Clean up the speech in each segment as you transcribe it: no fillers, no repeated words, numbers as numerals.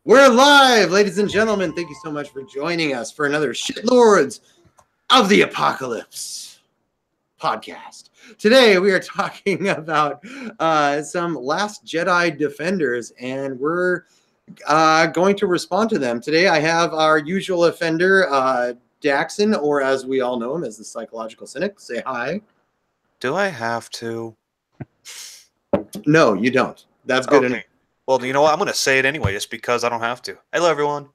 We're live, ladies and gentlemen. Thank you so much for joining us for another Shitlords of the Apocalypse podcast. Today, we are talking about some Last Jedi defenders, and we're going to respond to them. Today, I have our usual offender, Daxon, or as we all know him as the Psychological Cynic. Say hi. Do I have to? No, you don't. That's good enough. Well, you know what? I'm going to say it anyway, just because I don't have to. Hello, everyone.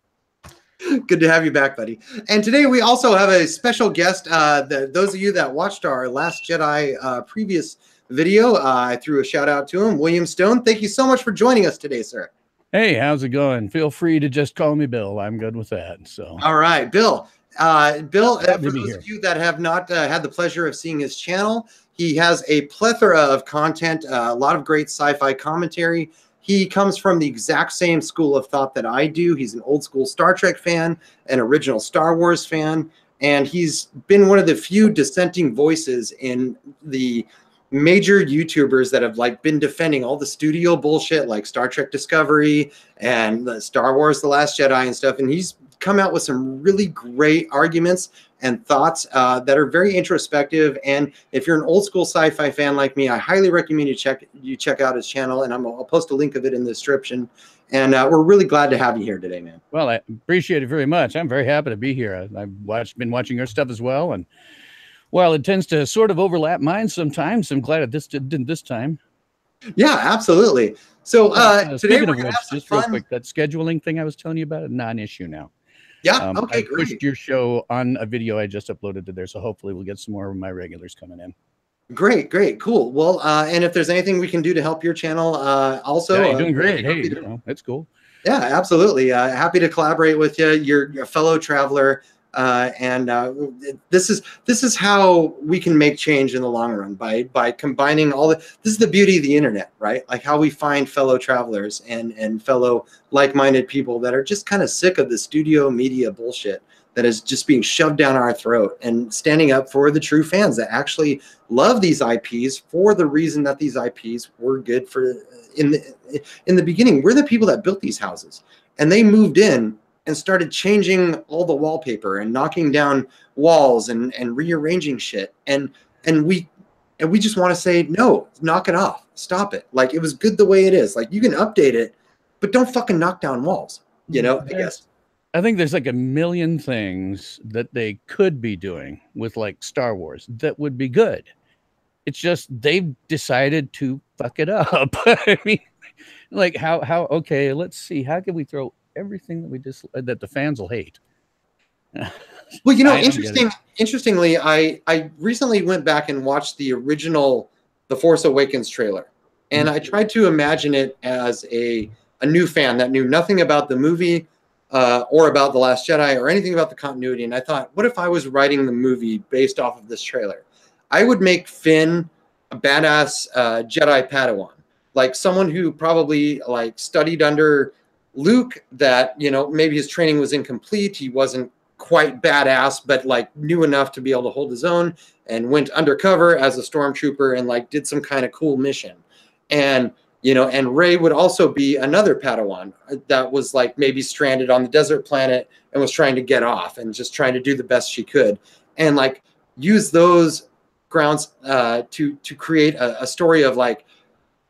Good to have you back, buddy. And today we also have a special guest. Those of you that watched our Last Jedi previous video, I threw a shout out to him, William Stone. Thank you so much for joining us today, sir. Hey, how's it going? Feel free to just call me Bill. I'm good with that. So, all right, Bill. Bill, for those of you that have not had the pleasure of seeing his channel, he has a plethora of content, a lot of great sci-fi commentary. He comes from the exact same school of thought that I do. He's an old school Star Trek fan, an original Star Wars fan, and he's been one of the few dissenting voices in the major YouTubers that have been defending all the studio bullshit like Star Trek Discovery and the Star Wars The Last Jedi and stuff. And he's come out with some really great arguments and thoughts that are very introspective. And if you're an old school sci-fi fan like me, I highly recommend you check out his channel, and I'll post a link of it in the description. And we're really glad to have you here today, man. Well, I appreciate it very much. I'm very happy to be here. I've been watching your stuff as well, and while it tends to sort of overlap mine sometimes, I'm glad it didn't this time. Yeah, absolutely. So today we're going to have some just real quick, that scheduling thing I was telling you about, a non-issue now. Yeah, okay, I great. pushed your show on a video I just uploaded to there, so hopefully we'll get some more of my regulars coming in. Great, cool. Well, and if there's anything we can do to help your channel, also. Yeah, you're doing great. Hey, that's cool. Yeah, absolutely. Happy to collaborate with you. You're a fellow traveler. And this is how we can make change in the long run by combining this is the beauty of the internet, right? Like how we find fellow travelers and fellow like-minded people that are just kind of sick of the studio media bullshit that is just being shoved down our throat, and standing up for the true fans that actually love these IPs for the reason that these IPs were good for in the beginning. We're the people that built these houses, and they moved in and started changing all the wallpaper and knocking down walls and rearranging shit. And we just want to say, no, knock it off. Stop it. Like, it was good the way it is. Like, you can update it, but don't fucking knock down walls, I guess. I think there's like a million things that they could be doing with like Star Wars that would be good. It's just they've decided to fuck it up. I mean, like how okay, let's see, how can we throw everything that the fans will hate? Well, interestingly, I recently went back and watched the original The Force Awakens trailer, and I tried to imagine it as a new fan that knew nothing about the movie or about The Last Jedi or anything about the continuity. And I thought, what if I was writing the movie based off of this trailer? I would make Finn a badass Jedi Padawan, like someone who probably studied under Luke, that maybe his training was incomplete, he wasn't quite badass, but knew enough to be able to hold his own, and went undercover as a stormtrooper and did some kind of cool mission. And and Rey would also be another Padawan that was maybe stranded on the desert planet and was trying to get off and just trying to do the best she could, and use those grounds to create a story of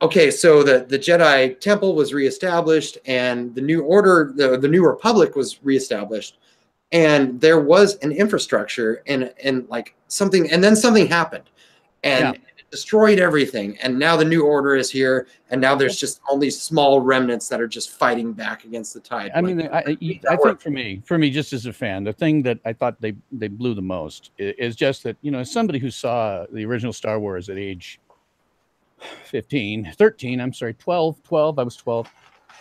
okay, so the Jedi Temple was reestablished, and the New Order, the New Republic was reestablished, and there was an infrastructure and something, and then something happened, and it destroyed everything, and now the New Order is here, and now there's just all these small remnants that are just fighting back against the tide. I mean, I think for me, just as a fan, the thing that I thought they blew the most is just that, as somebody who saw the original Star Wars at age 12, I was 12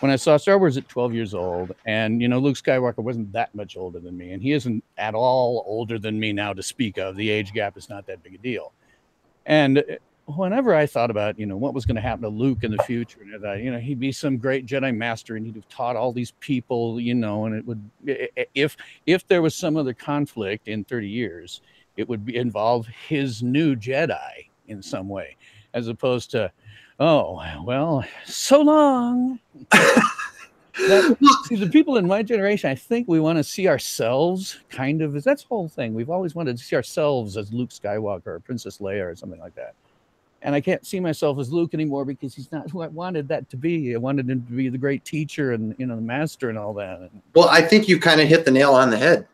when I saw Star Wars at 12 years old, and Luke Skywalker wasn't that much older than me, and he isn't at all older than me now to speak of. The age gap is not that big a deal. And whenever I thought about what was going to happen to Luke in the future, and I thought he'd be some great Jedi master, and he'd have taught all these people, and it would, if there was some other conflict in 30 years, it would involve his new Jedi in some way, as opposed to, oh, well, so long. See, the people in my generation, I think we want to see ourselves kind of as that's the whole thing. We've always wanted to see ourselves as Luke Skywalker or Princess Leia or something like that. And I can't see myself as Luke anymore because he's not who I wanted that to be. I wanted him to be the great teacher and the master and all that. Well, I think you kind of hit the nail on the head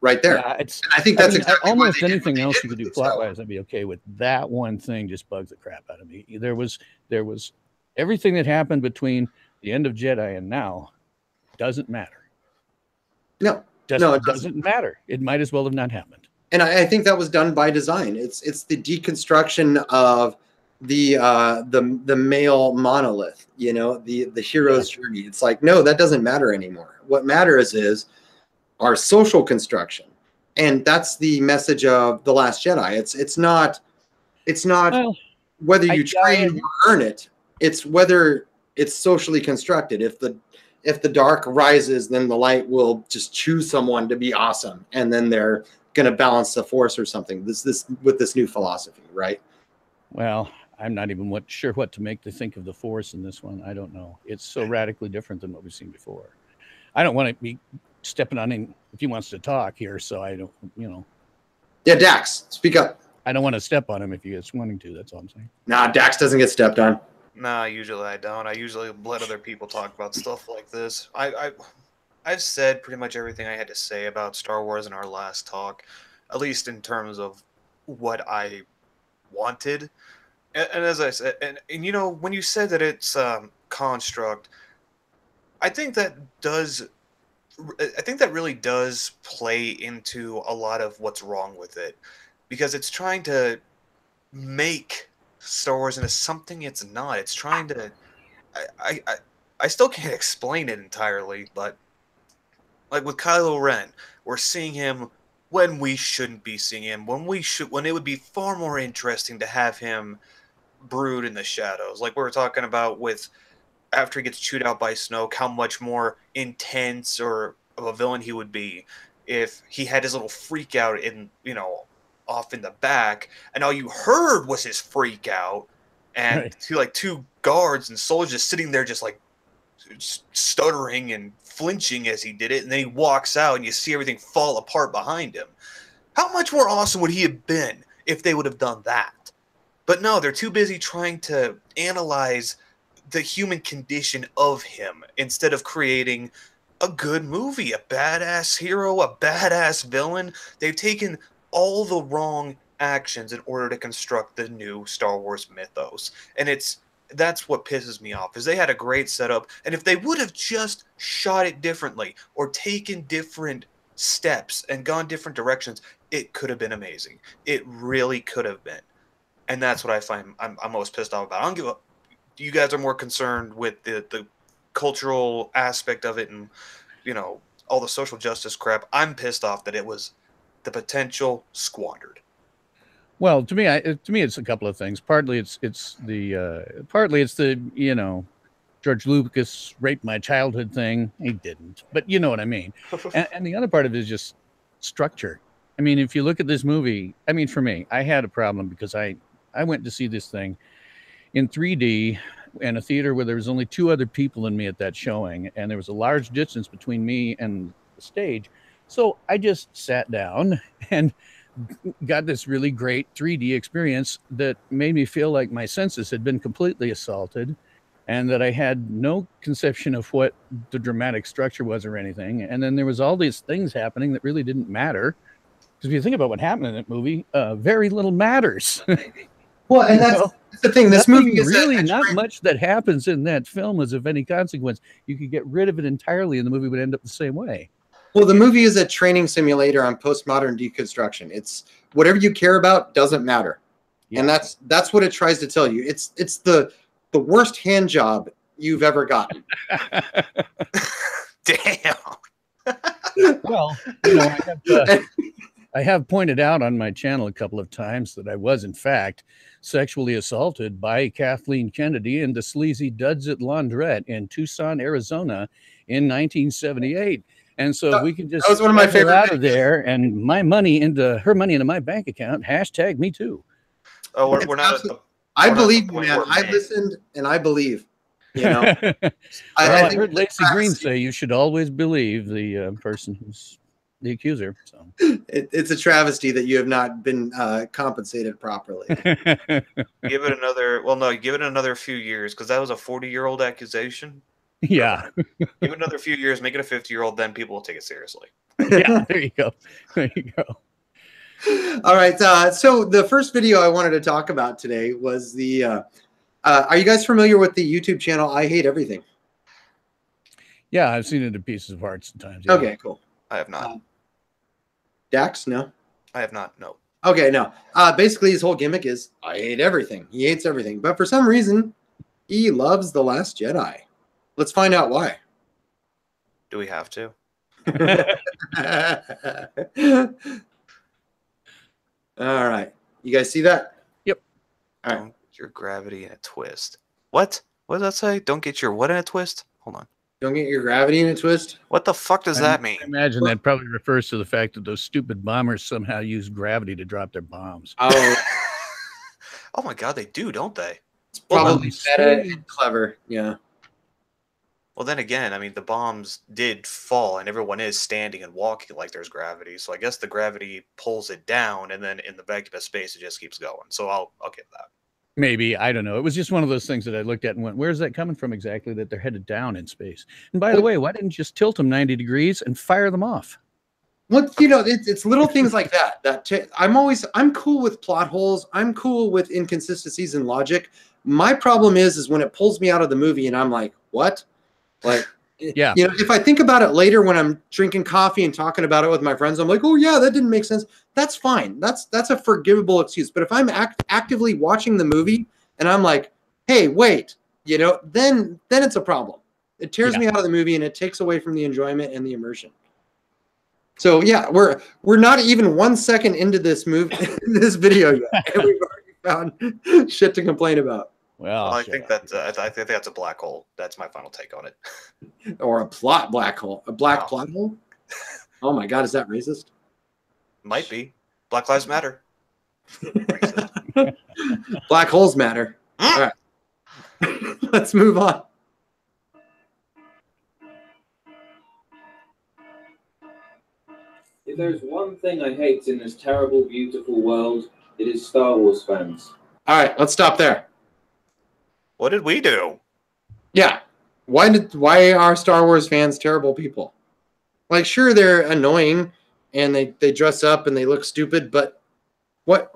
right there. Yeah, I think that's exactly almost anything else you could do plot wise, I'd be okay with. That one thing just bugs the crap out of me. There was everything that happened between the end of Jedi and now doesn't matter. No, it doesn't matter. It might as well have not happened. And I think that was done by design. It's the deconstruction of the male monolith, the hero's journey. It's like, no, that doesn't matter anymore. What matters is our social construction. And that's the message of The Last Jedi. It's not whether you train or earn it. It's whether it's socially constructed. If the dark rises, then the light will just choose someone to be awesome. And then they're going to balance the force or something. This with this new philosophy, right? Well, I'm not even sure what to make to think of the force in this one. I don't know. It's so radically different than what we've seen before. I don't want to be stepping on him if he wants to talk here, so I don't, Yeah, Dax, speak up. I don't want to step on him if he is wanting to. That's all I'm saying. Nah, Dax doesn't get stepped on. Nah, usually I don't. I usually let other people talk about stuff like this. I've said pretty much everything I had to say about Star Wars in our last talk, at least in terms of what I wanted. And as I said, and when you said that it's construct, I think that really does play into a lot of what's wrong with it, because it's trying to make Star Wars into something it's not. It's trying to. I still can't explain it entirely, but like with Kylo Ren, we're seeing him when we shouldn't be seeing him. When it would be far more interesting to have him brood in the shadows, like we were talking about with after he gets chewed out by Snoke, how much more intense or of a villain he would be if he had his little freak out in off in the back, and all you heard was his freak out, and two guards and soldiers just sitting there just like stuttering and flinching as he did it, and then he walks out and you see everything fall apart behind him. How much more awesome would he have been if they would have done that? But no, they're too busy trying to analyze the human condition of him instead of creating a good movie, a badass hero, a badass villain. They've taken all the wrong actions in order to construct the new Star Wars mythos. And that's what pisses me off, is they had a great setup, and if they would have just shot it differently or taken different steps and gone different directions, it could have been amazing. It really could have been. And that's what I find I'm most pissed off about. I don't give up. You guys are more concerned with the cultural aspect of it and all the social justice crap. I'm pissed off that it was the potential squandered. Well, to me, it's a couple of things. Partly it's the George Lucas raped my childhood thing. He didn't, but you know what I mean. And the other part of it is just structure. I mean, if you look at this movie, I mean, for me, I had a problem because I went to see this thing in 3D in a theater where there was only two other people and me at that showing, and there was a large distance between me and the stage. So I just sat down and got this really great 3D experience that made me feel like my senses had been completely assaulted and that I had no conception of what the dramatic structure was or anything. And then there was all these things happening that really didn't matter. Because if you think about what happened in that movie, very little matters. Well, and that's the thing. This movie is really not much that happens in that film is of any consequence. You could get rid of it entirely and the movie would end up the same way. Well, the movie is a training simulator on postmodern deconstruction. It's whatever you care about doesn't matter. Yeah. And that's what it tries to tell you. It's the worst hand job you've ever gotten. Damn. Well, I have pointed out on my channel a couple of times that I was, in fact, sexually assaulted by Kathleen Kennedy and the sleazy duds at Laundrette in Tucson, Arizona in 1978. And so we can just that was one of my favorite out of there and her money into my bank account. # me too. Oh, we're not. I believe, man. I listened and I believe. You know, I heard Lacey Green say you should always believe the person who's the accuser. So it's a travesty that you have not been compensated properly. Give it another. Well, no, give it another few years because that was a 40-year-old accusation. Yeah. Give it another few years, make it a 50-year-old, then people will take it seriously. Yeah, there you go. There you go. All right. So the first video I wanted to talk about today was the. Are you guys familiar with the YouTube channel I Hate Everything? Yeah, I've seen it in pieces of art sometimes. Yeah. Okay, cool. I have not. Dax, no. I have not. No. Okay, no. Basically, his whole gimmick is I hate everything. He hates everything, but for some reason, he loves The Last Jedi. Let's find out why. Do we have to? All right. You guys see that? Yep. All right. Don't get your gravity in a twist. What? What does that say? Don't get your what in a twist? Hold on. Don't get your gravity in a twist? What the fuck does that mean? I imagine that probably refers to the fact that those stupid bombers somehow use gravity to drop their bombs. Oh. Oh my god, they do, don't they? It's probably meta and clever. Yeah. Well, then again, I mean, the bombs did fall, and everyone is standing and walking like there's gravity. So I guess the gravity pulls it down, and then in the vacuum of space, it just keeps going. So I'll give that. Maybe, I don't know. It was just one of those things that I looked at and went, where's that coming from exactly, that they're headed down in space? And by the way, why didn't you just tilt them 90 degrees and fire them off? Well, it's little things like that. I'm cool with plot holes. I'm cool with inconsistencies in logic. My problem is when it pulls me out of the movie and I'm like, what? Like, yeah. If I think about it later when I'm drinking coffee and talking about it with my friends, I'm like, oh yeah, that didn't make sense. That's fine. That's a forgivable excuse. But if I'm actively watching the movie and I'm like, hey, wait, then it's a problem. It tears me out of the movie and it takes away from the enjoyment and the immersion. So yeah, we're not even 1 second into this this video yet, and we've already found shit to complain about. Well, I think that's a black hole. That's my final take on it. Or a black hole. A black plot hole? Oh my god, is that racist? Might be. Black Lives Matter. Black holes matter. All right. Let's move on. If there's one thing I hate in this terrible, beautiful world, it is Star Wars fans. All right, let's stop there. What did we do? Yeah. Why are Star Wars fans terrible people? Like, sure, they're annoying and they dress up and they look stupid, but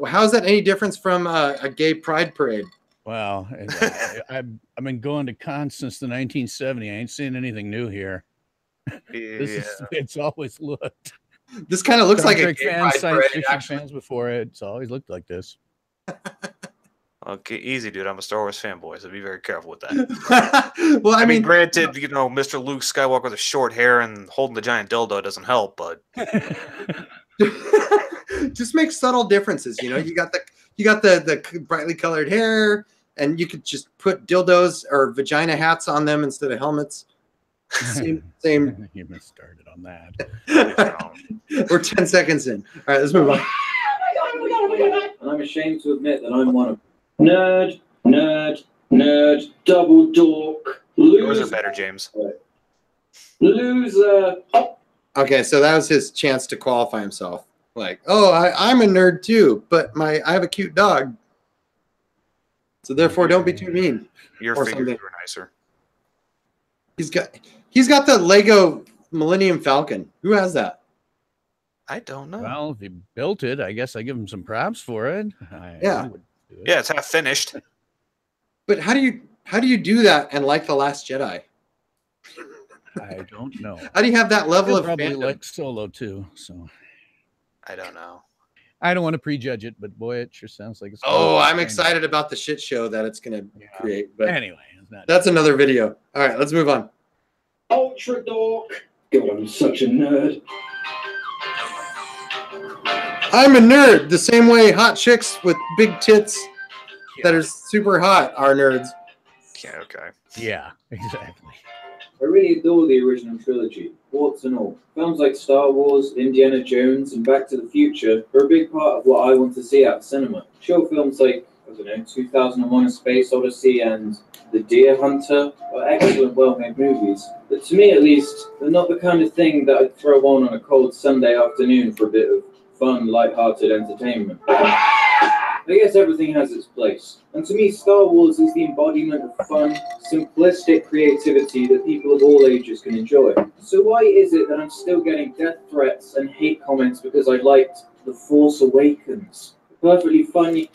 how is that any difference from a gay pride parade? Well, I've been going to cons since the 1970s. I ain't seen anything new here. It's always looked. This kind of looks like a gay pride parade. Science fiction fans before it's always looked like this. Okay, easy, dude. I'm a Star Wars fanboy, so be very careful with that. Well, I mean, granted, Mr. Luke Skywalker with the short hair and holding the giant dildo doesn't help, but just make subtle differences. You got the brightly colored hair, and you could just put dildos or vagina hats on them instead of helmets. Same. You started on that. We're 10 seconds in. All right, let's move on. And I'm ashamed to admit that I'm one of nerd, double dork, loser. Yours are better, James. Loser. Okay, so that was his chance to qualify himself. Like, oh, I'm a nerd too, but I have a cute dog. So therefore, don't be too mean. Your figures were nicer. He's got the Lego Millennium Falcon. Who has that? I don't know. Well, if he built it, I guess I give him some props for it. Yeah, it's half finished. But how do you do that and like The Last Jedi? I don't know. How do you have that level of probably fandom? like Solo too? So I don't know. I don't want to prejudge it, but boy, it sure sounds like it's. Oh, I'm excited about the shit show that it's going to create. But anyway, that's another video. All right, let's move on. Ultra dork. God, I'm such a nerd. I'm a nerd, the same way hot chicks with big tits that are super hot are nerds. Yeah, okay. Yeah, exactly. I really adore the original trilogy, warts and all. Films like Star Wars, Indiana Jones, and Back to the Future are a big part of what I want to see out of cinema. Sure, films like I don't know, 2001: A Space Odyssey and The Deer Hunter are excellent, well-made movies. But to me, at least, they're not the kind of thing that I'd throw on a cold Sunday afternoon for a bit of fun, light-hearted entertainment. I guess everything has its place. And to me, Star Wars is the embodiment of fun, simplistic creativity that people of all ages can enjoy. So why is it that I'm still getting death threats and hate comments because I liked The Force Awakens? Perfectly funny.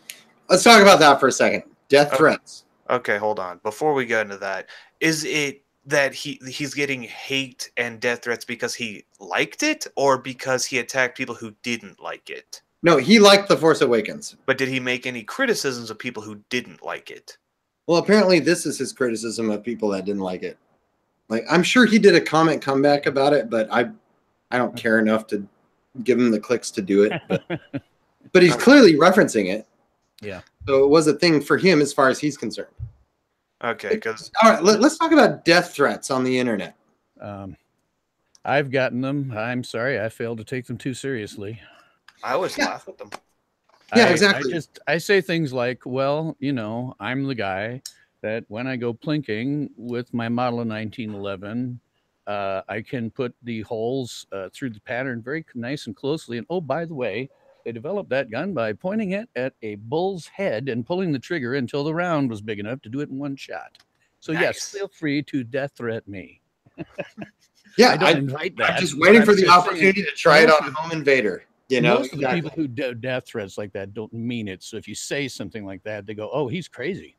Let's talk about that for a second. Death threats. Okay, hold on. Before we get into that, is it that he's getting hate and death threats because he liked it, or because he attacked people who didn't like it? No, he liked The Force Awakens. But did he make any criticisms of people who didn't like it? Well, apparently this is his criticism of people that didn't like it. Like, I'm sure he did a comment comeback about it, but I don't care enough to give him the clicks to do it. But he's clearly referencing it. Yeah. So it was a thing for him as far as he's concerned. Okay, because... All right, let's talk about death threats on the internet. I've gotten them. I'm sorry, I failed to take them too seriously. I always laugh at them. Yeah, exactly. I say things like, well, you know, I'm the guy that when I go plinking with my model of 1911, I can put the holes through the pattern very nice and closely. And oh, by the way, they developed that gun by pointing it at a bull's head and pulling the trigger until the round was big enough to do it in one shot. So nice. yes, feel free to death threat me. Yeah, I don't invite that. I'm just waiting for the opportunity to try it on Home Invader. You know, most of the people who do death threats like that don't mean it. So if you say something like that, they go, "Oh, he's crazy."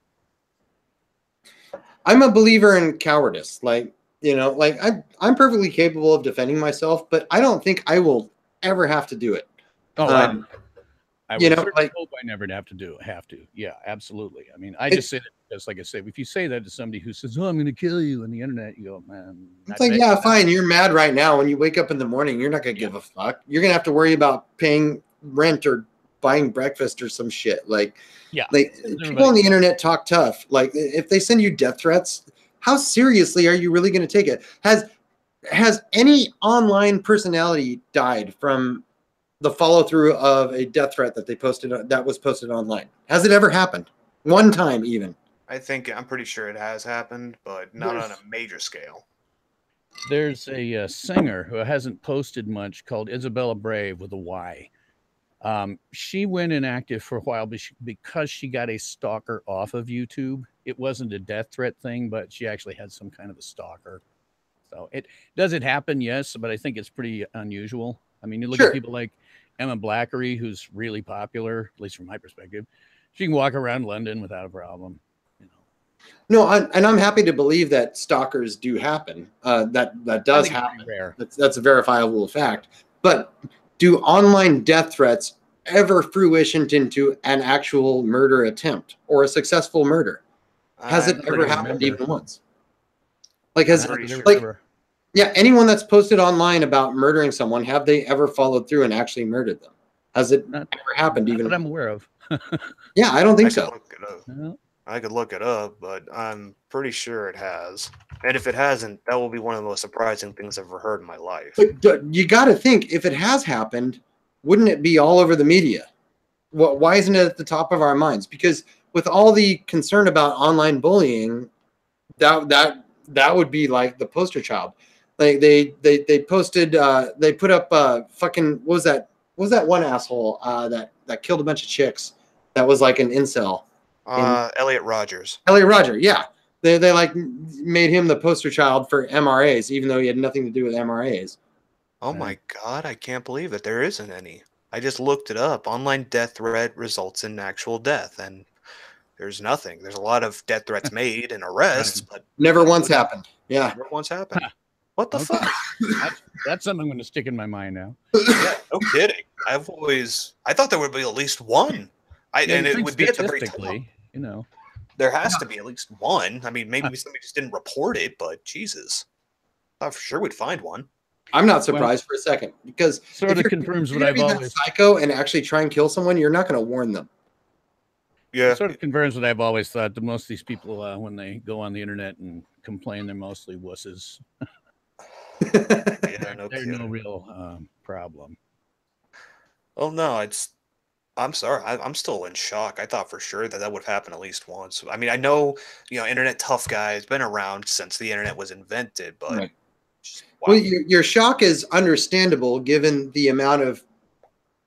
I'm a believer in cowardice. Like, you know, like I'm perfectly capable of defending myself, but I don't think I will ever have to do it. Oh, I you would know, like, hope I never have to. Yeah, absolutely. I mean, I just say that because, like I say, if you say that to somebody who says, "Oh, I'm going to kill you" on the internet, you go, "Man." It's like, yeah, fine. You're mad right now. When you wake up in the morning, you're not going to give a fuck. You're going to have to worry about paying rent or buying breakfast or some shit. Like, yeah, like people on the internet talk tough. Like, if they send you death threats, how seriously are you really going to take it? Has any online personality died from the follow through of a death threat that they posted that was posted online? Has it ever happened? One time, even? I'm pretty sure it has happened, but not on a major scale. There's a singer who hasn't posted much called Isabella Brave with a Y. She went inactive for a while because she got a stalker off of YouTube. It wasn't a death threat thing, but she actually had some kind of a stalker. So does it happen? Yes, but I think it's pretty unusual. I mean, you look at people like Emma Blackery, who's really popular, at least from my perspective. She can walk around London without a problem. You know. No, I'm happy to believe that stalkers do happen. That does happen. Rare. That's a verifiable fact. But do online death threats ever fruition into an actual murder attempt or a successful murder? Has it ever happened even once? Like, yeah, anyone that's posted online about murdering someone, have they ever followed through and actually murdered them? Has it ever happened? Even that I'm aware of. Yeah, I don't think so. I could look it up, but I'm pretty sure it has. And if it hasn't, that will be one of the most surprising things I've ever heard in my life. But you got to think, if it has happened, wouldn't it be all over the media? Why isn't it at the top of our minds? Because with all the concern about online bullying, that would be like the poster child. Like they posted, they put up fucking, what was that one asshole that killed a bunch of chicks that was like an incel? Elliot Rogers. Elliot Roger, yeah. They like made him the poster child for MRAs, even though he had nothing to do with MRAs. Oh my God, I can't believe that there isn't any. I just looked it up. Online death threat results in actual death, and there's nothing. There's a lot of death threats made and arrests, but never once happened. Yeah. Never once happened. What the fuck? That's something I'm going to stick in my mind now. Yeah, no kidding. I thought there would be at least one. And it would be at the very top. You know, there has to be at least one. I mean, maybe somebody just didn't report it, but Jesus, I thought for sure we'd find one. I'm not surprised for a second, because sort of confirms what I've always psycho and actually try and kill someone. You're not going to warn them. Yeah, it sort of confirms what I've always thought. That most of these people, when they go on the internet and complain, they're mostly wusses. Yeah, There's no real problem. Oh no, it's I'm sorry. I'm still in shock. I thought for sure that that would happen at least once. I mean, I know, internet tough guy has been around since the internet was invented, but Right. wow. Well, your shock is understandable given the amount of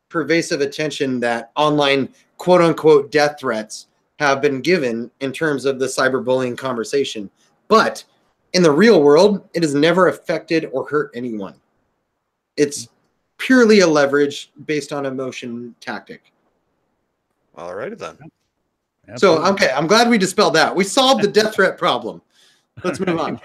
pervasive attention that online quote unquote death threats have been given in terms of the cyberbullying conversation. But in the real world, it has never affected or hurt anyone. It's purely a leverage based on emotion tactic. Alrighty then. So, okay, I'm glad we dispelled that. We solved the death threat problem. Let's move on.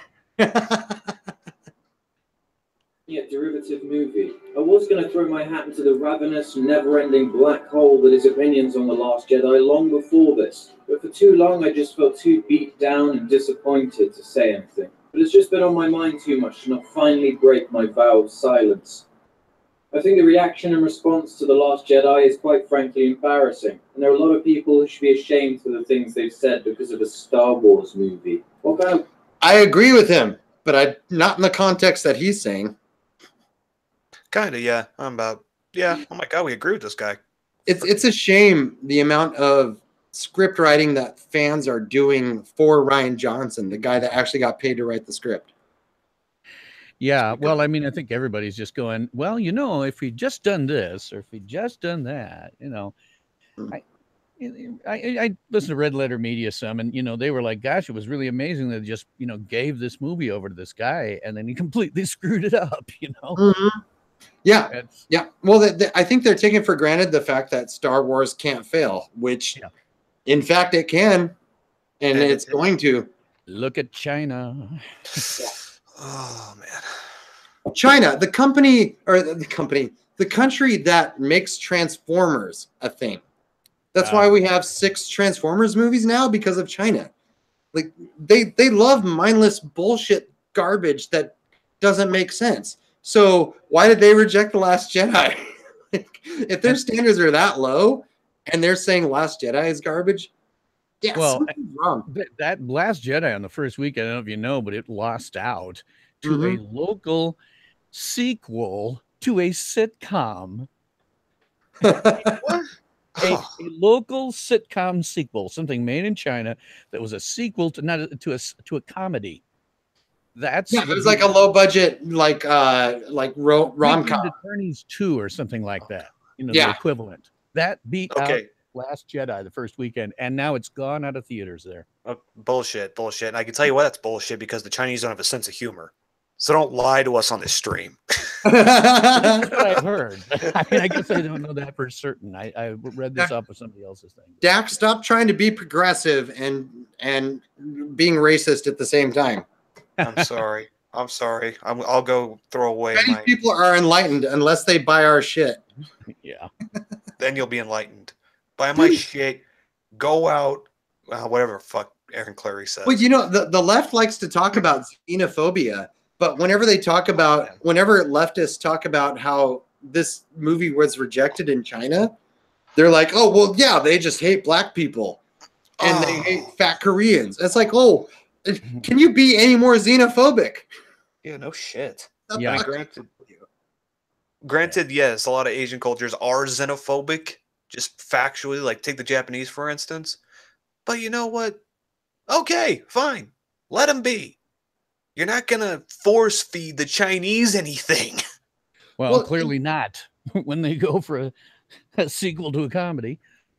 Yeah, derivative movie. I was going to throw my hat into the ravenous, never-ending black hole that is opinions on The Last Jedi long before this. But for too long, I just felt too beat down and disappointed to say anything. But it's just been on my mind too much to not finally break my vow of silence. I think the reaction and response to The Last Jedi is quite frankly embarrassing, and there are a lot of people who should be ashamed for the things they've said because of a Star Wars movie. What about... I agree with him, but not in the context that he's saying. Kind of, yeah. Oh my God, we agree with this guy. It's a shame the amount of script writing that fans are doing for Rian Johnson, the guy that actually got paid to write the script. Yeah, well, I mean, I think everybody's just going, well, if we just done this or if we just done that, I listened to Red Letter Media some, and they were like, gosh, it was really amazing that they just gave this movie over to this guy, and then he completely screwed it up. Mm-hmm. Yeah, yeah. Well, I think they're taking for granted the fact that Star Wars can't fail, which, in fact, it can, and it's going to. Look at China. Oh man, China, the country that makes Transformers a thing. That's why we have 6 Transformers movies now, because of China. Like they love mindless bullshit garbage that doesn't make sense. So why did they reject The Last Jedi? If their standards are that low and they're saying Last Jedi is garbage, yeah, something's wrong. That Last Jedi on the first week, I don't know if you know, but it lost out to a local sequel to a sitcom. What? A local sitcom sequel, something made in China that was a sequel to a comedy. It was like a low budget, like rom-com. Attorneys 2 or something like that. The equivalent. That beat out Last Jedi the first weekend, and now it's gone out of theaters there. Bullshit. And I can tell you why that's bullshit, because the Chinese don't have a sense of humor. So don't lie to us on this stream. That's what I've heard. I mean, I guess I don't know that for certain. I read this up with somebody else's thing. Dak, stop trying to be progressive and being racist at the same time. I'm sorry. I'll go throw away. Many people are enlightened unless they buy our shit. Yeah. Then you'll be enlightened. Buy my shit. Go out. Whatever fuck Aaron Clary says. Well, the left likes to talk about xenophobia, but whenever leftists talk about how this movie was rejected in China, they're like, oh, well, yeah, they just hate black people and they hate fat Koreans. It's like, oh, can you be any more xenophobic? Yeah, no shit. Yeah. Granted, yes, a lot of Asian cultures are xenophobic, just factually, like take the Japanese, for instance. But you know what? Okay, fine. Let them be. You're not going to force feed the Chinese anything. Well, clearly not when they go for a sequel to a comedy.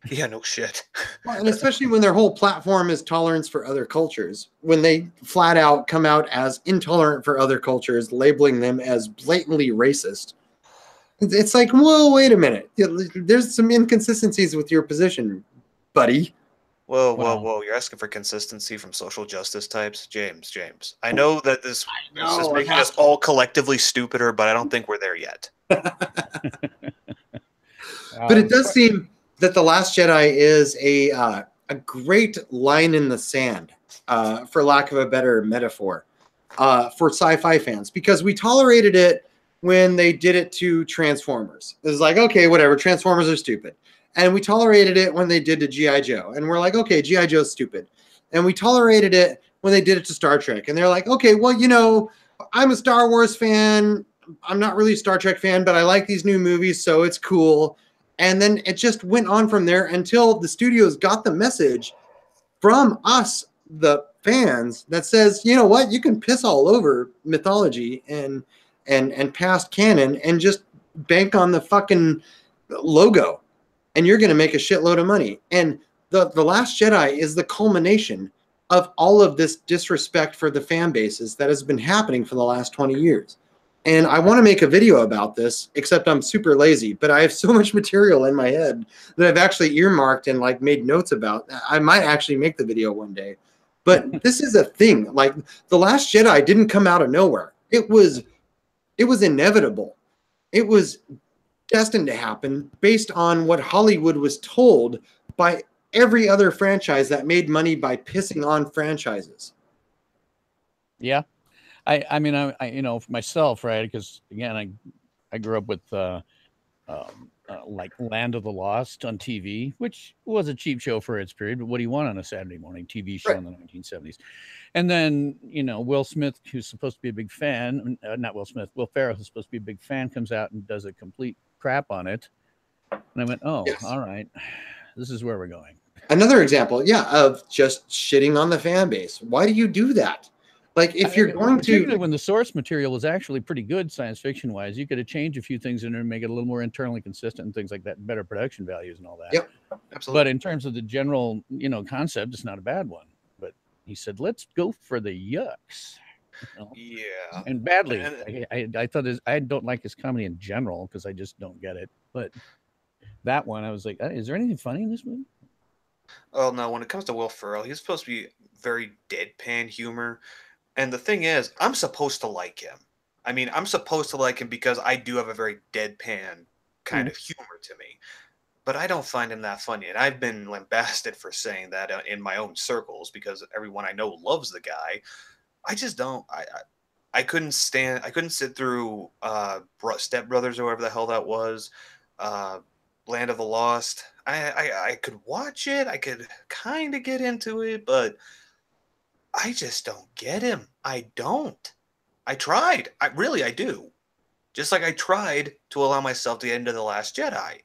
Yeah, no shit. Well, and especially when their whole platform is tolerance for other cultures. When they flat out come out as intolerant for other cultures, labeling them as blatantly racist. It's like, whoa, wait a minute. There's some inconsistencies with your position, buddy. Whoa. You're asking for consistency from social justice types? James. I know that this is making us all collectively stupider, but I don't think we're there yet. But it does seem that The Last Jedi is a great line in the sand, for lack of a better metaphor, for sci-fi fans, because we tolerated it when they did it to Transformers. It was like, okay, whatever, Transformers are stupid. And we tolerated it when they did to G.I. Joe. And we're like, okay, G.I. Joe's stupid. And we tolerated it when they did it to Star Trek. And they're like, okay, well, I'm a Star Wars fan. I'm not really a Star Trek fan, but I like these new movies, so it's cool. And then it just went on from there until the studios got the message from us, the fans, that says, you know what, you can piss all over mythology and past canon and just bank on the fucking logo, and you're going to make a shitload of money. And the Last Jedi is the culmination of all of this disrespect for the fan bases that has been happening for the last 20 years. And I want to make a video about this, except I'm super lazy, but I have so much material in my head that I've actually earmarked and like made notes about. I might actually make the video one day. But this is a thing. Like, The Last Jedi didn't come out of nowhere. It was inevitable. It was destined to happen based on what Hollywood was told by every other franchise that made money by pissing on franchises. Yeah. I mean, I you know, for myself, right? Because again, I grew up with like Land of the Lost on TV, which was a cheap show for its period. But what do you want on a Saturday morning TV show in the 1970s? And then, you know, Will Smith, who's supposed to be a big fan, not Will Smith, Will Ferrell, who's supposed to be a big fan, comes out and does a complete crap on it. And I went, oh, yes. All right, this is where we're going. Another example, yeah, of just shitting on the fan base. Why do you do that? Like, if you're going to, when the source material was actually pretty good science fiction wise, you could have changed a few things in there and make it a little more internally consistent and things like that, and better production values and all that. Yep, absolutely. But in terms of the general, you know, concept, it's not a bad one. But he said, let's go for the yucks. You know? Yeah. And badly. I thought I don't like his comedy in general because I just don't get it. But that one, I was like, is there anything funny in this movie? Oh no, when it comes to Will Ferrell, he's supposed to be very deadpan humor. And the thing is, I'm supposed to like him. I mean, I'm supposed to like him because I do have a very deadpan kind of humor to me. But I don't find him that funny. And I've been lambasted for saying that in my own circles because everyone I know loves the guy. I just don't. I couldn't sit through Step Brothers or whatever the hell that was. Land of the Lost. I could watch it. I could kind of get into it, but I just don't get him. I don't. I tried. I do. Just like I tried to allow myself to get into The Last Jedi.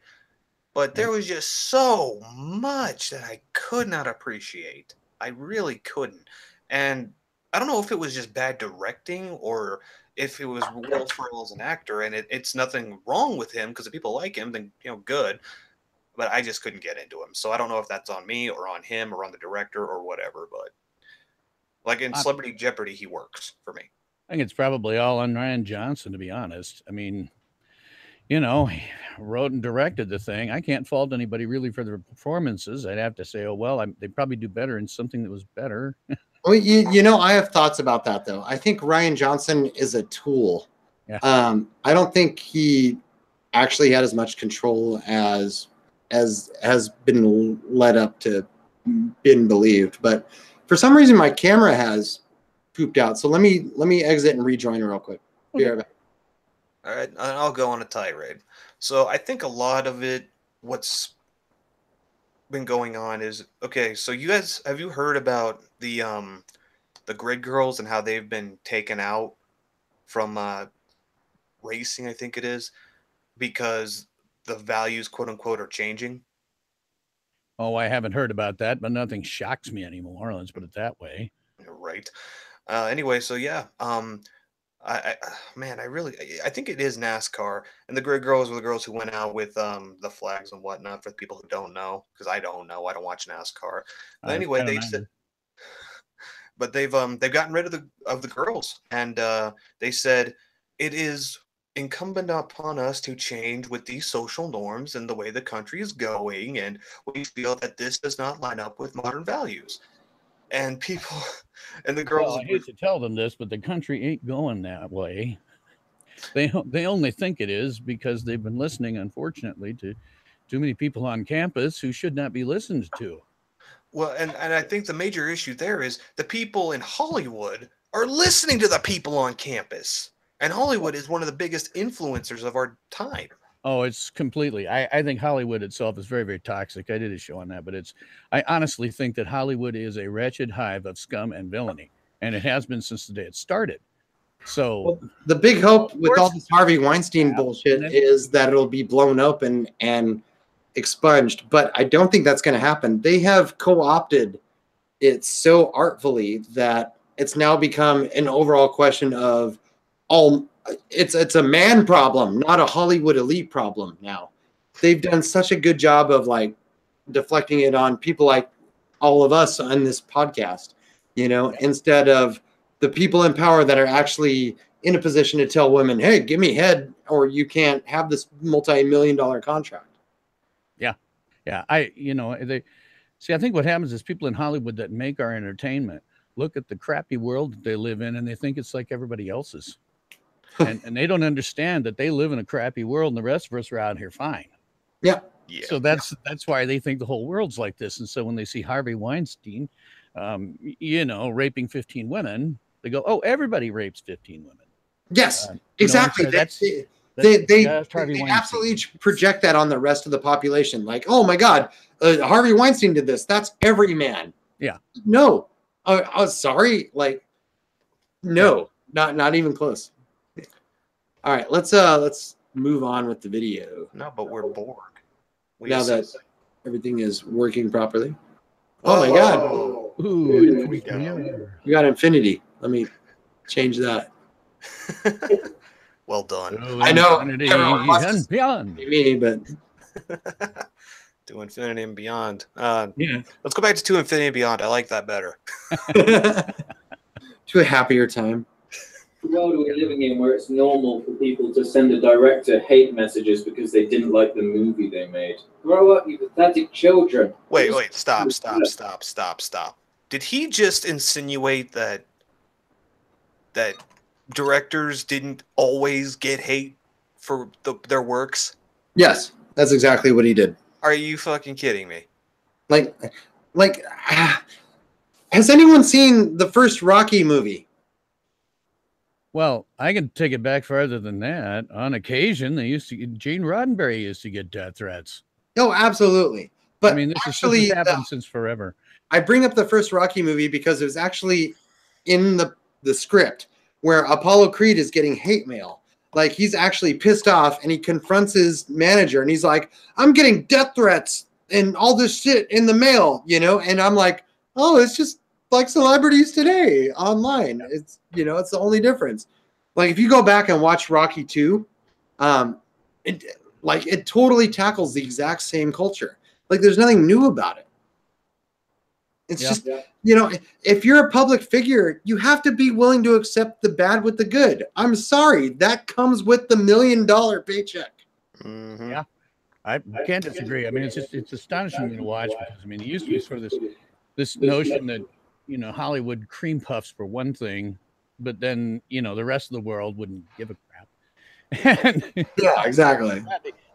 But there was just so much that I could not appreciate. I really couldn't. And I don't know if it was just bad directing or if it was Will Ferrell as an actor, and it's nothing wrong with him because if people like him, then, you know, good. But I just couldn't get into him. So I don't know if that's on me or on him or on the director or whatever, but like in Celebrity Jeopardy, he works for me. I think it's probably all on Rian Johnson, to be honest. I mean, you know, he wrote and directed the thing. I can't fault anybody really for their performances. I'd have to say, oh, well, they probably do better in something that was better. Well, you know, I have thoughts about that, though. I think Rian Johnson is a tool. Yeah. I don't think he actually had as much control as has been led up to been believed. But for some reason, my camera has pooped out. So let me exit and rejoin real quick. Be right back. All right, I'll go on a tirade. So I think a lot of it, what's been going on is, okay, so you guys, have you heard about the grid girls and how they've been taken out from racing, I think it is, because the values, quote unquote, are changing? Oh, I haven't heard about that, but nothing shocks me anymore. Let's put it that way. Right. Anyway, so yeah, I think it is NASCAR, and the grid girls were the girls who went out with the flags and whatnot. For the people who don't know, because I don't know, I don't watch NASCAR. But anyway, they said, but they've gotten rid of the girls, and they said it is incumbent upon us to change with these social norms and the way the country is going, and we feel that this does not line up with modern values. And people, and the girls. Well, I hate to tell them this, but the country ain't going that way. They only think it is because they've been listening, unfortunately, to too many people on campus who should not be listened to. Well, and I think the major issue there is the people in Hollywood are listening to the people on campus. And Hollywood is one of the biggest influencers of our time. Oh, it's completely. I think Hollywood itself is very, very toxic. I did a show on that, but I honestly think that Hollywood is a wretched hive of scum and villainy, and it has been since the day it started. So well, the big hope with all this Harvey Weinstein bullshit is that it'll be blown up and expunged, but I don't think that's going to happen. They have co-opted it so artfully that it's now become an overall question of it's a man problem, not a Hollywood elite problem now. They've done such a good job of like deflecting it on people like all of us on this podcast, you know, instead of the people in power that are actually in a position to tell women, hey, give me head or you can't have this multi-million-dollar contract. Yeah. Yeah. I think what happens is people in Hollywood that make our entertainment look at the crappy world that they live in and they think it's like everybody else's. and they don't understand that they live in a crappy world and the rest of us are out here fine. Yeah. So that's why they think the whole world's like this. And so when they see Harvey Weinstein, raping 15 women, they go, oh, everybody rapes 15 women. Yes, exactly. They absolutely project that on the rest of the population. Like, oh my God, Harvey Weinstein did this. That's every man. Yeah. No, sorry. Like, no, not even close. All right, let's move on with the video. No, but we're bored. Now that everything is working properly. Oh my God. Ooh, we got infinity. Let me change that. Well done. I know. And beyond. Me, but to infinity and beyond. Let's go back to infinity and beyond. I like that better. To a happier time. The world we're living in where it's normal for people to send a director hate messages because they didn't like the movie they made. Grow up, you pathetic children. Wait, stop. Did he just insinuate that directors didn't always get hate for their works? Yes, that's exactly what he did. Are you fucking kidding me? Has anyone seen the first Rocky movie? Well, I can take it back farther than that. On occasion, Gene Roddenberry used to get death threats. No, absolutely. But I mean, this has happened since forever. I bring up the first Rocky movie because it was actually in the script where Apollo Creed is getting hate mail. Like, he's actually pissed off and he confronts his manager and he's like, I'm getting death threats and all this shit in the mail, you know? And I'm like, oh, it's just like celebrities today online. It's, it's the only difference. Like, if you go back and watch Rocky 2, it totally tackles the exact same culture. Like, there's nothing new about it. It's just, if you're a public figure, you have to be willing to accept the bad with the good. I'm sorry. That comes with the $1 million paycheck. Mm-hmm. Yeah. I can't disagree. I mean, it's astonishing to watch because, I mean, it used to be sort of this notion that, Hollywood cream puffs for one thing, but then, the rest of the world wouldn't give a crap. And, yeah, exactly.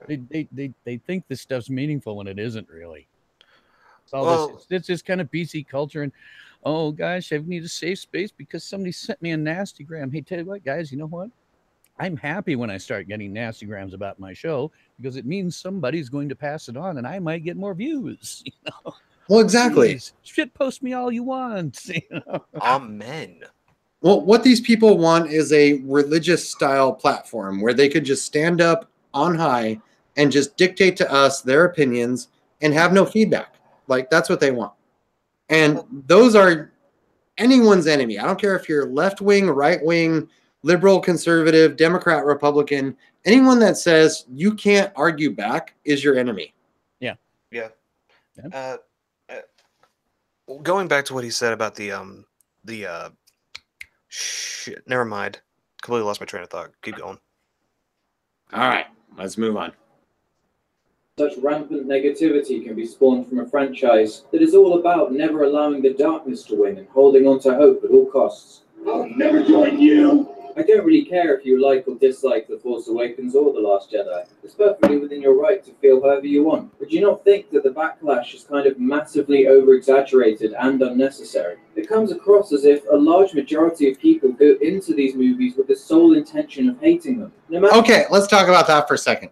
They think this stuff's meaningful when it isn't really. It's this kind of BC culture. And, oh, gosh, I need a safe space because somebody sent me a nasty gram. Hey, tell you what, guys, you know what? I'm happy when I start getting nasty grams about my show because it means somebody's going to pass it on and I might get more views, Well, exactly. Please, shit post me all you want. Amen. Well, what these people want is a religious style platform where they could just stand up on high and just dictate to us their opinions and have no feedback. Like, that's what they want. And those are anyone's enemy. I don't care if you're left wing, right wing, liberal, conservative, Democrat, Republican. Anyone that says you can't argue back is your enemy. Yeah. Going back to what he said about the shit. Never mind. Completely lost my train of thought. Keep going. All right, let's move on. Such rampant negativity can be spawned from a franchise that is all about never allowing the darkness to win and holding on to hope at all costs. I'll never join you! I don't really care if you like or dislike The Force Awakens or The Last Jedi. It's perfectly within your right to feel however you want. But do you not think that the backlash is kind of massively over-exaggerated and unnecessary? It comes across as if a large majority of people go into these movies with the sole intention of hating them. Okay, let's talk about that for a second.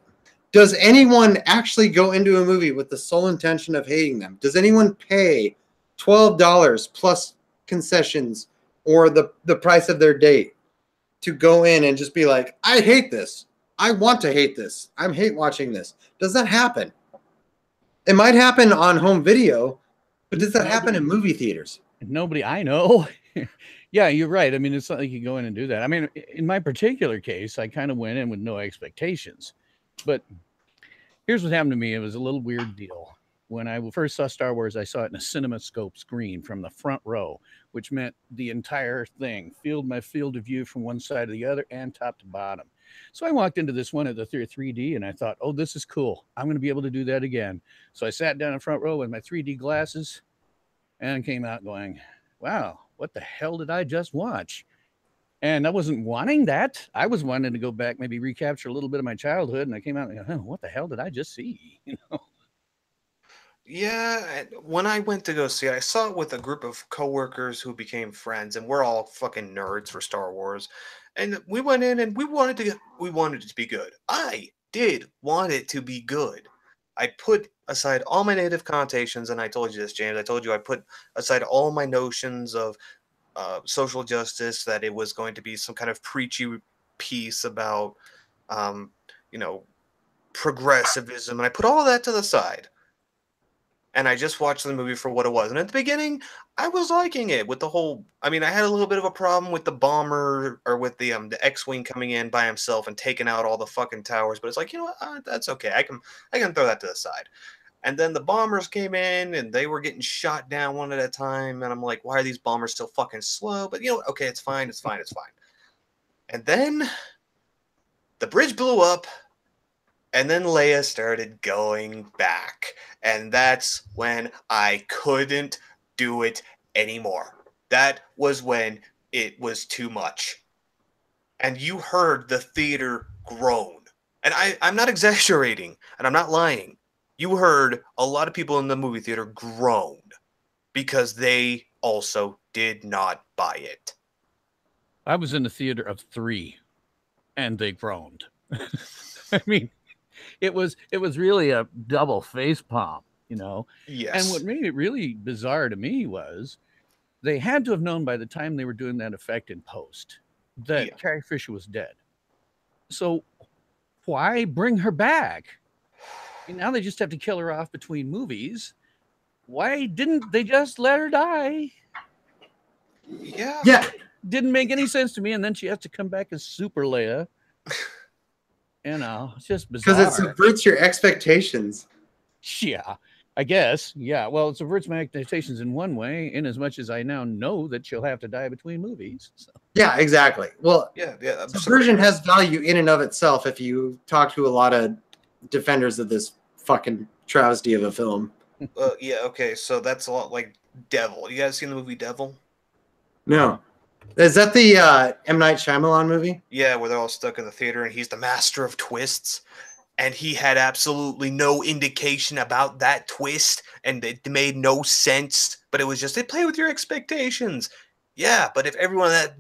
Does anyone actually go into a movie with the sole intention of hating them? Does anyone pay $12 plus concessions or the price of their date to go in and just be like, I hate this. I want to hate this. I'm hate watching this. Does that happen? It might happen on home video, but does that happen in movie theaters? Nobody I know. Yeah, you're right. I mean, it's not like you go in and do that. I mean, in my particular case, I kind of went in with no expectations. But here's what happened to me. It was a little weird deal. When I first saw Star Wars, I saw it in a CinemaScope screen from the front row, which meant the entire thing filled my field of view from one side to the other and top to bottom. So I walked into this one at the 3D and I thought, oh, this is cool. I'm going to be able to do that again. So I sat down in front row with my 3D glasses and came out going, wow, what the hell did I just watch? And I wasn't wanting that. I was wanting to go back, maybe recapture a little bit of my childhood. And I came out and go, oh, what the hell did I just see? You know? Yeah, when I went to go see it, I saw it with a group of coworkers who became friends, and we're all fucking nerds for Star Wars. And we went in and we wanted it to be good. I did want it to be good. I put aside all my negative connotations, and I told you this, James. I told you I put aside all my notions of social justice, that it was going to be some kind of preachy piece about, um, you know, progressivism, and I put all that to the side. And I just watched the movie for what it was. And at the beginning, I was liking it with the whole. I mean, I had a little bit of a problem with the bomber, or with the X-wing coming in by himself and taking out all the fucking towers. But it's like, you know what? That's okay. I can throw that to the side. And then the bombers came in and they were getting shot down one at a time. And I'm like, why are these bombers so fucking slow? But you know, okay, it's fine. It's fine. It's fine. And then the bridge blew up. And then Leia started going back. And that's when I couldn't do it anymore. That was when it was too much. And you heard the theater groan. And I'm not exaggerating, and I'm not lying. You heard a lot of people in the movie theater groan because they also did not buy it. I was in a theater of 3 and they groaned. I mean, it was really a double face palm, you know. Yes. And what made it really bizarre to me was they had to have known by the time they were doing that effect in post that Carrie Fisher was dead. So why bring her back? And now they just have to kill her off between movies. Why didn't they just let her die? Yeah. Didn't make any sense to me. And then she has to come back as Super Leia. You know, it's just bizarre. Because it subverts your expectations. Yeah, I guess. Yeah, well, it subverts my expectations in one way, in as much as I now know that she'll have to die between movies. So. Yeah, exactly. Well, yeah. Subversion has value in and of itself if you talk to a lot of defenders of this fucking travesty of a film. Yeah, okay, so that's a lot like Devil. You guys seen the movie Devil? No. Is that the M. Night Shyamalan movie? Yeah, where they're all stuck in the theater and he's the master of twists. And he had absolutely no indication about that twist. And it made no sense. But it was just, they play with your expectations. Yeah, but if everyone in that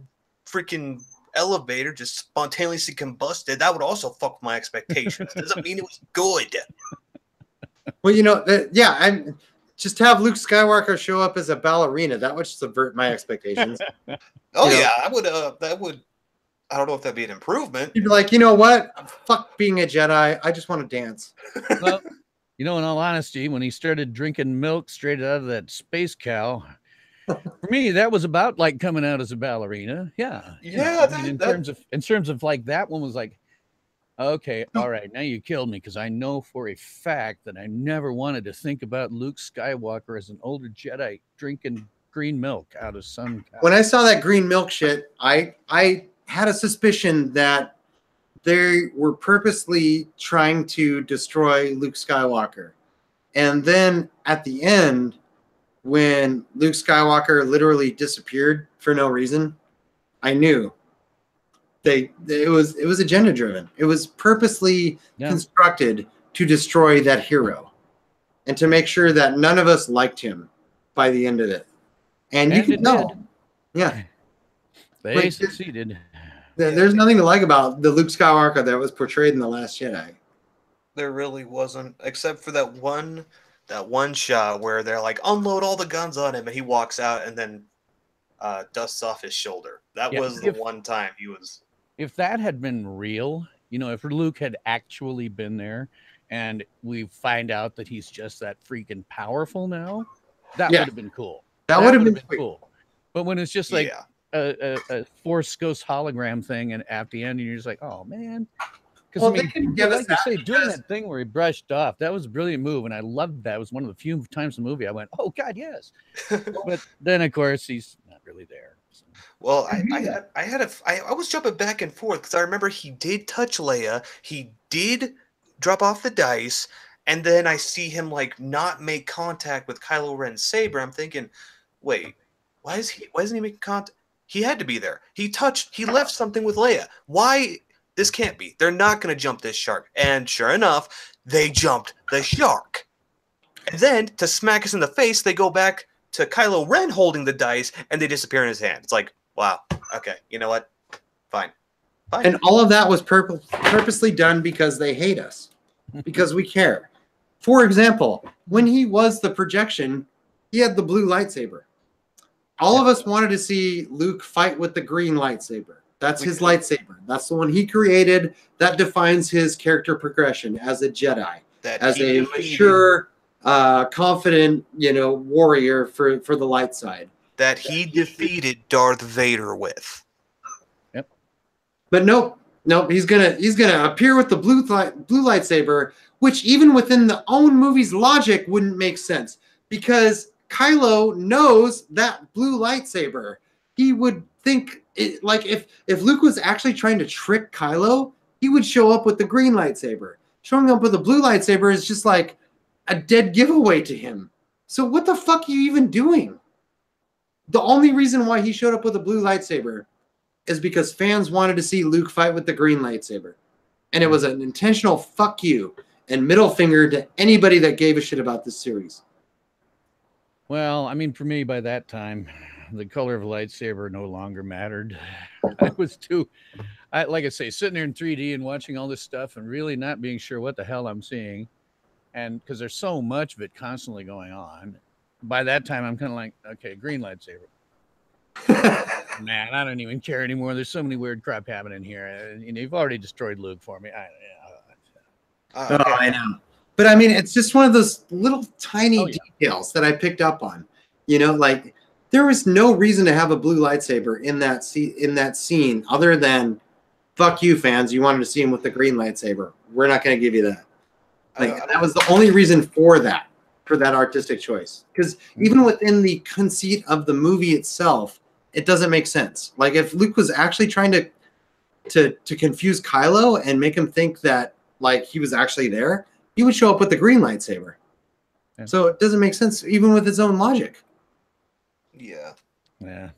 freaking elevator just spontaneously combusted, that would also fuck my expectations. Doesn't mean it was good. Well, you know, I'm just have Luke Skywalker show up as a ballerina. That would subvert my expectations. I would. That would. I don't know if that'd be an improvement. You'd be like, you know what? Fuck being a Jedi. I just want to dance. Well, you know, in all honesty, when he started drinking milk straight out of that space cow, for me, that was about like coming out as a ballerina. Yeah. Yeah. I mean, in terms of like that one was like, okay, all right, now you killed me, because I know for a fact that I never wanted to think about Luke Skywalker as an older Jedi drinking green milk out of some cow. When I saw that green milk shit, I had a suspicion that they were purposely trying to destroy Luke Skywalker. And then at the end, when Luke Skywalker literally disappeared for no reason, I knew it was agenda driven. It was purposely constructed to destroy that hero and to make sure that none of us liked him by the end of it. And you can tell. Yeah. They succeeded. There's nothing to like about the Luke Skywalker that was portrayed in The Last Jedi. There really wasn't, except for that one shot where they're like, unload all the guns on him, and he walks out and then dusts off his shoulder. That was the one time he was. If that had been real, you know, if Luke had actually been there, and we find out that he's just that freaking powerful now, that Yeah. would have been cool. That would have been cool. But when it's just like Yeah. a Force Ghost hologram thing, and at the end, and you're just like, oh man. Because Well, I they mean, couldn't give us like you that say, doing because- that thing where he brushed off, that was a brilliant move, and I loved that. It was one of the few times in the movie I went, "Oh God, yes!" But then, of course, he's not really there. So. Well, I was jumping back and forth because I remember he did touch Leia, he did drop off the dice, and then I see him like not make contact with Kylo Ren's saber. I'm thinking, wait, why isn't he making contact? He had to be there. He left something with Leia. Why? This can't be. They're not going to jump this shark. And sure enough, they jumped the shark. And then, to smack us in the face, they go back to Kylo Ren holding the dice, and they disappear in his hand. It's like, wow, okay, you know what? Fine. And all of that was purposely done because they hate us, because we care. For example, when he was the projection, he had the blue lightsaber. All of us wanted to see Luke fight with the green lightsaber. That's his lightsaber. That's the one he created. That defines his character progression as a Jedi, as a mature, confident, warrior for the light side. That he defeated Darth Vader with. Yep. But nope. He's gonna appear with the blue lightsaber, which even within the own movie's logic wouldn't make sense, because Kylo knows that blue lightsaber. He would think if Luke was actually trying to trick Kylo, he would show up with the green lightsaber. Showing up with a blue lightsaber is just like a dead giveaway to him. So what the fuck are you even doing? The only reason why he showed up with a blue lightsaber is because fans wanted to see Luke fight with the green lightsaber. And it was an intentional fuck you and middle finger to anybody that gave a shit about this series. Well, I mean, for me, by that time, the color of a lightsaber no longer mattered. I was like I say, sitting there in 3D and watching all this stuff and really not being sure what the hell I'm seeing. And because there's so much of it constantly going on, by that time, I'm kind of like, okay, green lightsaber. Man, I don't even care anymore. There's so many weird crap happening here. You've already destroyed Luke for me. I know. But I mean, it's just one of those little tiny details that I picked up on. Like there was no reason to have a blue lightsaber in that scene other than, fuck you, fans. You wanted to see him with the green lightsaber. We're not going to give you that. That was the only reason for that artistic choice. Because even within the conceit of the movie itself, it doesn't make sense. Like if Luke was actually trying to confuse Kylo and make him think that like he was actually there, he would show up with the green lightsaber. Yeah. So it doesn't make sense even with its own logic. Yeah. Yeah.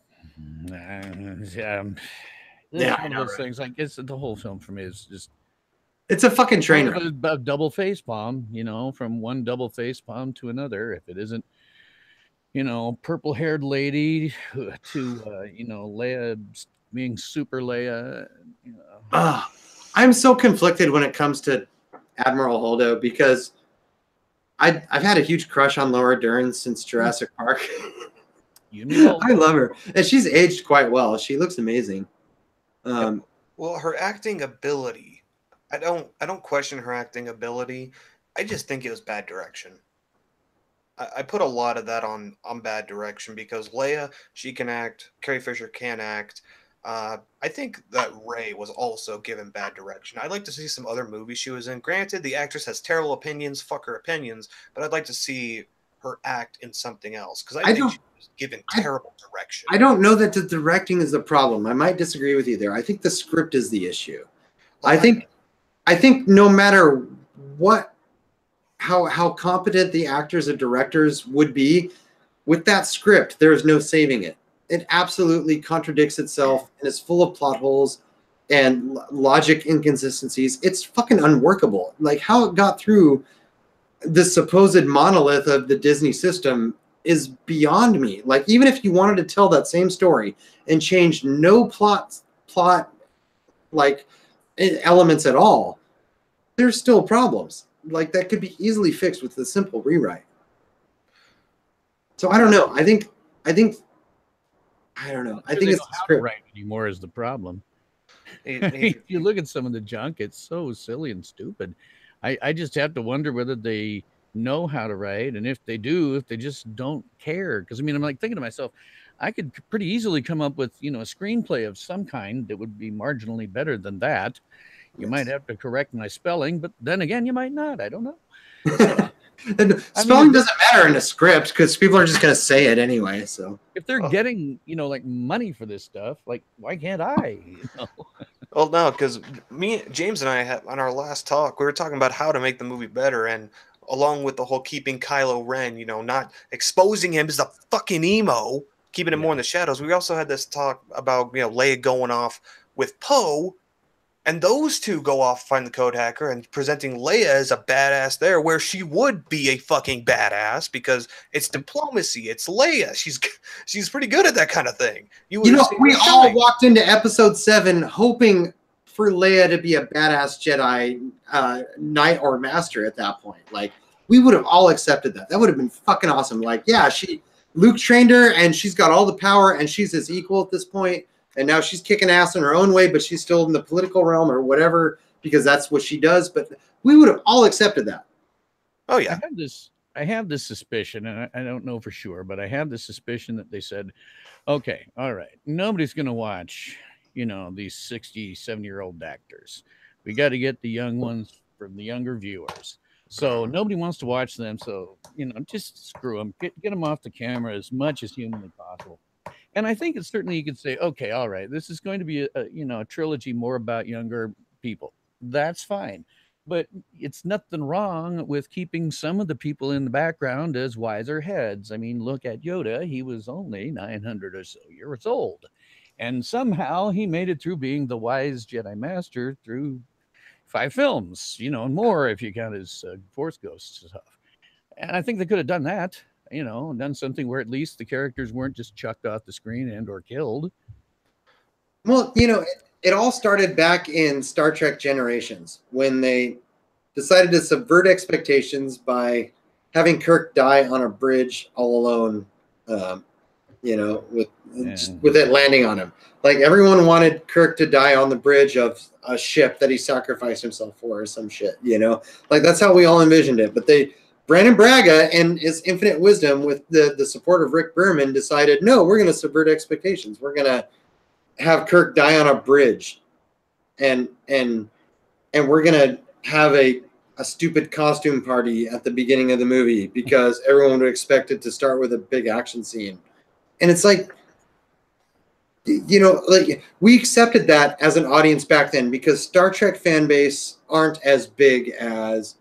One of those things. Like the whole film for me is just. It's a fucking train wreck. A double face palm, from one double face palm to another. If it isn't, purple-haired lady to, Leia being super Leia. I'm so conflicted when it comes to Admiral Holdo because I've had a huge crush on Laura Dern since Jurassic Park. I love her, and she's aged quite well. She looks amazing. Well, her acting ability. I don't question her acting ability. I just think it was bad direction. I put a lot of that on bad direction because Leia, she can act. Carrie Fisher can act. I think that Rey was also given bad direction. I'd like to see some other movies she was in. Granted, the actress has terrible opinions. Fuck her opinions. But I'd like to see her act in something else because I think she was given terrible direction. I don't know that the directing is the problem. I might disagree with you there. I think the script is the issue. I think no matter how competent the actors and directors would be, with that script, there is no saving it. It absolutely contradicts itself and is full of plot holes and logic inconsistencies. It's fucking unworkable. Like how it got through the supposed monolith of the Disney system is beyond me. Like even if you wanted to tell that same story and change no plot like elements at all, there's still problems. Like that could be easily fixed with a simple rewrite. So I don't know. I think I don't know. I think it's the script. Right anymore is the problem. If you look at some of the junk, it's so silly and stupid. I just have to wonder whether they know how to write, and if they do, if they just don't care. Because I mean, I'm like thinking to myself, I could pretty easily come up with, you know, a screenplay of some kind that would be marginally better than that. You might have to correct my spelling, but then again, you might not. I don't know. Spelling doesn't matter in a script because people are just going to say it anyway. So if they're getting, you know, like money for this stuff, like why can't I? You know? Well, no, because James and I had on our last talk, we were talking about how to make the movie better, and along with the whole keeping Kylo Ren, you know, not exposing him as a fucking emo, keeping him more in the shadows. We also had this talk about, you know, Leia going off with Poe. And those two go off, find the code hacker, and presenting Leia as a badass there, where she would be a fucking badass because it's diplomacy. It's Leia. She's pretty good at that kind of thing. You know, we all walked into Episode 7 hoping for Leia to be a badass Jedi knight or master at that point. Like, we would have all accepted that. That would have been fucking awesome. Like, yeah, Luke trained her, and she's got all the power, and she's his equal at this point. And now she's kicking ass in her own way, but she's still in the political realm or whatever, because that's what she does. But we would have all accepted that. Oh, yeah. I have this suspicion, and I don't know for sure, but I have this suspicion that they said, okay, all right, nobody's going to watch, you know, these 60, 70-year-old actors. We got to get the young ones from the younger viewers. So nobody wants to watch them. So, you know, just screw them. Get them off the camera as much as humanly possible. And I think it's certainly you could say, okay, all right, this is going to be a trilogy more about younger people. That's fine. But it's nothing wrong with keeping some of the people in the background as wiser heads. I mean, look at Yoda. He was only 900 or so years old. And somehow he made it through being the wise Jedi Master through 5 films, you know, and more if you count his Force Ghosts stuff. And I think they could have done that. You know, done something where at least the characters weren't just chucked off the screen and or killed. Well, you know, it all started back in Star Trek Generations when they decided to subvert expectations by having Kirk die on a bridge all alone, you know, with it landing on him. Like, everyone wanted Kirk to die on the bridge of a ship that he sacrificed himself for or some shit, you know? Like, that's how we all envisioned it. But Brandon Braga and his infinite wisdom with the support of Rick Berman decided, no, we're going to subvert expectations. We're going to have Kirk die on a bridge and we're going to have a stupid costume party at the beginning of the movie because everyone would expect it to start with a big action scene. And it's like, you know, like, we accepted that as an audience back then because Star Trek fan base aren't as big as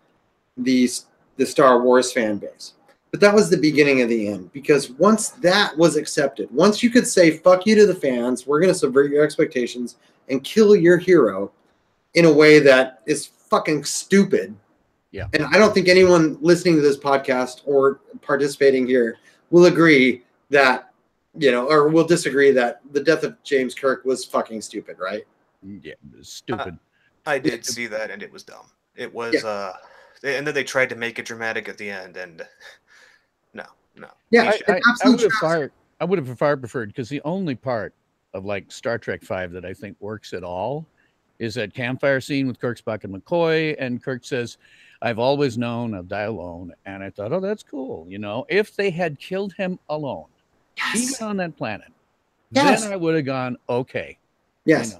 the Star Wars fan base. But that was the beginning of the end, because once that was accepted, once you could say, fuck you to the fans, we're going to subvert your expectations and kill your hero in a way that is fucking stupid. Yeah. And I don't think anyone listening to this podcast or participating here will agree that, you know, or will disagree that the death of James Kirk was fucking stupid, right? Yeah, it was stupid. I did see that, and it was dumb. It was, and then they tried to make it dramatic at the end, and no. Yeah, I would have far preferred, because the only part of like Star Trek V that I think works at all is that campfire scene with Kirk, Spock, and McCoy, and Kirk says, "I've always known I'll die alone," and I thought, oh, that's cool. You know, if they had killed him alone, even on that planet, then I would have gone, okay. Yes.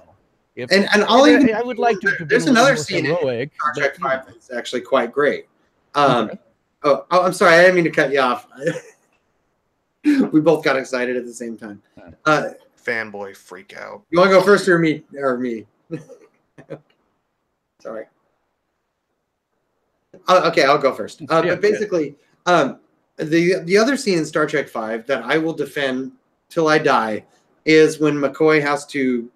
You know, I would like to. There's another scene in Star Trek V that's actually quite great. I'm sorry, I didn't mean to cut you off. We both got excited at the same time. Fanboy freak out. You want to go first or me? Sorry. Okay, I'll go first. But basically, the other scene in Star Trek V that I will defend till I die is when McCoy has to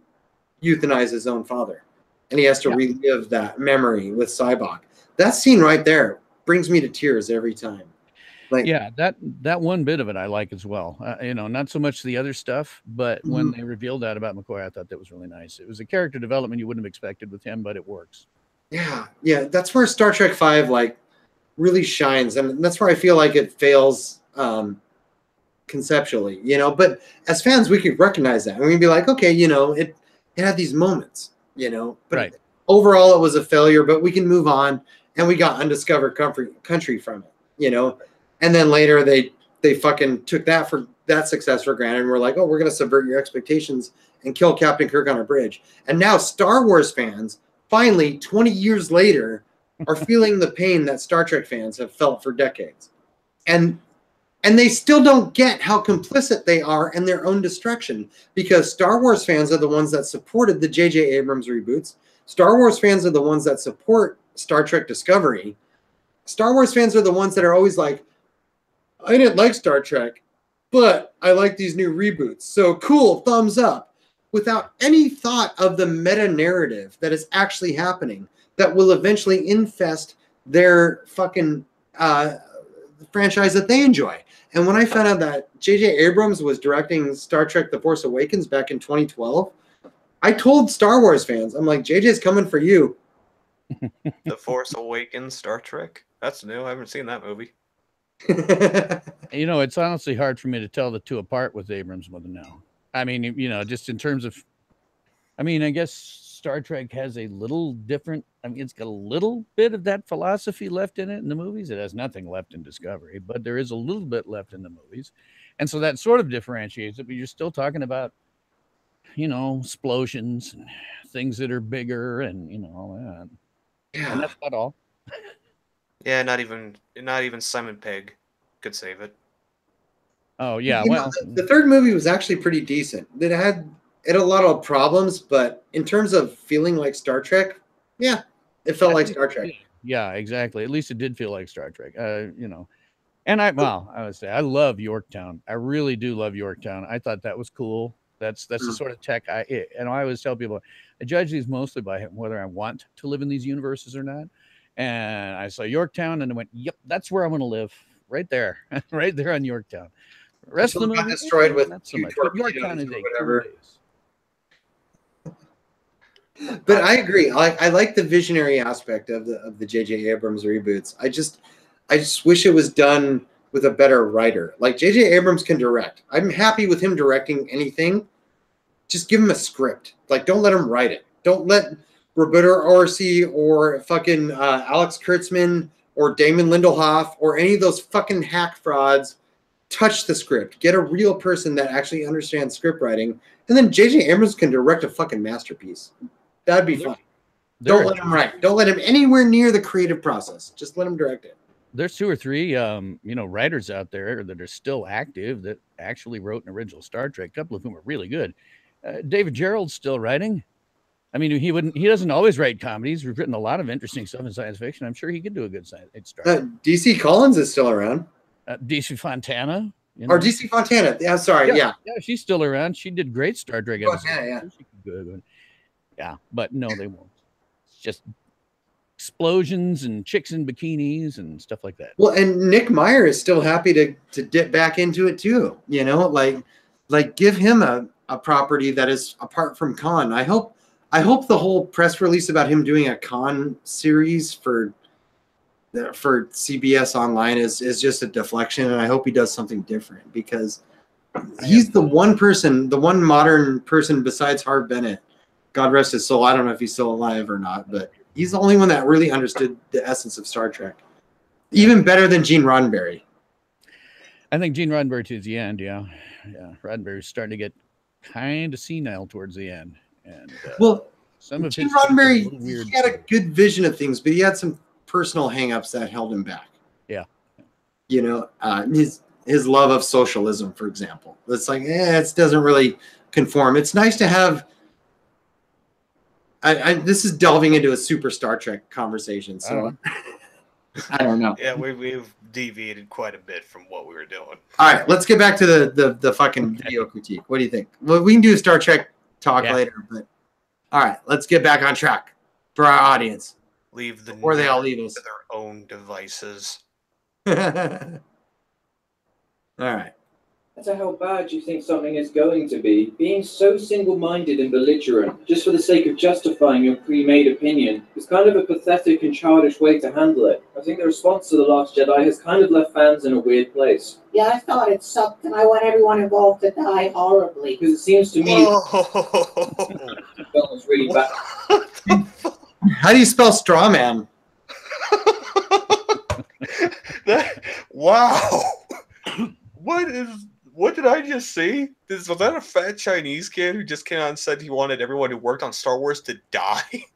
euthanize his own father, and he has to relive that memory with Cybok. That scene right there brings me to tears every time. Like, yeah, that one bit of it I like as well. You know, not so much the other stuff, but when they revealed that about McCoy, I thought that was really nice. It was a character development you wouldn't have expected with him, but it works. Yeah, that's where Star Trek V like really shines, and that's where I feel like it fails conceptually. You know, but as fans, we could recognize that, and we'd be like, okay, you know, it had these moments, you know, but overall it was a failure. But we can move on. and we got undiscovered country from it, you know. And then later they fucking took that success for granted and were like, oh, we're going to subvert your expectations and kill Captain Kirk on a bridge. And now Star Wars fans, finally, 20 years later, are feeling the pain that Star Trek fans have felt for decades. And they still don't get how complicit they are in their own destruction, because Star Wars fans are the ones that supported the J.J. Abrams reboots. Star Wars fans are the ones that support Star Trek Discovery. Star Wars fans are the ones that are always like, I didn't like Star Trek, but I like these new reboots. So cool, thumbs up. Without any thought of the meta narrative that is actually happening that will eventually infest their fucking franchise that they enjoy. And when I found out that J.J. Abrams was directing Star Trek The Force Awakens back in 2012, I told Star Wars fans, I'm like, JJ's coming for you. The Force Awakens Star Trek? That's new. I haven't seen that movie. You know, it's honestly hard for me to tell the two apart with Abrams more than now. I mean, you know, just in terms of, I mean, I guess Star Trek has a little different, I mean, it's got a little bit of that philosophy left in it in the movies. It has nothing left in Discovery, but there is a little bit left in the movies. And so that sort of differentiates it, but you're still talking about, you know, explosions and things that are bigger and, you know, all that. Yeah. And that's not all. Yeah, not even Simon Pegg could save it. Oh yeah, well, the third movie was actually pretty decent. It had a lot of problems, but in terms of feeling like Star Trek, yeah, it felt like Star Trek. Yeah, exactly. At least it did feel like Star Trek. You know, and I would say I love Yorktown. I really do love Yorktown. I thought that was cool. That's the sort of tech I always tell people I judge these mostly by whether I want to live in these universes or not. And I saw Yorktown and I went, yep, that's where I'm going to live. Right there. Right there on Yorktown. The rest of the movie got destroyed with not so much. Yorktown is a cool place. But I agree. I like the visionary aspect of the J.J. Abrams reboots. I just wish it was done with a better writer. Like J.J. Abrams can direct. I'm happy with him directing anything. Just give him a script. Like, don't let him write it. Don't let Roberto Orci or fucking Alex Kurtzman or Damon Lindelof or any of those fucking hack frauds touch the script. Get a real person that actually understands script writing, and then J.J. Abrams can direct a fucking masterpiece. That'd be fun. Don't let him write. Don't let him anywhere near the creative process. Just let him direct it. There's 2 or 3, you know, writers out there that are still active that actually wrote an original Star Trek. A couple of whom are really good. David Gerrold's still writing. I mean, he doesn't always write comedies. We've written a lot of interesting stuff in science fiction. I'm sure he could do a good Star Trek. DC Collins is still around. DC Fontana. You know? Or DC Fontana. Yeah, sorry. Yeah, she's still around. She did great Star Trek episodes. Yeah. Yeah, but no, they won't. It's just explosions and chicks in bikinis and stuff like that. Well, and Nick Meyer is still happy to dip back into it too. You know, like give him a property that is apart from Khan. I hope the whole press release about him doing a Khan series for CBS Online is just a deflection, and I hope he does something different, because he's the one modern person besides Harv Bennett, God rest his soul. I don't know if he's still alive or not, but he's the only one that really understood the essence of Star Trek, even better than Gene Roddenberry. I think Gene Roddenberry to the end, yeah. Roddenberry's starting to get kind of senile towards the end, and some of Gene Roddenberry, he had a good vision of things, but he had some personal hangups that held him back. Yeah, you know, his love of socialism, for example. It's like, it doesn't really conform. It's nice to have. This is delving into a super Star Trek conversation, so I don't know. Yeah, we've deviated quite a bit from what we were doing. All right, let's get back to the fucking video critique. What do you think? Well, we can do a Star Trek talk later, but all right, let's get back on track for our audience. Leave the before they all leave us to their own devices. All right. Matter how bad you think something is going to be, being so single-minded and belligerent, just for the sake of justifying your pre-made opinion, is kind of a pathetic and childish way to handle it. I think the response to The Last Jedi has kind of left fans in a weird place. Yeah, I thought it sucked, and I want everyone involved to die horribly. Because it seems to me the film was really bad. How do you spell straw man? Wow. What did I just see? Was that a fat Chinese kid who just came out and said he wanted everyone who worked on Star Wars to die?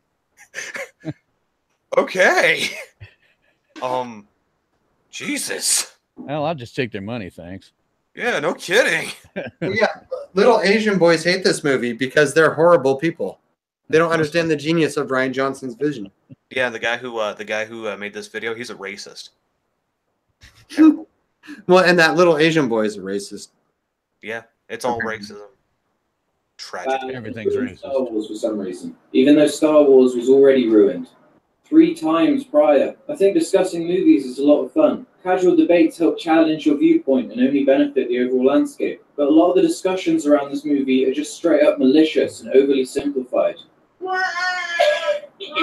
Okay. Jesus. Well, I'll just take their money, thanks. Yeah, no kidding. Yeah, little Asian boys hate this movie because they're horrible people. They don't understand the genius of Rian Johnson's vision. Yeah, the guy who made this video, he's a racist. Well, and that little Asian boy is a racist. Yeah, it's all racism. Tragic. Everything's racist. Star Wars for some reason, even though Star Wars was already ruined 3 times prior. I think discussing movies is a lot of fun. Casual debates help challenge your viewpoint and only benefit the overall landscape. But a lot of the discussions around this movie are just straight up malicious and overly simplified. You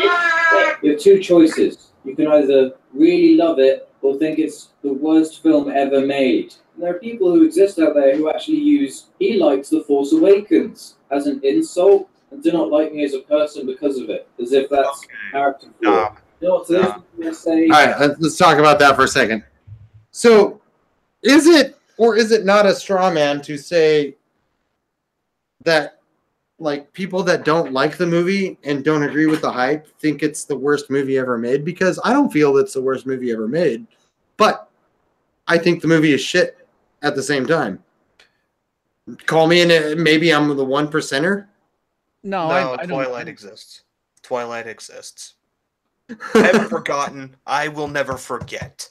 have 2 choices. You can either really love it or think it's the worst film ever made. And there are people who exist out there who actually use "he likes The Force Awakens" as an insult and do not like me as a person because of it, as if that's character flaw. You know what those people say? All right, let's talk about that for a second. So, is it or is it not a straw man to say that, like, people that don't like the movie and don't agree with the hype think it's the worst movie ever made? Because I don't feel it's the worst movie ever made, but I think the movie is shit at the same time. Call me and maybe I'm the 1%er. No, I Twilight exists. Twilight exists. Never forgotten. I will never forget.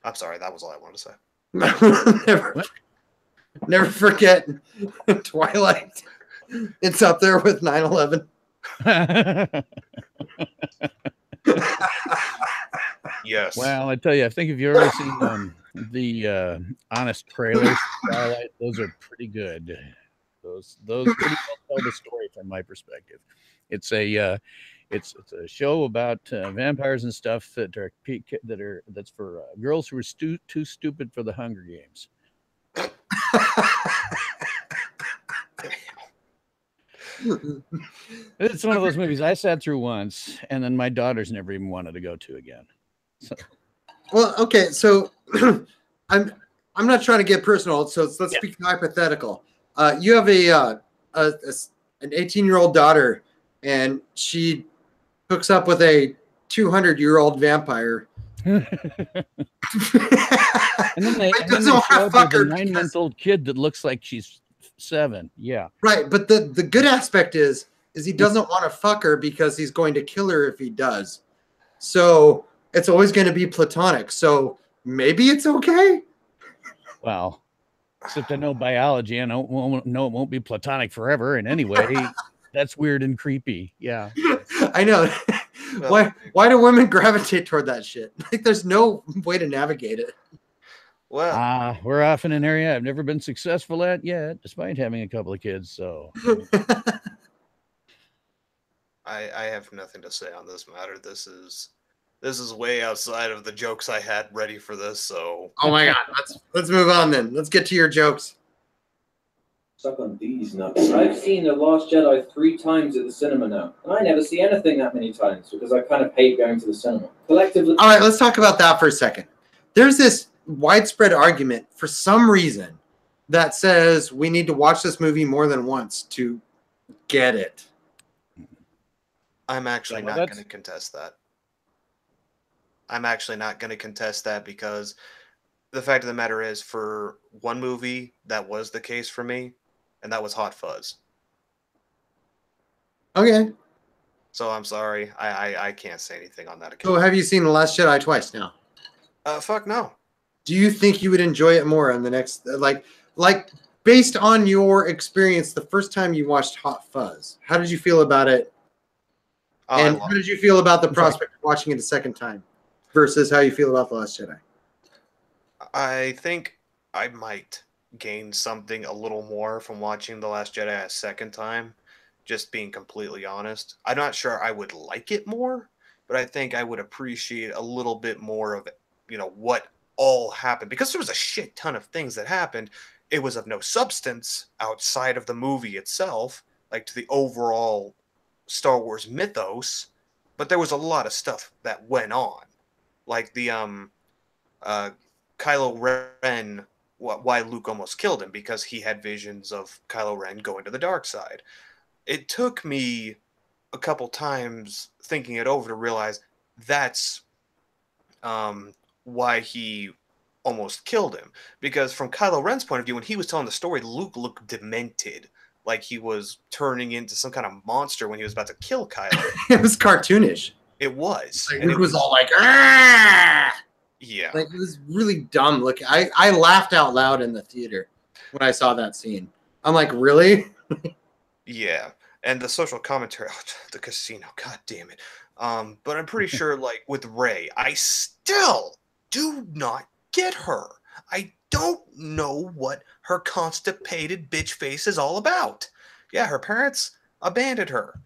I'm sorry, that was all I wanted to say. Never forget Twilight. It's up there with 9/11. Yes. Well, I tell you, I think if you've ever seen the honest trailers, Twilight, those are pretty good. Those pretty well tell the story from my perspective. It's a show about vampires and stuff that's for girls who are too stupid for the Hunger Games. It's one of those movies I sat through once, and then my daughters never even wanted to go to again. So. Well, okay, so I'm not trying to get personal, so let's speak hypothetical. You have an 18-year-old daughter, and she hooks up with a 200-year-old vampire. And then they show up with a 9-month-old kid that looks like she's 7. Yeah. Right, but the good aspect is he doesn't want to fuck her because he's going to kill her if he does. So it's always going to be platonic. So maybe it's okay. Well, except I know biology, and I know it won't be platonic forever. And anyway, that's weird and creepy. Yeah. I know. Why do women gravitate toward that shit? Like, there's no way to navigate it. Well, we're off in an area I've never been successful at yet, despite having a couple of kids. So I have nothing to say on this matter. This is way outside of the jokes I had ready for this. So oh my god, let's move on then. Let's get to your jokes. Suck on these nuts. I've seen The Last Jedi 3 times at the cinema now, and I never see anything that many times because I kind of hate going to the cinema. Collectively. All right, let's talk about that for a second. There's this widespread argument for some reason that says we need to watch this movie more than once to get it. I'm actually not going to contest that. I'm actually not going to contest that because the fact of the matter is, for one movie, that was the case for me, and that was Hot Fuzz. Okay. So I'm sorry. I can't say anything on that So account. have you seen The Last Jedi twice now? Fuck no. Do you think you would enjoy it more on the next, like based on your experience the first time you watched Hot Fuzz? How did you feel about it? And how did you feel about the prospect of watching it a second time versus how you feel about The Last Jedi? I think I might gain something a little more from watching The Last Jedi a second time, just being completely honest. I'm not sure I would like it more, but I think I would appreciate a little bit more of, what all happened. Because there was a shit ton of things that happened. It was of no substance outside of the movie itself, like to the overall Star Wars mythos, but there was a lot of stuff that went on. Like the Kylo Ren, why Luke almost killed him, because he had visions of Kylo Ren going to the dark side. It took me a couple times thinking it over to realize that's why he almost killed him. Because from Kylo Ren's point of view, when he was telling the story, Luke looked demented, like he was turning into some kind of monster when he was about to kill Kylo. It was cartoonish. It was. Like, Luke was all like, ah! Yeah. Like, it was really dumb looking. I laughed out loud in the theater when I saw that scene. I'm like, really? Yeah. And the social commentary, the casino, god damn it. But I'm pretty sure, like, with Rey, I still do not get her. I don't know what her constipated bitch face is all about. Yeah, her parents abandoned her.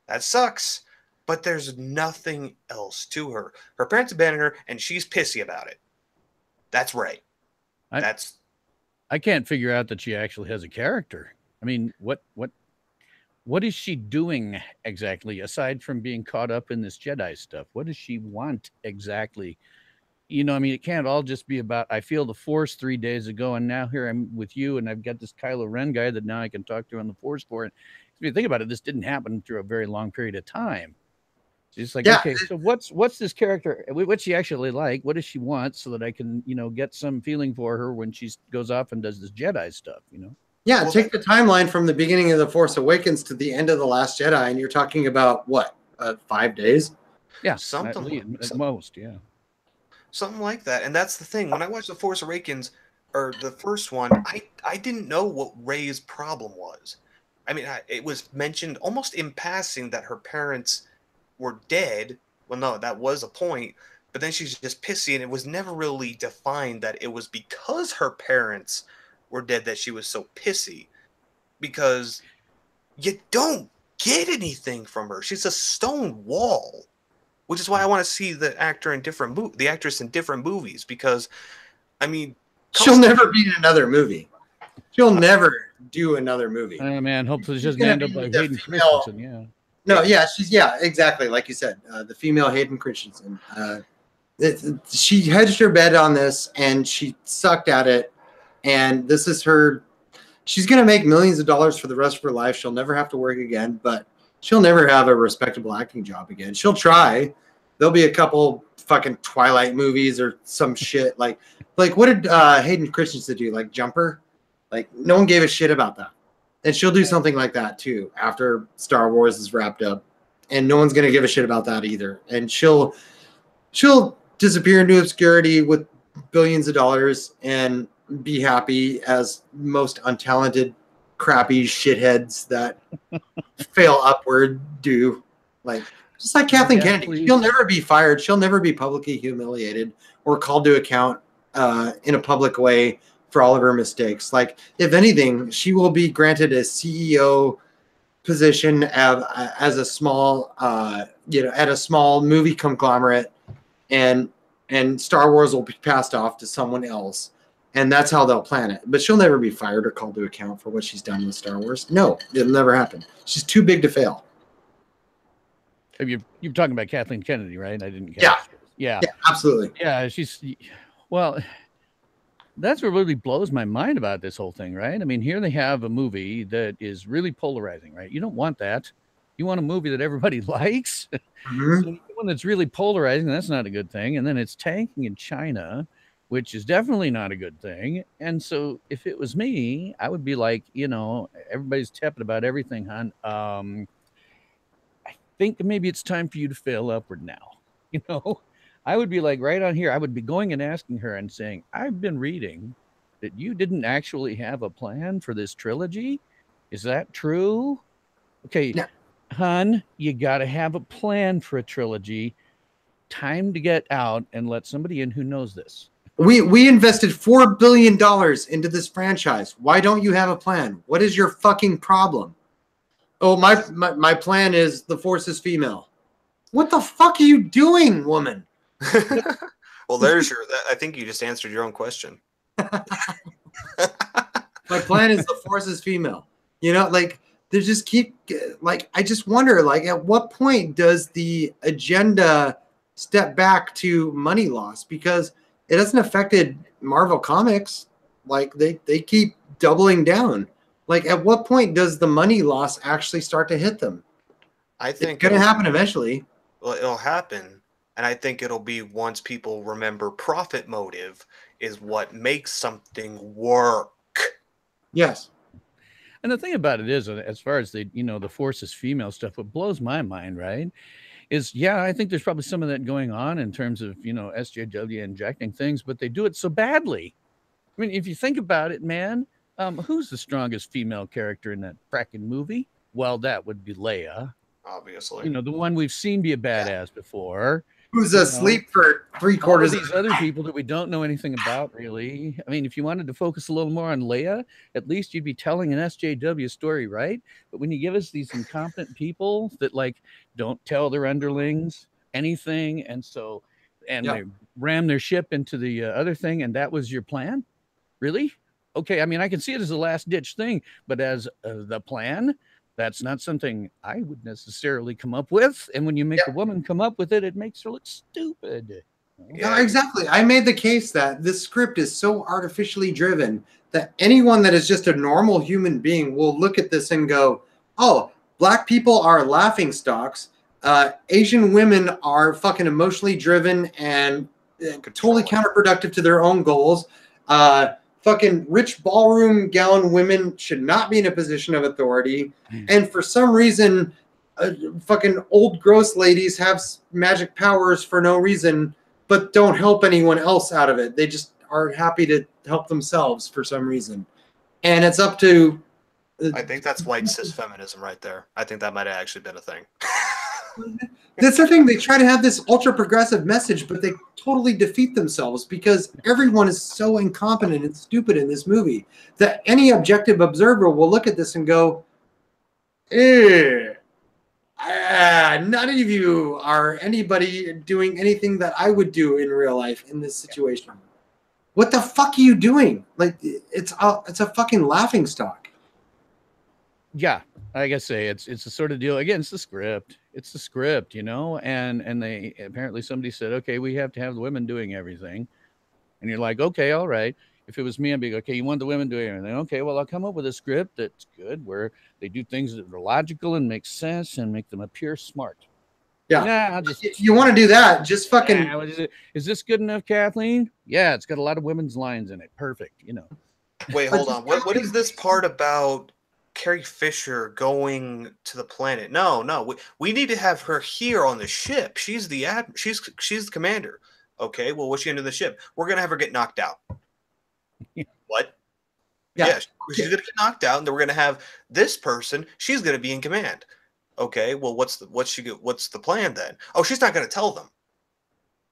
That sucks. But there's nothing else to her. Her parents abandoned her, and she's pissy about it. That's Rey. I can't figure out that she actually has a character. I mean, what is she doing exactly, aside from being caught up in this Jedi stuff? What does she want exactly? You know, I mean, it can't all just be about, I feel the Force 3 days ago, and now here I'm with you, and I've got this Kylo Ren guy that now I can talk to on the Force for. And if you think about it, this didn't happen through a very long period of time. It's like, yeah. Okay, so what's this character? What's she actually like? What does she want, so that I can, you know, get some feeling for her when she goes off and does this Jedi stuff, you know? Yeah, well, take the timeline from the beginning of The Force Awakens to the end of The Last Jedi, and you're talking about, what, 5 days? Yeah, something at most, yeah. Something like that. And that's the thing. When I watched The Force Awakens, or the first one, I didn't know what Rey's problem was. I mean, it was mentioned almost in passing that her parents were dead. Well, no, that was a point. But then she's just pissy, and it was never really defined that it was because her parents were dead that she was so pissy. Because you don't get anything from her. She's a stone wall. Which is why I want to see the actress in different movies, because, I mean, she'll never be in another movie. She'll never do another movie. Oh man, hopefully she's gonna end up like Hayden Christensen. Yeah. No, exactly, like you said, the female Hayden Christensen. She hedged her bet on this, and she sucked at it. And this is her. She's gonna make millions of dollars for the rest of her life. She'll never have to work again, but she'll never have a respectable acting job again. She'll try. There'll be a couple fucking Twilight movies or some shit. Like what did Hayden Christensen do? Like Jumper? Like, no one gave a shit about that. And she'll do something like that too after Star Wars is wrapped up. And no one's gonna give a shit about that either. And she'll disappear into obscurity with billions of dollars and be happy, as most untalented crappy shitheads that fail upward do. Like, just like Kathleen Kennedy. Please. She'll never be fired. She'll never be publicly humiliated or called to account in a public way for all of her mistakes. Like, if anything, she will be granted a CEO position as a small, at a small movie conglomerate, and Star Wars will be passed off to someone else. And that's how they'll plan it. But she'll never be fired or called to account for what she's done with Star Wars. No, it'll never happen. She's too big to fail. You're talking about Kathleen Kennedy, right? I didn't catch. Yeah, absolutely. Yeah, well, that's what really blows my mind about this whole thing, right? I mean, here they have a movie that is really polarizing, right? You don't want that. You want a movie that everybody likes. Mm-hmm. So one that's really polarizing, that's not a good thing. And then it's tanking in China, which is definitely not a good thing. And so if it was me, I would be like, everybody's tepid about everything, hon. I think maybe it's time for you to fail upward now. I would be like, right on here, I would be going and asking her and saying, I've been reading that you didn't actually have a plan for this trilogy. Is that true? Okay, no. Hon, you got to have a plan for a trilogy. Time to get out and let somebody in who knows this. We invested $4 billion into this franchise. Why don't you have a plan? What is your fucking problem? Oh, my plan is the Force is female. What the fuck are you doing, woman? Well, I think you just answered your own question. My plan is the Force is female. They just keep, I just wonder, at what point does the agenda step back to money loss? Because it hasn't affected Marvel Comics. Like they keep doubling down. Like at what point does the money loss actually start to hit them? I think it's going to happen eventually. Well, it'll happen. And I think it'll be once people remember profit motive is what makes something work. Yes. And the thing about it is, as far as the, the Force's female stuff, what blows my mind, right, is, yeah, I think there's probably some of that going on in terms of, SJW injecting things, but they do it so badly. I mean, if you think about it, man, who's the strongest female character in that fracking movie? Well, that would be Leia. Obviously. The one we've seen be a badass before. Who's asleep for 3/4 of these other people that we don't know anything about, really. I mean, if you wanted to focus a little more on Leia, at least you'd be telling an SJW story, right? But when you give us these incompetent people that like don't tell their underlings anything, and they ram their ship into the other thing, and that was your plan, really? Okay, I mean, I can see it as a last ditch thing, but as the plan, that's not something I would necessarily come up with. And when you make a woman come up with it, it makes her look stupid. Yeah, exactly. I made the case that this script is so artificially driven that anyone that is just a normal human being will look at this and go, oh, black people are laughing stocks. Asian women are fucking emotionally driven and totally counterproductive to their own goals. Fucking rich ballroom gown women should not be in a position of authority. And for some reason, fucking old gross ladies have magic powers for no reason, but don't help anyone else out of it. They just are happy to help themselves for some reason. And it's up to... I think that's white cis feminism right there. I think that might have actually been a thing. That's the thing. They try to have this ultra progressive message, but they totally defeat themselves because everyone is so incompetent and stupid in this movie that any objective observer will look at this and go, none of you are anybody doing anything that I would do in real life in this situation. What the fuck are you doing? Like, it's a fucking laughingstock. Yeah, like I say, it's a sort of deal. Again, it's the script. It's the script, and they apparently somebody said, okay, we have to have the women doing everything. And you're like, okay, all right. If it was me, I'd be like, okay, you want the women doing everything. Okay, well, I'll come up with a script that's good where they do things that are logical and make sense and make them appear smart. Yeah. You want to do that, just fucking... Is this good enough, Kathleen? Yeah, it's got a lot of women's lines in it. Perfect, Wait, hold on. What is this part about Carrie Fisher going to the planet? No. We need to have her here on the ship. She's the she's the commander. Okay, well, what's she into the ship? We're gonna have her get knocked out. What? Yeah, she's gonna get knocked out, and then we're gonna have this person. She's gonna be in command. Okay, well, what's the plan then? Oh, she's not gonna tell them.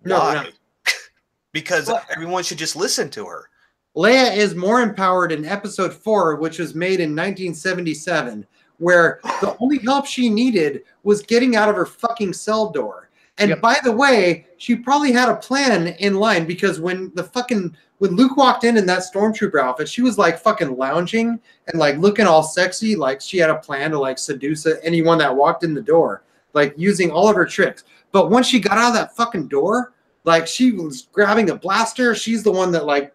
Why? No. Because everyone should just listen to her. Leia is more empowered in episode 4, which was made in 1977, where the only help she needed was getting out of her fucking cell door. And by the way, she probably had a plan in line because when Luke walked in that stormtrooper outfit, she was like fucking lounging and like looking all sexy, like she had a plan to like seduce anyone that walked in the door, like using all of her tricks. But once she got out of that fucking door, like she was grabbing a blaster. She's the one that like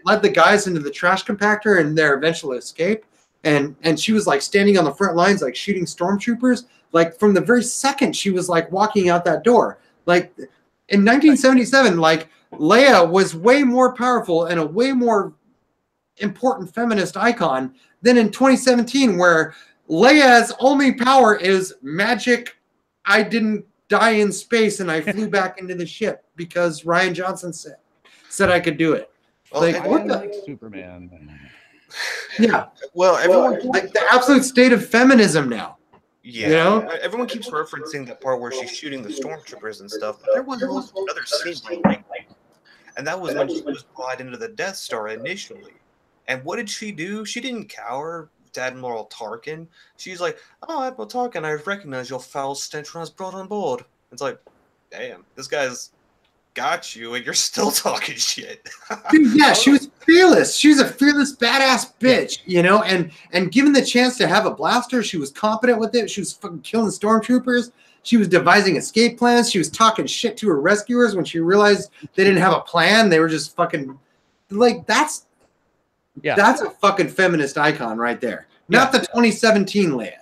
led the guys into the trash compactor and their eventual escape. And she was like standing on the front lines, like shooting stormtroopers. Like from the very second she was like walking out that door. Like in 1977, like Leia was way more powerful and a way more important feminist icon than in 2017, where Leia's only power is magic. I didn't die in space and I flew back into the ship because Rian Johnson said I could do it. Well, like, what like Superman. Yeah. Well, everyone like the absolute state of feminism now. Yeah. Everyone keeps referencing that part where she's shooting the stormtroopers and stuff, but there was another scene and that was when she was brought into the Death Star initially. And what did she do? She didn't cower to Admiral Tarkin. She's like, oh, Admiral Tarkin, I recognize your foul stench when I was brought on board. It's like, damn, this guy's got you and you're still talking shit. Dude, yeah, she was fearless. She was a fearless badass bitch, and given the chance to have a blaster, she was competent with it. She was fucking killing stormtroopers. She was devising escape plans. She was talking shit to her rescuers when she realized they didn't have a plan. They were just fucking like, that's a fucking feminist icon right there. Not the 2017 Leia.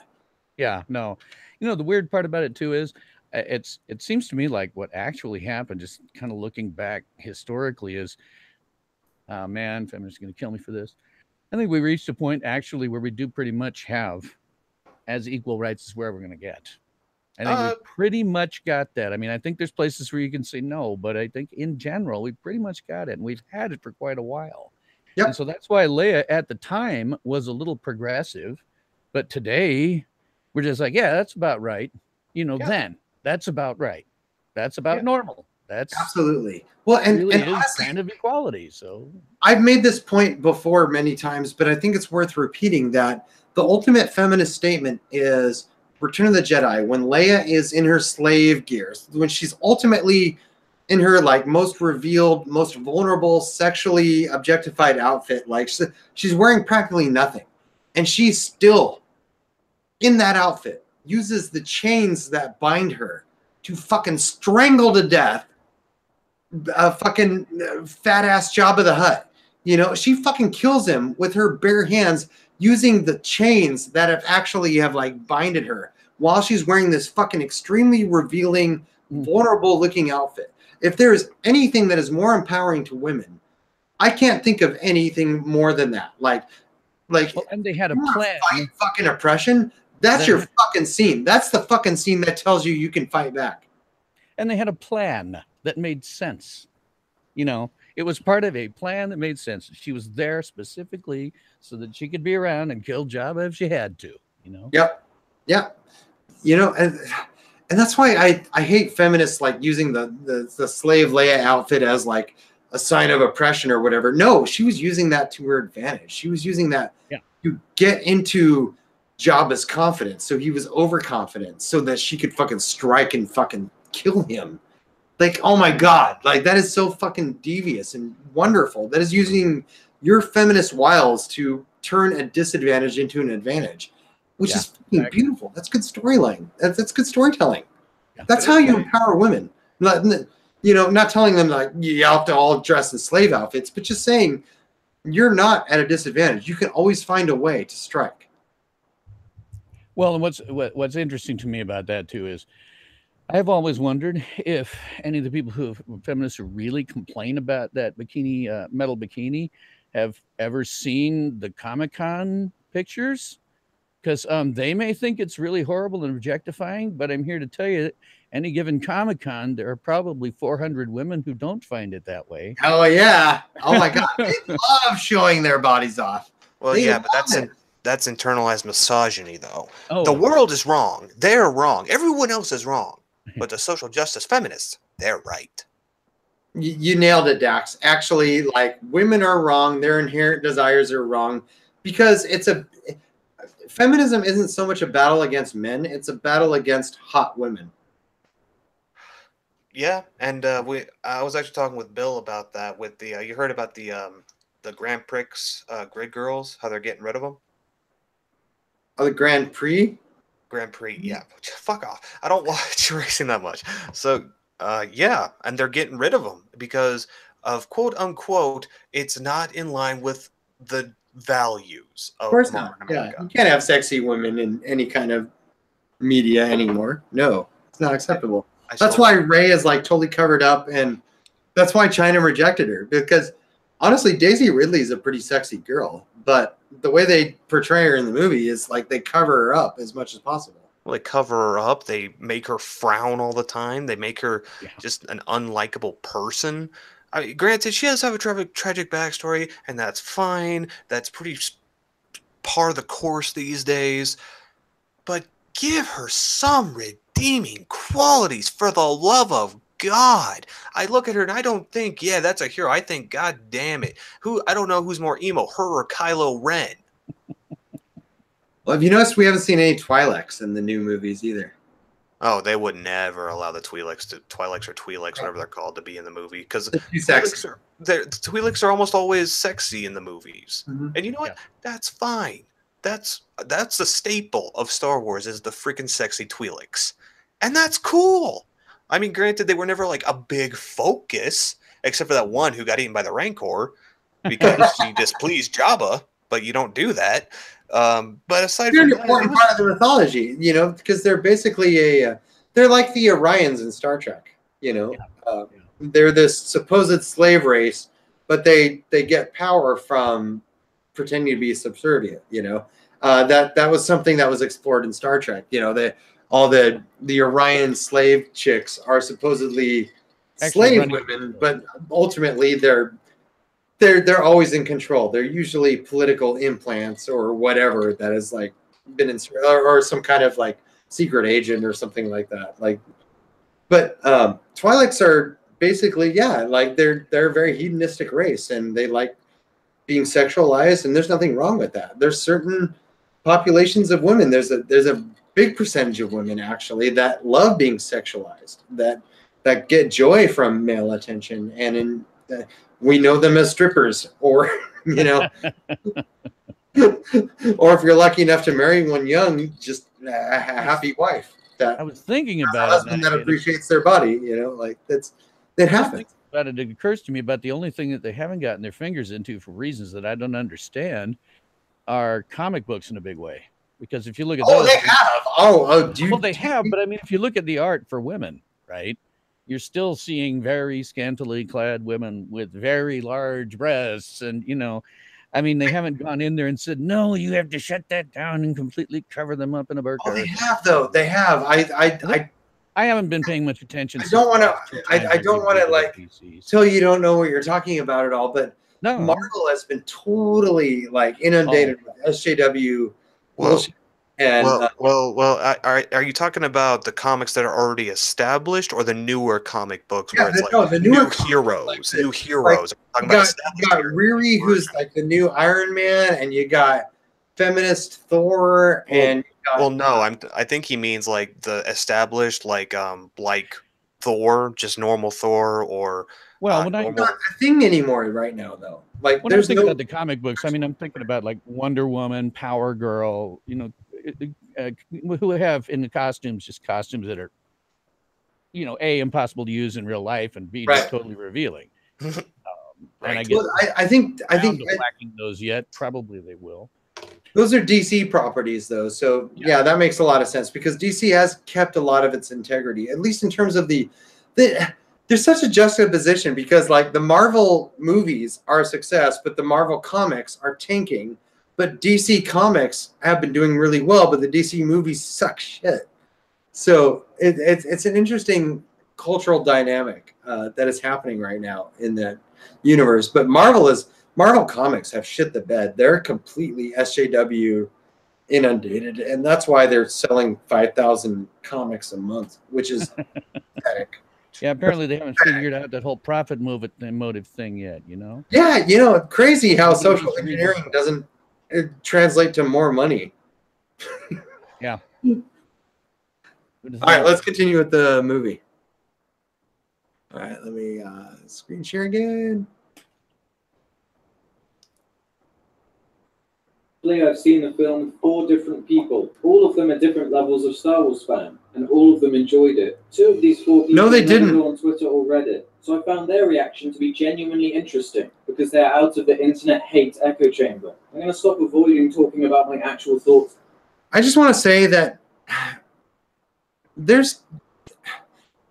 Yeah, no. You know, the weird part about it too is it seems to me like what actually happened, just kind of looking back historically, is, oh man, feminists are going to kill me for this. I think we reached a point actually where we do pretty much have as equal rights as we're ever going to get. I think we pretty much got that. I mean, I think there's places where you can say no, but I think in general, we pretty much got it, and we've had it for quite a while. Yep. And so that's why Leia at the time was a little progressive, but today we're just like, yeah, that's about right. You know, then that's about right. That's about normal. That's absolutely. Well, and honestly, kind of equality. So I've made this point before many times, but I think it's worth repeating that the ultimate feminist statement is Return of the Jedi, when Leia is in her slave gears, when she's ultimately in her like most revealed, most vulnerable, sexually objectified outfit, like she's wearing practically nothing, and she's still in that outfit, uses the chains that bind her to fucking strangle to death a fucking fat ass Jabba the Hutt. You know, she fucking kills him with her bare hands using the chains that have like binded her while she's wearing this fucking extremely revealing, vulnerable looking outfit. If there's anything that is more empowering to women, I can't think of anything more than that. Like, and they had a plan. Fight fucking oppression. That's your fucking scene. That's the fucking scene that tells you can fight back. And they had a plan that made sense. You know, it was part of a plan that made sense. She was there specifically so that she could be around and kill Jabba if she had to, you know? Yep. You know, and that's why I hate feminists like using the slave Leia outfit as like a sign of oppression or whatever. No, she was using that to her advantage. She was using that to get into Jabba's confidence. So he was overconfident so that she could fucking strike and fucking kill him. Like, oh my God, like that is so fucking devious and wonderful. That is using your feminist wiles to turn a disadvantage into an advantage, which is fucking beautiful. That's good storyline. That's good storytelling. Yeah, that's how you empower women. Not telling them like you have to all dress in slave outfits, but just saying you're not at a disadvantage. You can always find a way to strike. Well, and what's interesting to me about that too is I've always wondered if any of the people feminists who really complain about that bikini, metal bikini, have ever seen the Comic-Con pictures, because they may think it's really horrible and objectifying, but I'm here to tell you that any given Comic-Con, there are probably 400 women who don't find it that way. Oh yeah! Oh my God, they love showing their bodies off. Well, but that's internalized misogyny, though. Oh. The world is wrong. They're wrong. Everyone else is wrong. But the social justice feminists, they're right. You nailed it, Dax. Actually, like, women are wrong. Their inherent desires are wrong, because feminism isn't so much a battle against men. It's a battle against hot women. Yeah, and I was actually talking with Bill about that. With the you heard about the Grand Prix grid girls, how they're getting rid of them? Oh, the Grand Prix? Grand Prix, yeah. Fuck off. I don't watch racing that much. So, yeah, and they're getting rid of them because of quote unquote, it's not in line with the values of course not. Yeah, you can't have sexy women in any kind of media anymore. No, it's not acceptable. That's why Rey is like totally covered up, and that's why China rejected her, because honestly, Daisy Ridley is a pretty sexy girl, but the way they portray her in the movie is like they cover her up as much as possible. Well, they cover her up. They make her frown all the time. They make her just an unlikable person. I mean, granted, she does have a tragic backstory, and that's fine. That's pretty par the course these days. But give her some redeeming qualities, for the love of God. I look at her and I don't think, yeah, that's a hero. I think, God damn it. I don't know who's more emo, her or Kylo Ren. Well, have you noticed we haven't seen any Twi'leks in the new movies either? Oh, they would never allow the Twi'leks or Twi'leks, whatever they're called, to be in the movie, because the Twi'leks are almost always sexy in the movies. Mm-hmm. And you know what? Yeah. That's fine. That's the staple of Star Wars, is the freaking sexy Twi'leks. And that's cool. I mean, granted, they were never like a big focus, except for that one who got eaten by the Rancor because she displeased Jabba, but you don't do that. But aside They're from an that, important part of the mythology, you know, because they're basically they're like the Orions in Star Trek, you know. They're this supposed slave race, but they get power from pretending to be subservient, you know. That was something that was explored in Star Trek, you know, all the Orion slave chicks are supposedly slave women, but ultimately they're always in control. They're usually political implants or whatever that has like been in, or some kind of like secret agent or something like that. Like, but Twi'leks are basically, yeah, like they're a very hedonistic race and they like being sexualized, and there's nothing wrong with that. There's certain populations of women. There's a big percentage of women actually that love being sexualized, that get joy from male attention, and we know them as strippers, or you know, or if you're lucky enough to marry one young, just a happy wife. That I was thinking about a husband that appreciates their body, you know, like that happens. But it occurs to me about the only thing that they haven't gotten their fingers into for reasons that I don't understand are comic books in a big way. Because if you look at those, they have. Well, they have, but I mean, if you look at the art for women, right, you're still seeing very scantily clad women with very large breasts, and you know, I mean, they haven't gone in there and said, no, you have to shut that down and completely cover them up in a burqa. Oh, they have though. They have. I haven't been paying much attention. I don't want to like tell you don't know what you're talking about at all, but no. Marvel has been totally like inundated with SJW bullshit. And are you talking about the comics that are already established, or the newer comic books where it's the newer heroes, like new heroes? Like, you got Riri, who's like the new Iron Man, and you got feminist Thor, and I think he means like the established, like Thor, just normal Thor, or not a thing anymore right now though. Like when I think about the comic books, I mean, I'm thinking about like Wonder Woman, Power Girl, you know, who have in the costumes just costumes that are, you know, A, impossible to use in real life, and B, just totally revealing. And I guess I think lacking those yet. Probably they will. Those are DC properties, though, so yeah, that makes a lot of sense because DC has kept a lot of its integrity, at least in terms of there's such a juxtaposition because like the Marvel movies are a success, but the Marvel comics are tanking. But DC comics have been doing really well, but the DC movies suck shit. So it's an interesting cultural dynamic that is happening right now in that universe. But Marvel comics have shit the bed. They're completely SJW inundated, and that's why they're selling 5,000 comics a month, which is pathetic. Yeah, apparently they haven't figured out that whole profit motive thing yet, you know? Yeah, you know, crazy how social engineering doesn't translate to more money. Yeah. All right, let's continue with the movie. All right, let me screen share again. I've seen the film with 4 different people. All of them are different levels of Star Wars fan, and all of them enjoyed it. 2 of these 4 people they didn't go on Twitter or Reddit, so I found their reaction to be genuinely interesting because they're out of the internet hate echo chamber. I'm going to stop avoiding talking about my actual thoughts. I just want to say that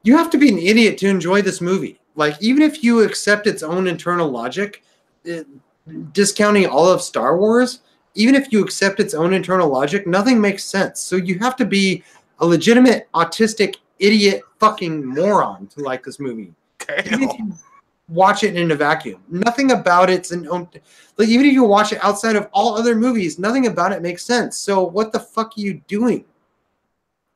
you have to be an idiot to enjoy this movie. Like, even if you accept its own internal logic, discounting all of Star Wars, even if you accept its own internal logic, nothing makes sense. So you have to be a legitimate autistic idiot fucking moron to like this movie. Even if you watch it in a vacuum, nothing about it's like, even if you watch it outside of all other movies, nothing about it makes sense. So what the fuck are you doing?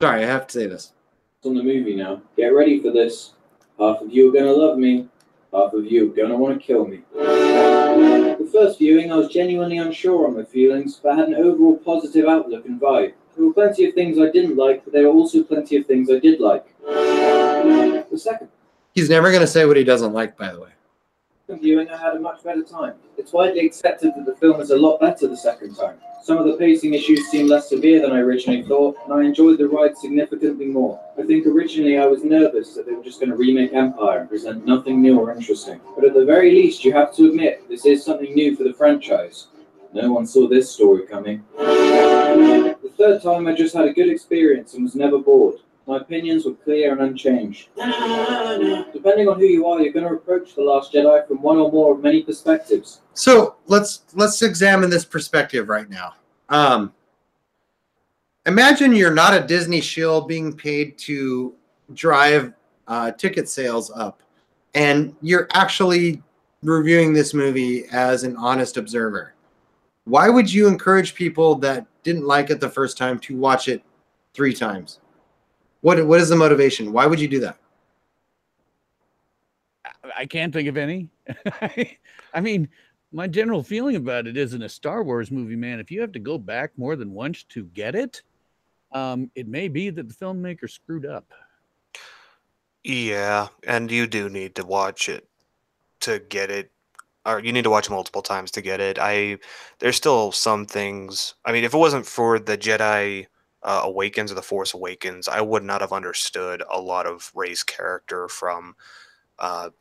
Sorry, I have to say this. It's on the movie now. Get ready for this. Half of you are gonna love me. Half of you are gonna want to kill me. The first viewing, I was genuinely unsure on my feelings, but I had an overall positive outlook and vibe. There were plenty of things I didn't like, but there were also plenty of things I did like. The second. He's never going to say what he doesn't like, by the way. second viewing, I had a much better time. It's widely accepted that the film is a lot better the second time. Some of the pacing issues seem less severe than I originally thought, and I enjoyed the ride significantly more. I think originally I was nervous that they were just going to remake Empire and present nothing new or interesting. But at the very least, you have to admit, this is something new for the franchise. No one saw this story coming. The third time, I just had a good experience and was never bored. My opinions were clear and unchanged. Depending on who you are, you're going to approach The Last Jedi from one or more of many perspectives. So let's examine this perspective right now. Imagine you're not a Disney shill being paid to drive ticket sales up, and you're actually reviewing this movie as an honest observer. Why would you encourage people that didn't like it the first time to watch it 3 times? What is the motivation? Why would you do that? I can't think of any. I mean, my general feeling about it is, in a Star Wars movie, man, if you have to go back more than once to get it, it may be that the filmmaker screwed up. Yeah, and you do need to watch it to get it, or you need to watch multiple times to get it. There's still some things. I mean, if it wasn't for the Jedi Awakens or the Force Awakens, I would not have understood a lot of Rey's character from or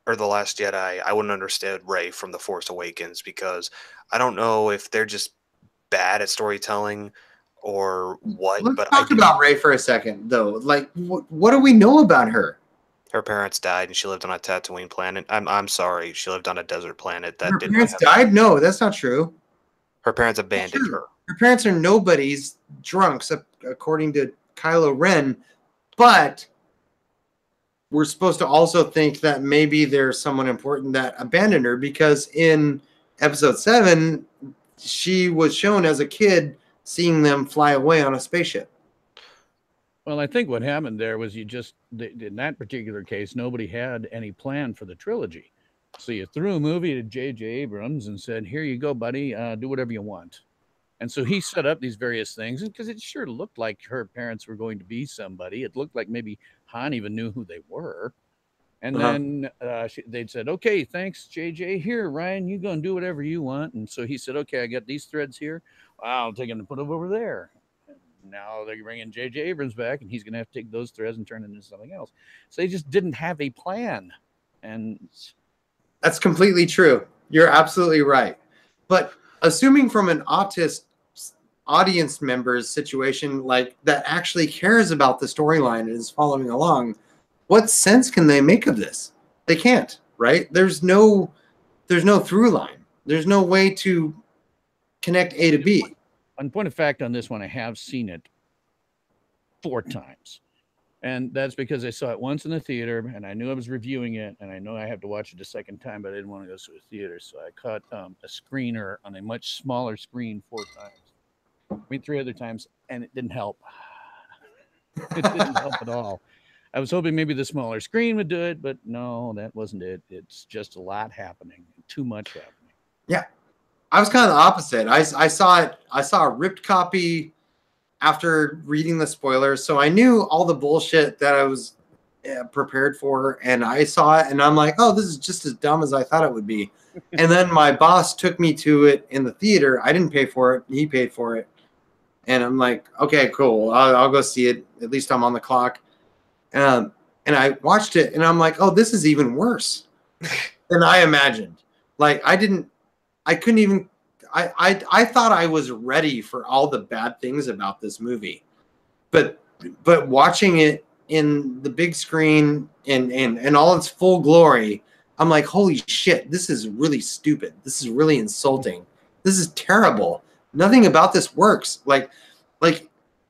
The Last Jedi. I wouldn't understand Rey from The Force Awakens, because I don't know if they're just bad at storytelling or what. Let's but talk about Rey for a second, though. Like, what do we know about her? Her parents died, and she lived on a Tatooine planet. I'm sorry, she lived on a desert planet. Her parents died? No, that's not true. Her parents abandoned her. Her parents are nobodies, drunks, according to Kylo Ren. But we're supposed to also think that maybe there's someone important that abandoned her, because in Episode 7, she was shown as a kid seeing them fly away on a spaceship. Well, I think what happened there was in that particular case, nobody had any plan for the trilogy. So you threw a movie to J.J. Abrams and said, here you go, buddy, do whatever you want. And so he set up these various things, because it sure looked like her parents were going to be somebody. It looked like maybe Han even knew who they were. And then they'd said, okay, thanks, JJ. Here, Ryan, you go and do whatever you want. And so he said, okay, I got these threads here. I'll take them and put them over there. And now they're bringing J.J. Abrams back, and he's going to have to take those threads and turn it into something else. So they just didn't have a plan. And that's completely true. You're absolutely right. But assuming from an audience member's situation, like, that actually cares about the storyline and is following along, what sense can they make of this? They can't, right? There's no through line. There's no way to connect A to B. On point of fact on this one, I have seen it 4 times. And that's because I saw it once in the theater, and I knew I was reviewing it, and I know I have to watch it a second time, but I didn't want to go to a theater. So I caught a screener on a much smaller screen 4 times. I mean, 3 other times, and it didn't help. It didn't help at all. I was hoping maybe the smaller screen would do it, but no, that wasn't it. It's just a lot happening, too much happening. Yeah, I was kind of the opposite. I saw a ripped copy after reading the spoilers, so I knew all the bullshit that I was prepared for, and I saw it, and I'm like, oh, this is just as dumb as I thought it would be. And then my boss took me to it in the theater. I didn't pay for it. He paid for it. And I'm like, okay, cool. I'll go see it. At least I'm on the clock. And I watched it, and I'm like, oh, this is even worse than I imagined. Like, I thought I was ready for all the bad things about this movie. But watching it in the big screen and all its full glory, I'm like, holy shit, this is really stupid. This is really insulting. This is terrible. Nothing about this works. Like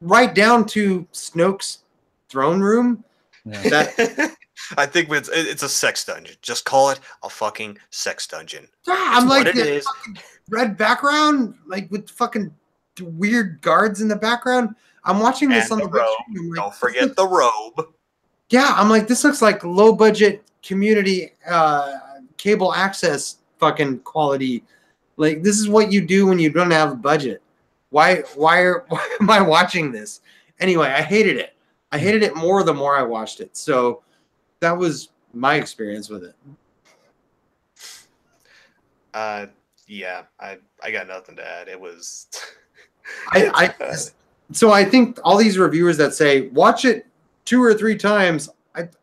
right down to Snoke's throne room. Yeah. I think it's a sex dungeon. Just call it a fucking sex dungeon. Yeah, I'm like, what it is. Red background, like with fucking weird guards in the background. I'm watching this on the robe. Like, don't forget the robe. Yeah, I'm like, this looks like low budget community cable access fucking quality. Like, this is what you do when you don't have a budget. Why am I watching this? Anyway, I hated it. I hated it more the more I watched it. So that was my experience with it. Yeah, I got nothing to add. It was. So I think all these reviewers that say watch it 2 or 3 times,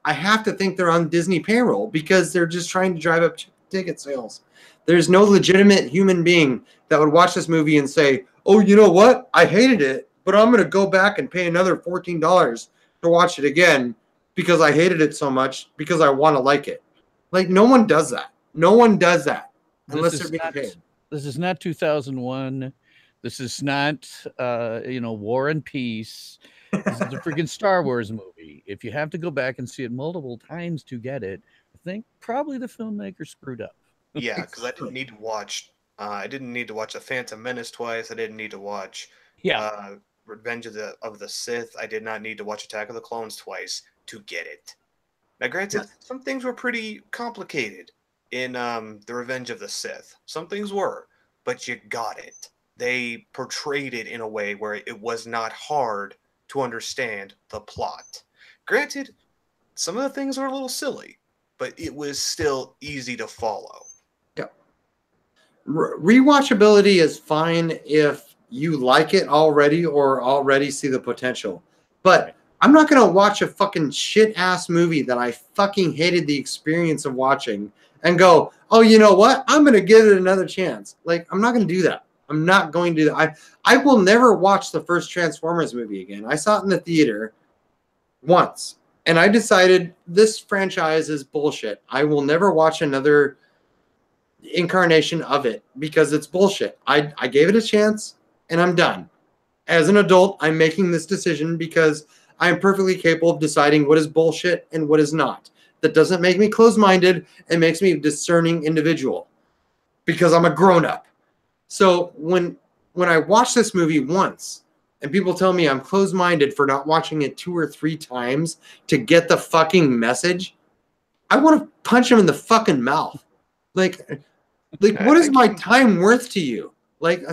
I have to think they're on Disney payroll because they're just trying to drive up ticket sales. There's no legitimate human being that would watch this movie and say, "Oh, you know what? I hated it, but I'm going to go back and pay another $14 to watch it again because I hated it so much because I want to like it." Like no one does that. No one does that unless they're being paid. This is not 2001. This is not, War and Peace. This is a freaking Star Wars movie. If you have to go back and see it multiple times to get it, I think probably the filmmaker screwed up. Yeah, because I didn't need to watch. I didn't need to watch The Phantom Menace twice. I didn't need to watch. Revenge of the Sith. I did not need to watch Attack of the Clones twice to get it. Now, granted, some things were pretty complicated in The Revenge of the Sith. Some things were, but you got it. They portrayed it in a way where it was not hard to understand the plot. Granted, some of the things were a little silly, but it was still easy to follow. Yeah. Rewatchability is fine if you like it already or already see the potential. But I'm not going to watch a fucking shit-ass movie that I fucking hated the experience of watching and go, "Oh, you know what? I'm going to give it another chance." Like, I'm not going to do that. I'm not going to do that. I will never watch the first Transformers movie again. I saw it in the theater once, and I decided this franchise is bullshit. I will never watch another incarnation of it because it's bullshit. I gave it a chance, and I'm done. As an adult, I'm making this decision because I am perfectly capable of deciding what is bullshit and what is not. That doesn't make me closed-minded. It makes me a discerning individual because I'm a grown-up. So when I watch this movie once and people tell me I'm closed-minded for not watching it 2 or 3 times to get the fucking message, I want to punch them in the fucking mouth. Like what is my time worth to you? Like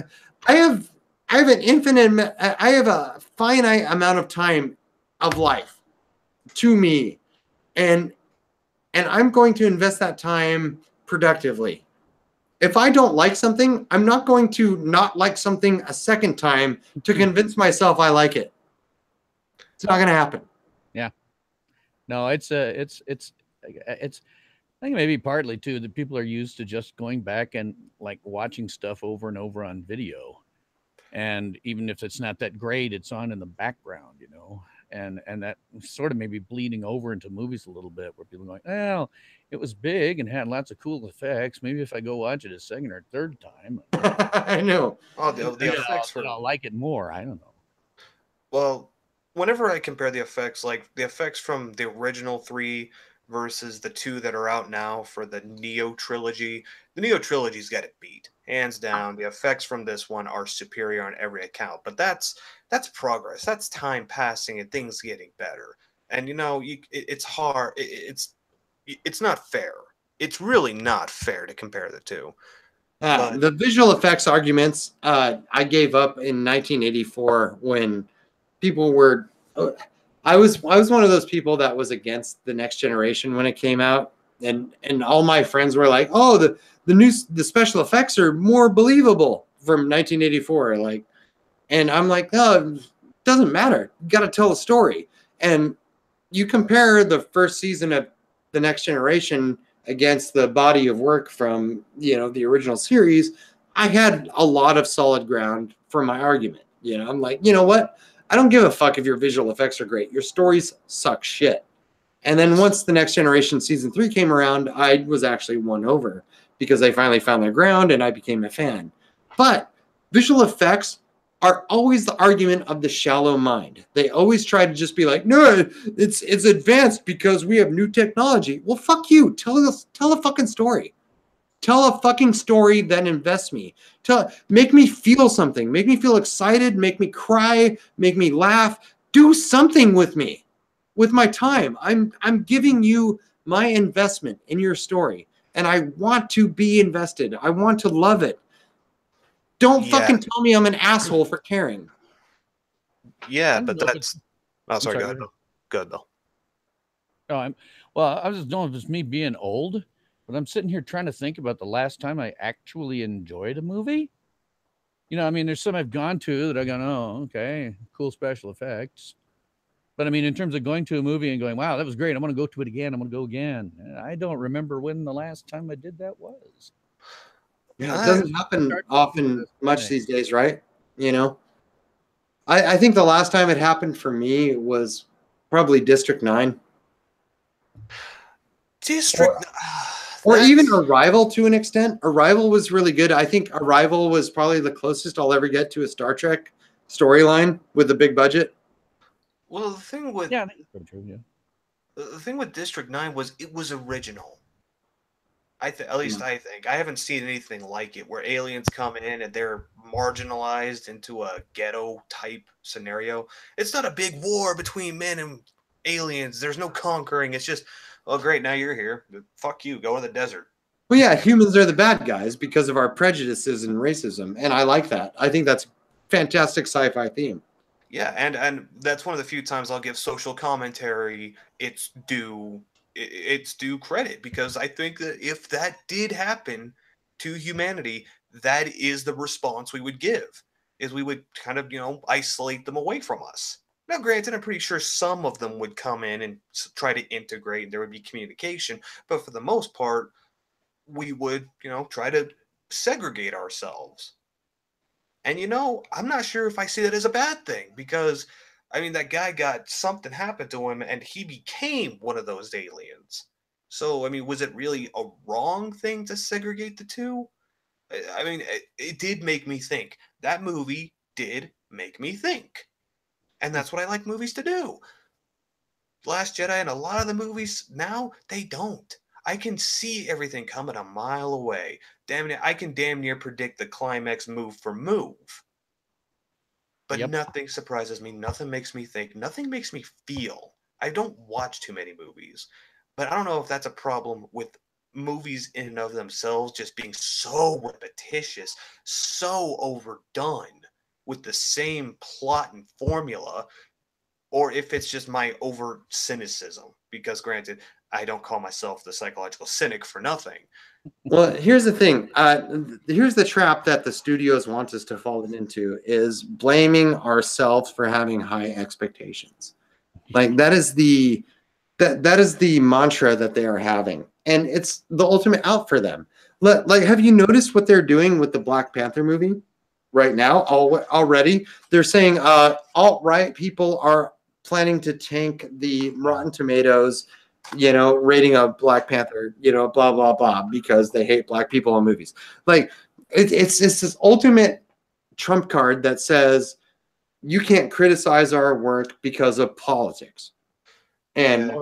I have a finite amount of time of life to me, and I'm going to invest that time productively. If I don't like something, I'm not going to not like something a second time to convince myself I like it. It's not going to happen. Yeah. No, it's I think maybe partly too that people are used to just going back and like watching stuff over and over on video. And even if it's not that great, it's on in the background, and that sort of maybe bleeding over into movies a little bit where people are going, well, it was big and had lots of cool effects. Maybe if I go watch it a second or third time, I know. Oh, the effects I'll like it more. I don't know. Well, whenever I compare the effects, like the effects from the original 3 versus the 2 that are out now for the Neo trilogy, the Neo trilogy's got it beat. Hands down, the effects from this one are superior on every account. But that's progress. That's time passing and things getting better. And it's hard. It's not fair. It's really not fair to compare the two. The visual effects arguments I gave up in 1984 when people were. I was one of those people that was against the Next Generation when it came out, and all my friends were like, "Oh, the special effects are more believable from 1984." Like, and I'm like, "No, it doesn't matter. You got to tell a story." And you compare the first season of the Next Generation against the body of work from the original series, I had a lot of solid ground for my argument. I'm like, you know what? I don't give a fuck if your visual effects are great. Your stories suck shit. And then once the Next Generation season 3 came around, I was actually won over because they finally found their ground and I became a fan. But visual effects are always the argument of the shallow mind. They always try to just be like, no, it's advanced because we have new technology. Well, fuck you. Tell a fucking story. Tell a fucking story that invests me. Make me feel something. Make me feel excited. Make me cry. Make me laugh. Do something with me, with my time. I'm giving you my investment in your story, and I want to be invested. I want to love it. Don't fucking tell me I'm an asshole for caring. Yeah, but that's. Oh, sorry. Go ahead, Bill. Go ahead, Bill. Oh, I was just knowing if it's me being old, But I'm sitting here trying to think about the last time I actually enjoyed a movie. You know, I mean, there's some I've gone to that I go, oh, okay, cool special effects. But I mean, in terms of going to a movie and going, wow, that was great. I want to go to it again. I want to go again. I don't remember when the last time I did that was. Yeah, it doesn't happen often much these days, right? You know, I think the last time it happened for me was probably District 9. Or even Arrival to an extent. Arrival was really good. I think Arrival was probably the closest I'll ever get to a Star Trek storyline with a big budget. Well, the thing with I think that's true, yeah. The thing with District 9 was it was original. At least I think. I haven't seen anything like it where aliens come in and they're marginalized into a ghetto type scenario. It's not a big war between men and aliens. There's no conquering. It's just, oh great, now you're here. Fuck you. Go in the desert. Well, yeah, humans are the bad guys because of our prejudices and racism, and I like that. I think that's a fantastic sci-fi theme. Yeah, and that's one of the few times I'll give social commentary its due credit, because I think that if that did happen to humanity, that is the response we would give, is we would kind of, isolate them away from us. Now, granted, I'm pretty sure some of them would come in and try to integrate and there would be communication, but for the most part, we would, try to segregate ourselves. And, I'm not sure if I see that as a bad thing, because, I mean, that guy got something happened to him and he became one of those aliens. So, I mean, was it really a wrong thing to segregate the two? I mean, it did make me think. That movie did make me think. And that's what I like movies to do. Last Jedi and a lot of the movies now, they don't. I can see everything coming a mile away. Damn it, I can damn near predict the climax move for move. But nothing surprises me. Nothing makes me think. Nothing makes me feel. I don't watch too many movies. But I don't know if that's a problem with movies in and of themselves just being so repetitious, so overdone with the same plot and formula, or if it's just my over cynicism. Because granted, I don't call myself the psychological cynic for nothing. Well, here's the thing. Here's the trap that the studios want us to fall into, is blaming ourselves for having high expectations. Like that is the mantra that they are having, and it's the ultimate out for them. Like, have you noticed what they're doing with the Black Panther movie right now? Already, they're saying alt-right people are planning to tank the Rotten Tomatoes, rating of Black Panther, blah, blah, blah, because they hate black people in movies. Like, it's this ultimate trump card that says you can't criticize our work because of politics. And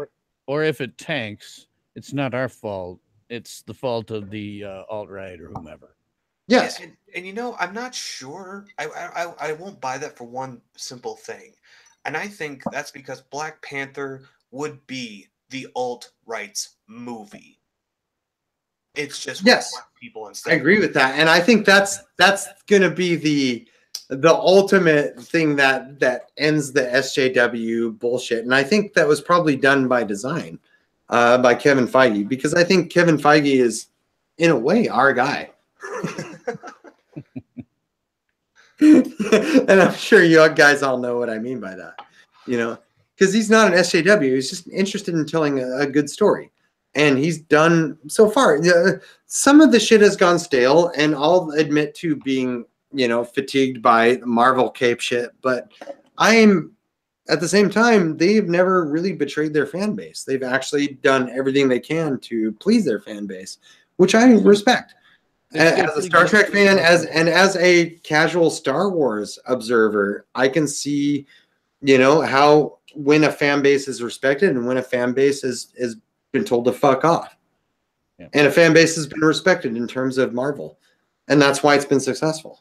or if it tanks, it's not our fault. It's the fault of the alt-right or whomever. Yes. And I'm not sure. I won't buy that for one simple thing. And I think that's because Black Panther would be the alt-right's movie. It's just people instead. I agree with that, and I think that's going to be the ultimate thing that ends the SJW bullshit. And I think that was probably done by design, by Kevin Feige, because I think Kevin Feige is, in a way, our guy. And I'm sure you guys all know what I mean by that, because he's not an SJW. He's just interested in telling a good story. And he's done so far. Some of the shit has gone stale, and I'll admit to being, fatigued by Marvel cape shit. But I'm, at the same time, they've never really betrayed their fan base. They've actually done everything they can to please their fan base, which I respect. As a Star Trek fan, as a casual Star Wars observer, I can see, how when a fan base is respected and when a fan base is been told to fuck off. Yeah. And a fan base has been respected in terms of Marvel. And that's why it's been successful.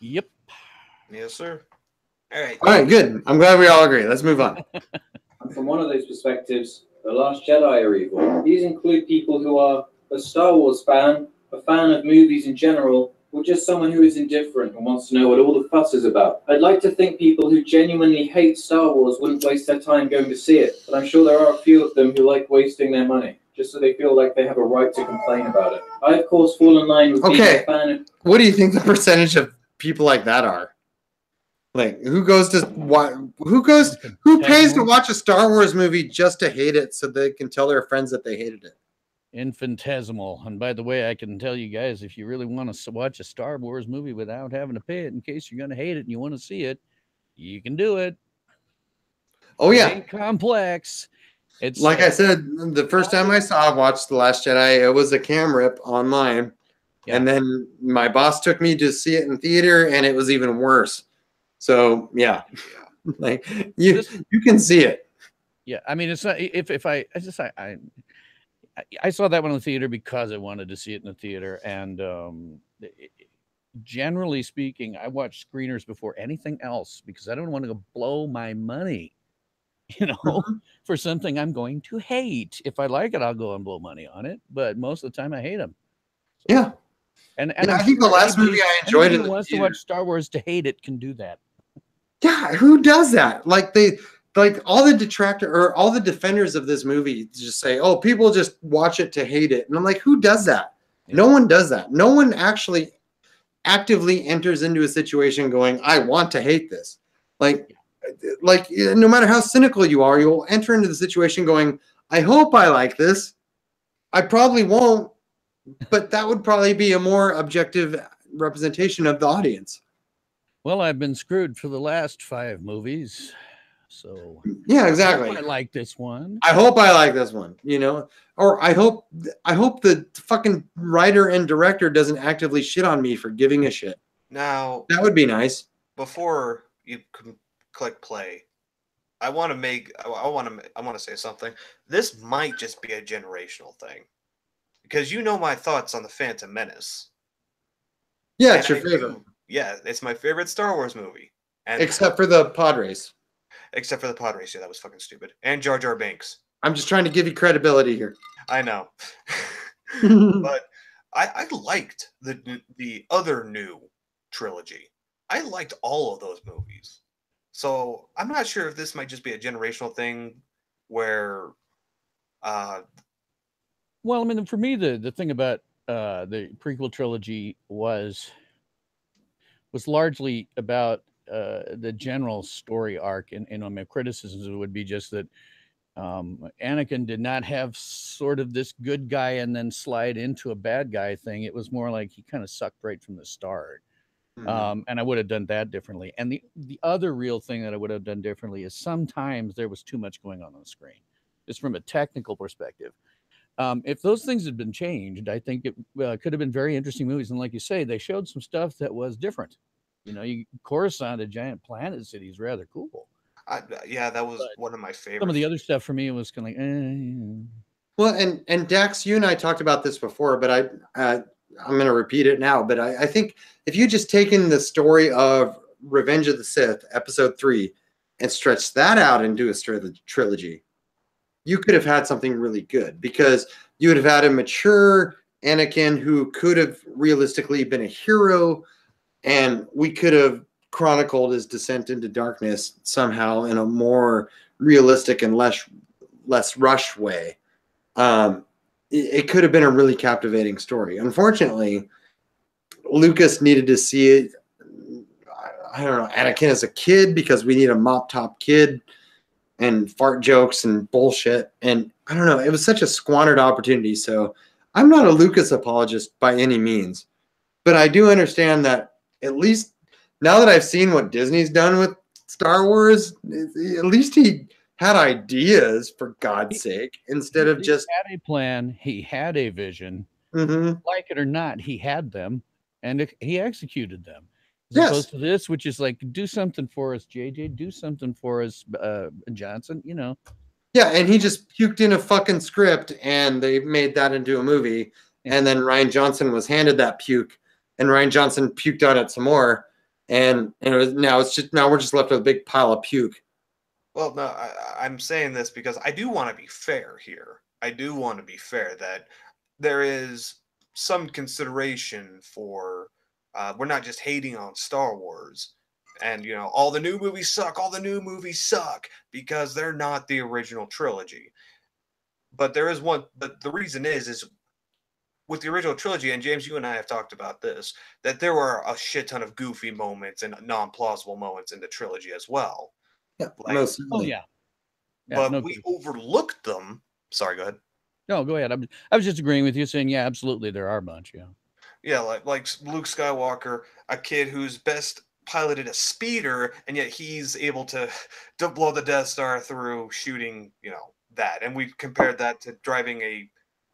Yep. Yes, sir. All right, good. I'm glad we all agree. Let's move on. From one of those perspectives, The Last Jedi are evil. These include people who are a Star Wars fan, a fan of movies in general, or just someone who is indifferent and wants to know what all the fuss is about. I'd like to think people who genuinely hate Star Wars wouldn't waste their time going to see it, but I'm sure there are a few of them who like wasting their money, just so they feel like they have a right to complain about it. I, of course, fall in line with being a fan of... What do you think the percentage of people like that are? Like, who pays to watch a Star Wars movie just to hate it so they can tell their friends that they hated it? Infinitesimal. And by the way, I can tell you guys, if you really want to watch a Star Wars movie without having to pay it in case you're going to hate it and you want to see it, you can do it. Oh, yeah. It ain't complex. It's like I said, the first time I watched The Last Jedi, it was a cam rip online. Yeah. And then my boss took me to see it in theater, and it was even worse. So yeah, like you can see it. Yeah, I mean, it's not I saw that one in the theater because I wanted to see it in the theater, and generally speaking, I watch screeners before anything else because I don't want to blow my money, for something I'm going to hate. If I like it, I'll go and blow money on it, but most of the time I hate them. So, yeah. And I think the last movie I enjoyed in the wants to watch Star Wars to hate it can do that. Yeah, who does that? Like all the detractor or all the defenders of this movie just say, "Oh, people just watch it to hate it," and I'm like, who does that? Yeah. No one does that. No one actually actively enters into a situation going, "I want to hate this." Like no matter how cynical you are, you'll enter into the situation going, "I hope I like this." I probably won't. But that would probably be a more objective representation of the audience. Well, I've been screwed for the last 5 movies. So yeah, exactly. I hope I like this one. I hope I like this one, or I hope the fucking writer and director doesn't actively shit on me for giving a shit. Now, that would be nice. Before you can click play, I want to say something. This might just be a generational thing. Because my thoughts on the Phantom Menace. Yeah, it's your favorite. Yeah, it's my favorite Star Wars movie. And except for the pod race. Except for the pod race, yeah, that was fucking stupid. And Jar Jar Binks. I'm just trying to give you credibility here. I know. But I liked the other new trilogy. I liked all of those movies. So I'm not sure if this might just be a generational thing where well, I mean, for me, the thing about the prequel trilogy was largely about the general story arc, and my criticisms would be just that Anakin did not have sort of this good guy and then slide into a bad guy thing. It was more like he kind of sucked right from the start. Mm-hmm. And I would have done that differently. And the other real thing that I would have done differently is sometimes there was too much going on the screen, just from a technical perspective. If those things had been changed, I think it could have been very interesting movies. And like you say, they showed some stuff that was different. Coruscant, a giant planet city, is rather cool. Yeah, that was one of my favorites. Some of the other stuff for me was kind of like, Well, and Dax, you and I talked about this before, but I'm going to repeat it now. But I think if you just taken the story of Revenge of the Sith, Episode 3, and stretched that out into a trilogy, you could have had something really good, because you would have had a mature Anakin who could have realistically been a hero, and we could have chronicled his descent into darkness somehow in a more realistic and less rushed way. It could have been a really captivating story. Unfortunately, Lucas needed to see it. I don't know, Anakin as a kid, because we need a mop top kid and fart jokes and bullshit. And I don't know, it was such a squandered opportunity. So I'm not a Lucas apologist by any means, but I do understand that at least now that I've seen what Disney's done with Star Wars, at least he had ideas, for God's sake, instead of just... He had a plan. He had a vision. Mm-hmm. Like it or not, he had them, and he executed them. As yes. opposed to this, which is like, do something for us, JJ. Do something for us, Johnson. Yeah, and he just puked in a fucking script, and they made that into a movie. Yeah. And then Rian Johnson was handed that puke, and Rian Johnson puked on it some more, and now we're just left with a big pile of puke. Well, no, I'm saying this because I do want to be fair here. I do want to be fair that there is some consideration for We're not just hating on Star Wars. And, you know, all the new movies suck. All the new movies suck because they're not the original trilogy. But there is one. But the reason is with the original trilogy, and James, you and I have talked about this, that there were a shit ton of goofy moments and non-plausible moments in the trilogy as well. Yeah, like, oh yeah. But we overlooked them. Sorry, go ahead. No, go ahead. I was just agreeing with you, saying, yeah, absolutely, there are a bunch. Yeah. Yeah, like Luke Skywalker, a kid who's best piloted a speeder, and yet he's able to blow the Death Star through shooting, you know, that. And we compared that to driving a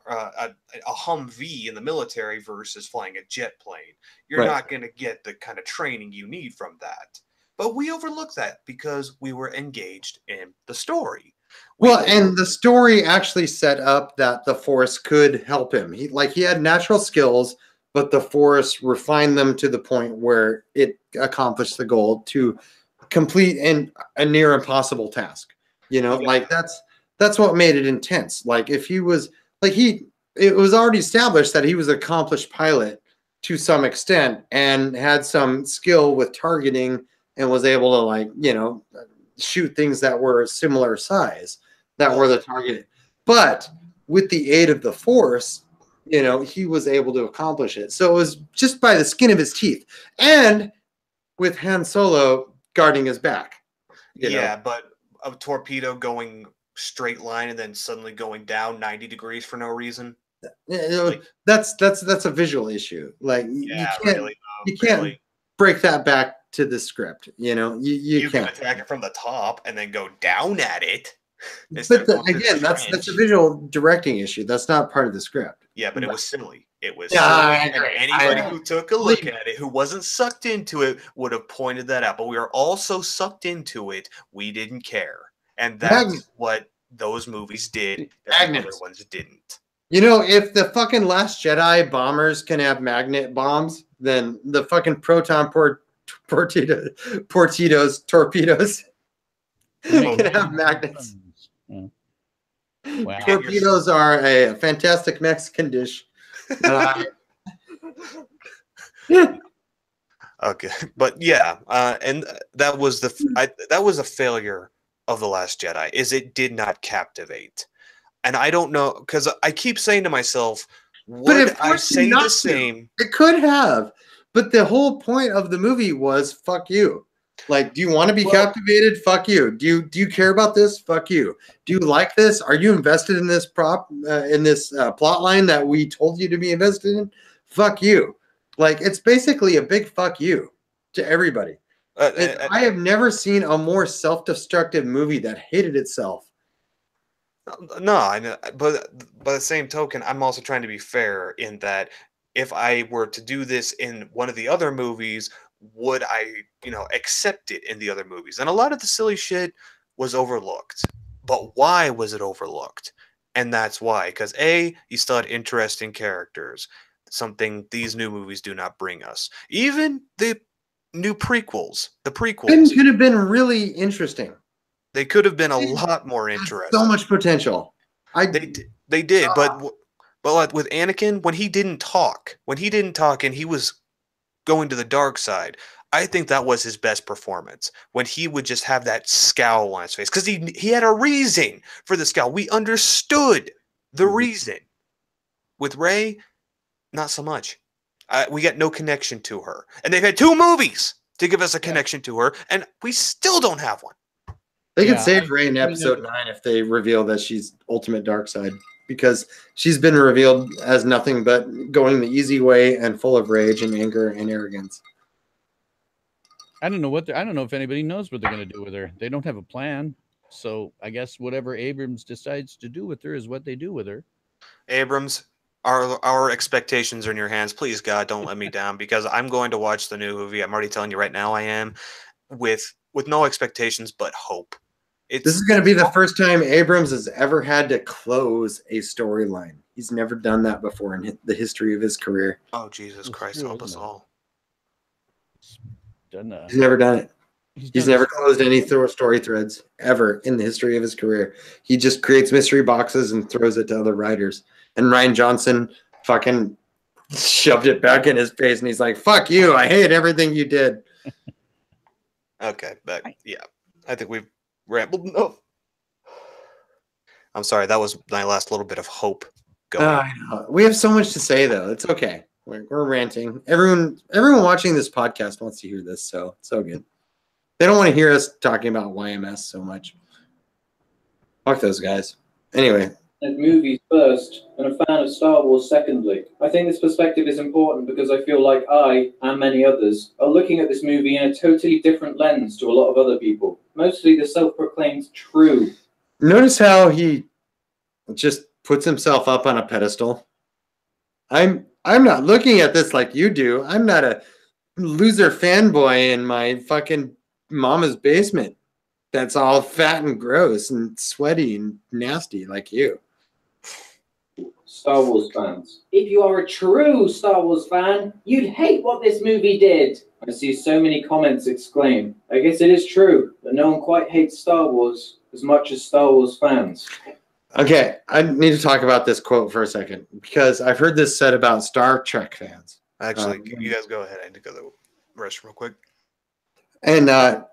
Humvee in the military versus flying a jet plane. You're not going to get the kind of training you need from that. But we overlooked that because we were engaged in the story. And the story actually set up that the Force could help him. He had natural skills, but the Force refined them to the point where it accomplished the goal to complete a near impossible task. You know, that's what made it intense. Like if he was it was already established that he was an accomplished pilot to some extent and had some skill with targeting and was able to shoot things that were similar size that were the target. But with the aid of the Force, he was able to accomplish it. So it was just by the skin of his teeth, and with Han Solo guarding his back. But a torpedo going straight line and then suddenly going down 90 degrees for no reason. That's a visual issue. You can't break that back to the script. You can attack it from the top and then go down at it. But again, that's a visual directing issue. That's not part of the script. Yeah, but it was silly. It was silly. And anybody who took a look at it, who wasn't sucked into it, would have pointed that out. But we were all so sucked into it, we didn't care. And that's what those movies did that the other ones didn't. If the fucking Last Jedi bombers can have magnet bombs, then the fucking proton torpedoes can have magnets. Wow. Torpedoes are a fantastic Mexican dish. Okay, but yeah, and that was that was a failure of The Last Jedi, is it did not captivate. And I don't know, because I keep saying to myself, would I say the same? It could have, but the whole point of the movie was fuck you. Do you want to be captivated? Fuck you. Do you care about this? Fuck you. Do you like this? Are you invested in this plot line that we told you to be invested in? Fuck you. It's basically a big fuck you to everybody. I have never seen a more self-destructive movie that hated itself. No, I know, but by the same token, I'm also trying to be fair in that if I were to do this in one of the other movies, would I, accept it in the other movies? And a lot of the silly shit was overlooked. But why was it overlooked? And that's why. Because A, you still had interesting characters. Something these new movies do not bring us. Even the new prequels. The prequels could have been really interesting. They could have been a lot more interesting. So much potential. They did, but with Anakin, when he didn't talk and he was going to the dark side, I think that was his best performance, when he would just have that scowl on his face, because he had a reason for the scowl. We understood the reason. With Rey, not so much. We got no connection to her, and they've had 2 movies to give us a connection to her, and we still don't have one. They could save Rey in episode 9 if they reveal that she's ultimate dark side, because she's been revealed as nothing but going the easy way and full of rage and anger and arrogance. I don't know if anybody knows what they're going to do with her. They don't have a plan. So I guess whatever Abrams decides to do with her is what they do with her. Abrams, our expectations are in your hands. Please, God, don't let me down, because I'm going to watch the new movie. I'm already telling you right now I am, with no expectations but hope. This is going to be the first time Abrams has ever had to close a storyline. He's never done that before in the history of his career. Oh, Jesus Christ, help us all. He's never done it. He's never closed any story threads ever in the history of his career. He just creates mystery boxes and throws it to other writers. And Rian Johnson fucking shoved it back in his face, and he's like, "Fuck you! I hate everything you did." Okay, but yeah, I think we've rambled enough. I'm sorry, that was my last little bit of hope going. We have so much to say, though. It's okay. We're ranting. Everyone watching this podcast wants to hear this, so it's so good. They don't want to hear us talking about YMS so much. Fuck those guys. Anyway. Movies first, and a fan of Star Wars secondly. I think this perspective is important because I feel like I, and many others, are looking at this movie in a totally different lens to a lot of other people. Mostly the self-proclaimed true. Notice how he just puts himself up on a pedestal. I'm not looking at this like you do. I'm not a loser fanboy in my fucking mama's basement that's all fat and gross and sweaty and nasty like you. Star Wars fans. If you are a true Star Wars fan, you'd hate what this movie did. I see so many comments exclaim, I guess it is true that no one quite hates Star Wars as much as Star Wars fans. Okay, I need to talk about this quote for a second because I've heard this said about Star Trek fans. Actually, you guys go ahead. I need to go to the restroom real quick. And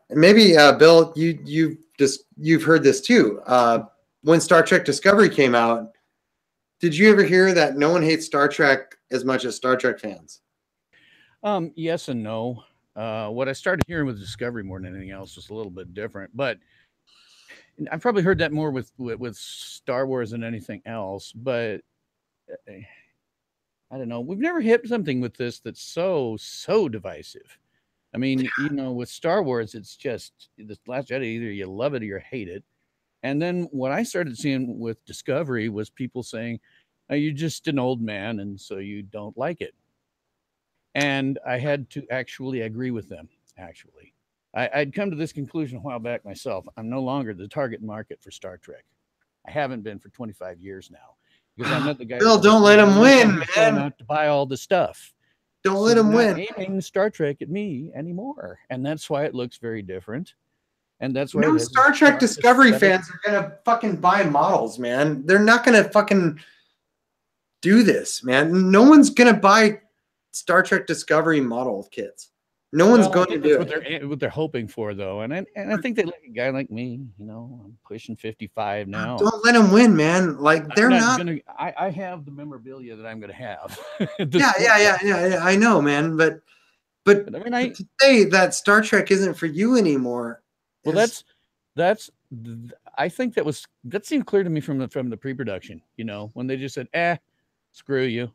maybe Bill, you've heard this too. When Star Trek Discovery came out, did you ever hear that no one hates Star Trek as much as Star Trek fans? Yes and no. What I started hearing with Discovery more than anything else was a little bit different, but I've probably heard that more with Star Wars than anything else. But I don't know. We've never hit something with this that's so divisive. I mean, with Star Wars, it's just the Last Jedi. Either you love it or you hate it. And then what I started seeing with Discovery was people saying, oh, you're just an old man, and so you don't like it. And I had to actually agree with them, actually. I'd come to this conclusion a while back myself. I'm no longer the target market for Star Trek. I haven't been for 25 years now. Because I'm not the guy... Bill, don't let him win, man. Not to buy all the stuff. Don't let him win. Aiming Star Trek at me anymore. And that's why it looks very different. And that's why Star Trek Discovery fans are gonna fucking buy models, man. They're not gonna fucking do this, man. No one's gonna buy Star Trek Discovery model kits. No one's going to do it. What they're hoping for, though, and I think they like a guy like me. I'm pushing 55 now. Don't let them win, man. Like they're not. I have the memorabilia that I'm gonna have. Yeah. I know, man. But I mean, to say that Star Trek isn't for you anymore. Well, that's. I think that seemed clear to me from the pre-production. When they just said, screw you.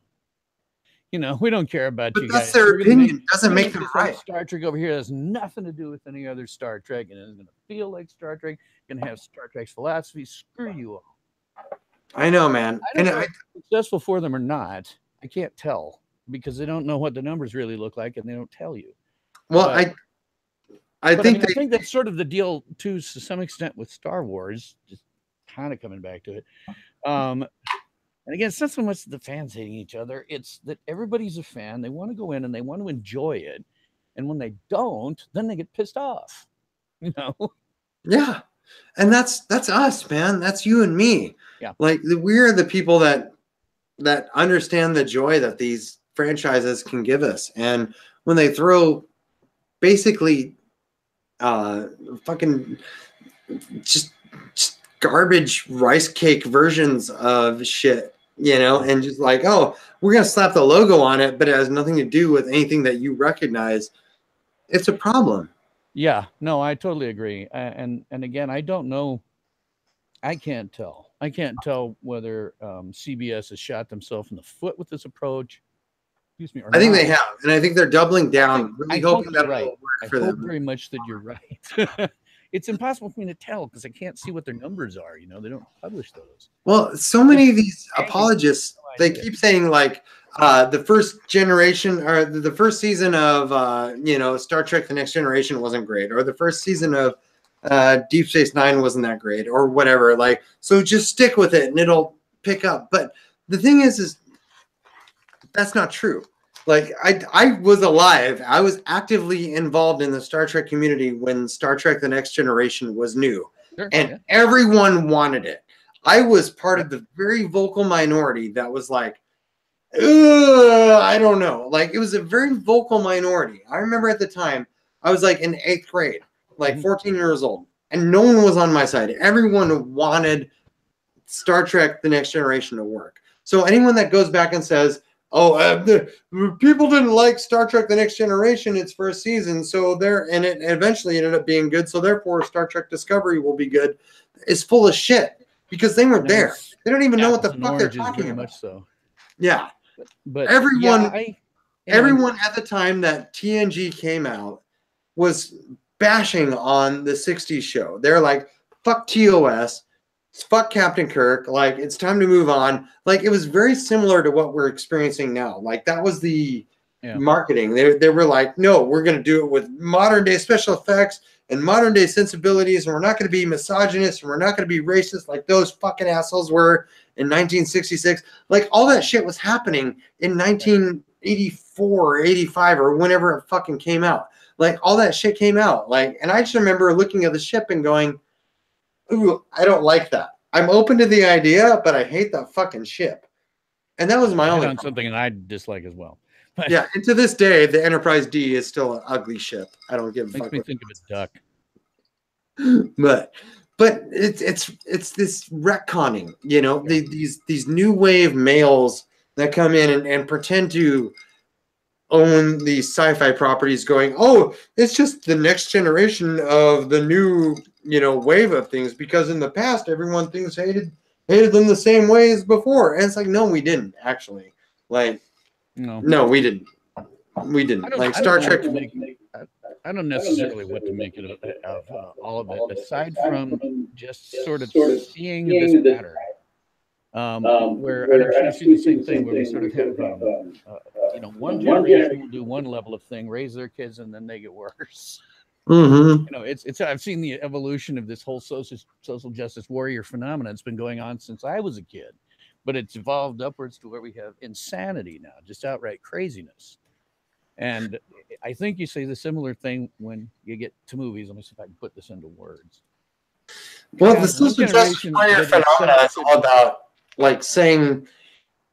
We don't care about you guys. But that's their opinion. Doesn't make them right. Star Trek over here has nothing to do with any other Star Trek, and it's going to feel like Star Trek. Going to have Star Trek's philosophy. Screw you all. I know, man. I don't know if it's successful for them or not. I can't tell because they don't know what the numbers really look like, and they don't tell you. Well, I think that's sort of the deal to some extent with Star Wars. Just kind of coming back to it. And again, it's not so much the fans hating each other. It's that everybody's a fan. They want to go in and they want to enjoy it. And when they don't, then they get pissed off. Yeah. And that's us, man. That's you and me. Yeah. Like we're the people that understand the joy that these franchises can give us. And when they throw basically fucking just garbage rice cake versions of shit, and just like, oh, we're going to slap the logo on it, but it has nothing to do with anything that you recognize. It's a problem. Yeah, no, I totally agree. And again, I don't know. I can't tell whether CBS has shot themselves in the foot with this approach. Excuse me. Or I think not. they have. And I think they're doubling down. I hope that will work for them. I hope very much that you're right. It's impossible for me to tell because I can't see what their numbers are. They don't publish those. Well, so many of these apologists, they keep saying like the first generation or the first season of Star Trek: The Next Generation wasn't great, or the first season of Deep Space Nine wasn't that great, or whatever. Like, so just stick with it and it'll pick up. But the thing is that's not true. Like I was alive. I was actively involved in the Star Trek community when Star Trek: The Next Generation was new. Sure, and everyone wanted it. I was part of the very vocal minority that was like, I don't know. Like, it was a very vocal minority. I remember at the time, I was like in 8th grade, like 14 years old, and no one was on my side. Everyone wanted Star Trek: The Next Generation to work. So anyone that goes back and says, "Oh, the people didn't like Star Trek: The Next Generation its first season, so there, and it eventually ended up being good, so therefore Star Trek Discovery will be good," is full of shit because they weren't there. They don't even know what the fuck they're talking about. Much so. Yeah, but everyone, yeah, everyone at the time that TNG came out was bashing on the 60s show. They're like, "Fuck TOS. Fuck Captain Kirk. Like, it's time to move on." Like, it was very similar to what we're experiencing now. Like, that was the marketing. They were like, "No, we're going to do it with modern day special effects and modern day sensibilities, and we're not going to be misogynist, and we're not going to be racist like those fucking assholes were in 1966." Like, all that shit was happening in 1984 or 85 or whenever it fucking came out. Like, all that shit came out. Like, and I just remember looking at the ship and going, "Ooh, I don't like that. I'm open to the idea, but I hate that fucking ship." And that was my only on something that I dislike as well. But, yeah, and to this day, the Enterprise D is still an ugly ship. I don't give a fuck. Makes me think of a duck. But it's this retconning, you know, these new wave males that come in and pretend to own these sci-fi properties, going, "Oh, it's just the next generation of the new, you know, wave of things, because in the past everyone hated them the same way as before." And it's like, no, we didn't actually. Like, no, we didn't. We didn't. Like, Star Trek. I don't necessarily what to make it of all of it, aside from just sort of seeing this pattern. Where I'm sure you see the same thing, where we sort of have, you know, one generation will do one level of thing, raise their kids, and then they get worse. Mm-hmm. You know, it's I've seen the evolution of this whole social justice warrior phenomenon. It's been going on since I was a kid, but it's evolved upwards to where we have insanity now, just outright craziness. And I think you say the similar thing when you get to movies. Let me see if I can put this into words. Well, the social justice warrior phenomenon is all about, like, saying,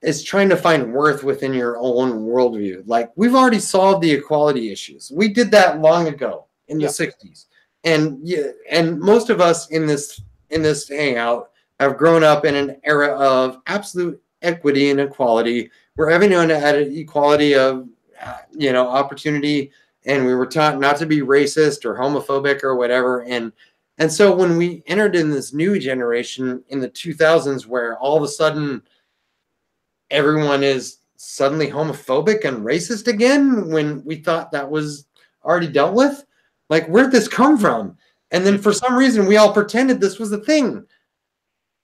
is trying to find worth within your own worldview. Like, we've already solved the equality issues. We did that long ago in the 60s. And most of us in this hangout have grown up in an era of absolute equity and equality, where everyone had an equality of you know, opportunity, and we were taught not to be racist or homophobic or whatever. And so when we entered in this new generation in the 2000s, where all of a sudden everyone is suddenly homophobic and racist again, when we thought that was already dealt with, like, where'd this come from? And then for some reason we all pretended this was a thing.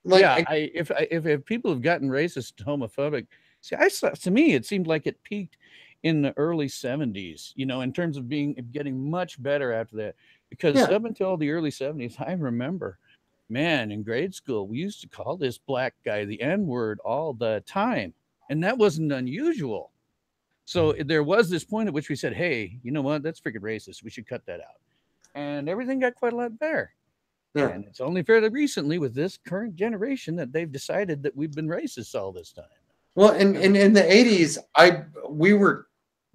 Like, yeah, if people have gotten racist, homophobic, see, to me it seemed like it peaked in the early 70s, you know, in terms of getting much better after that. Because up until the early 70s, I remember, man, in grade school, we used to call this black guy the N-word all the time. And that wasn't unusual. So there was this point at which we said, hey, you know what? That's freaking racist. We should cut that out. And everything got quite a lot better. Yeah. And it's only fairly recently with this current generation that they've decided that we've been racist all this time. Well, in the 80s,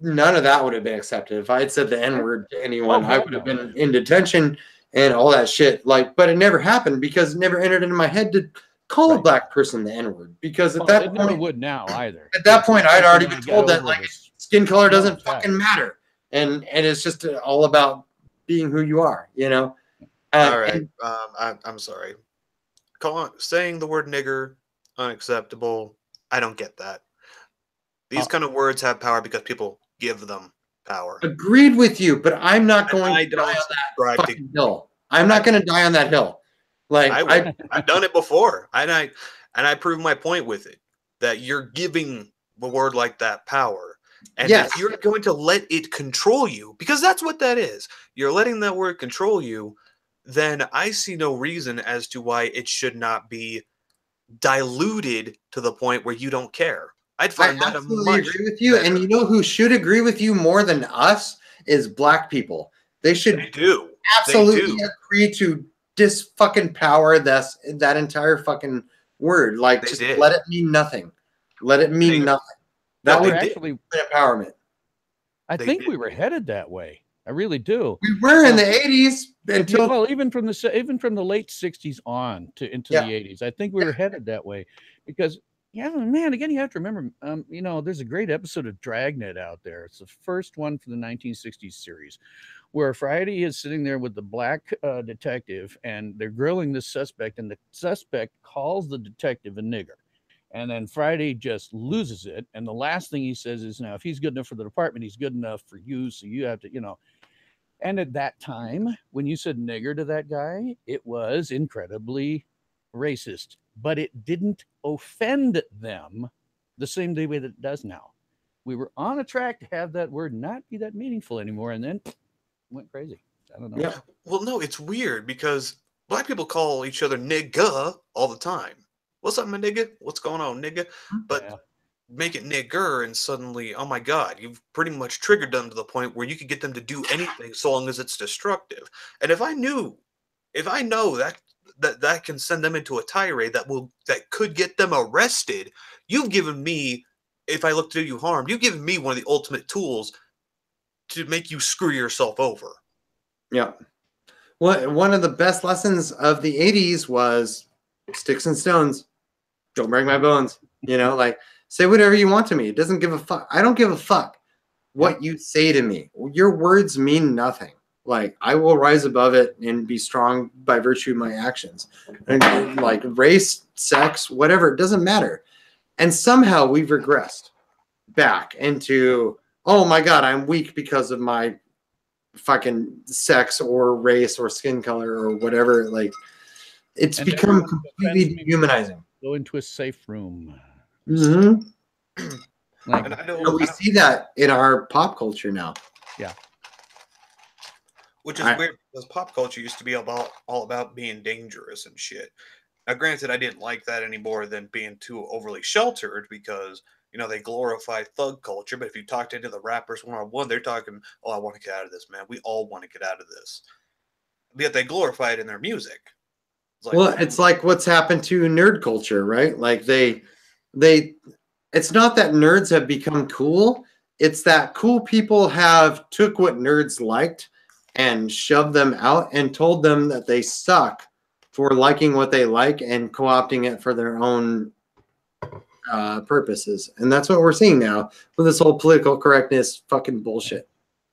none of that would have been accepted. If I had said the N-word to anyone, I would have been in detention and all that shit. Like, but it never happened because it never entered into my head to call a black person the N-word. Because at that point, never would now either. At that point, I'd already been told that, like, skin color doesn't fucking matter, and it's just all about being who you are, you know. All right, I'm sorry. Saying the word nigger unacceptable. I don't get that. These kind of words have power because people give them power. Agreed with you, but I'm not going to die on that fucking hill. I'm not going to die on that hill. Like, I've done it before, and I proved my point with it, that you're giving a word like that power. And if you're going to let it control you, because that's what that is, you're letting that word control you, then I see no reason as to why it should not be diluted to the point where you don't care. I absolutely agree with you. And you know who should agree with you more than us is black people. They should absolutely agree to fucking power that entire fucking word. Like, just let it mean nothing. Let it mean nothing. That would actually empowerment. I think we were headed that way. I really do. We were in the 80s until well, even from the late 60s on into the 80s. I think we were headed that way because man, again, you have to remember, there's a great episode of Dragnet out there. It's the first one for the 1960s series, where Friday is sitting there with the black detective, and they're grilling the suspect, and the suspect calls the detective a nigger. And then Friday just loses it. And the last thing he says is, now, if he's good enough for the department, he's good enough for you. So you have to, And at that time, when you said nigger to that guy, it was incredibly racist, but it didn't offend them the same way that it does now. We were on a track to have that word not be that meaningful anymore, and then went crazy. I don't know. Yeah. Well, no, it's weird because black people call each other nigga all the time. What's up, my nigga? What's going on, nigga? But make it nigger, and suddenly, oh my God, you've pretty much triggered them to the point where you could get them to do anything so long as it's destructive. And if I know that can send them into a tirade that could get them arrested, you've given me, if I look to do you harm, you've given me one of the ultimate tools to make you screw yourself over. Yeah. Well, one of the best lessons of the 80s was sticks and stones. Don't break my bones. Say whatever you want to me. It doesn't give a fuck. I don't give a fuck what you say to me. Your words mean nothing. Like, I will rise above it and be strong by virtue of my actions. And like race, sex, whatever, it doesn't matter. And somehow we've regressed back into, oh my God, I'm weak because of my fucking sex or race or skin color or whatever. Like, it's become completely dehumanizing. Go into a safe room. Mm-hmm. We see that in our pop culture now. Yeah. Which is weird because pop culture used to be all about being dangerous and shit. Now, granted, I didn't like that any more than being too overly sheltered because, they glorify thug culture. But if you talk to any of the rappers one-on-one, they're talking, oh, I want to get out of this, man. We all want to get out of this. But yet they glorify it in their music. It's like what's happened to nerd culture, right? Like it's not that nerds have become cool. It's that cool people have took what nerds liked and shoved them out and told them that they suck for liking what they like and co-opting it for their own purposes. And that's what we're seeing now with this whole political correctness fucking bullshit.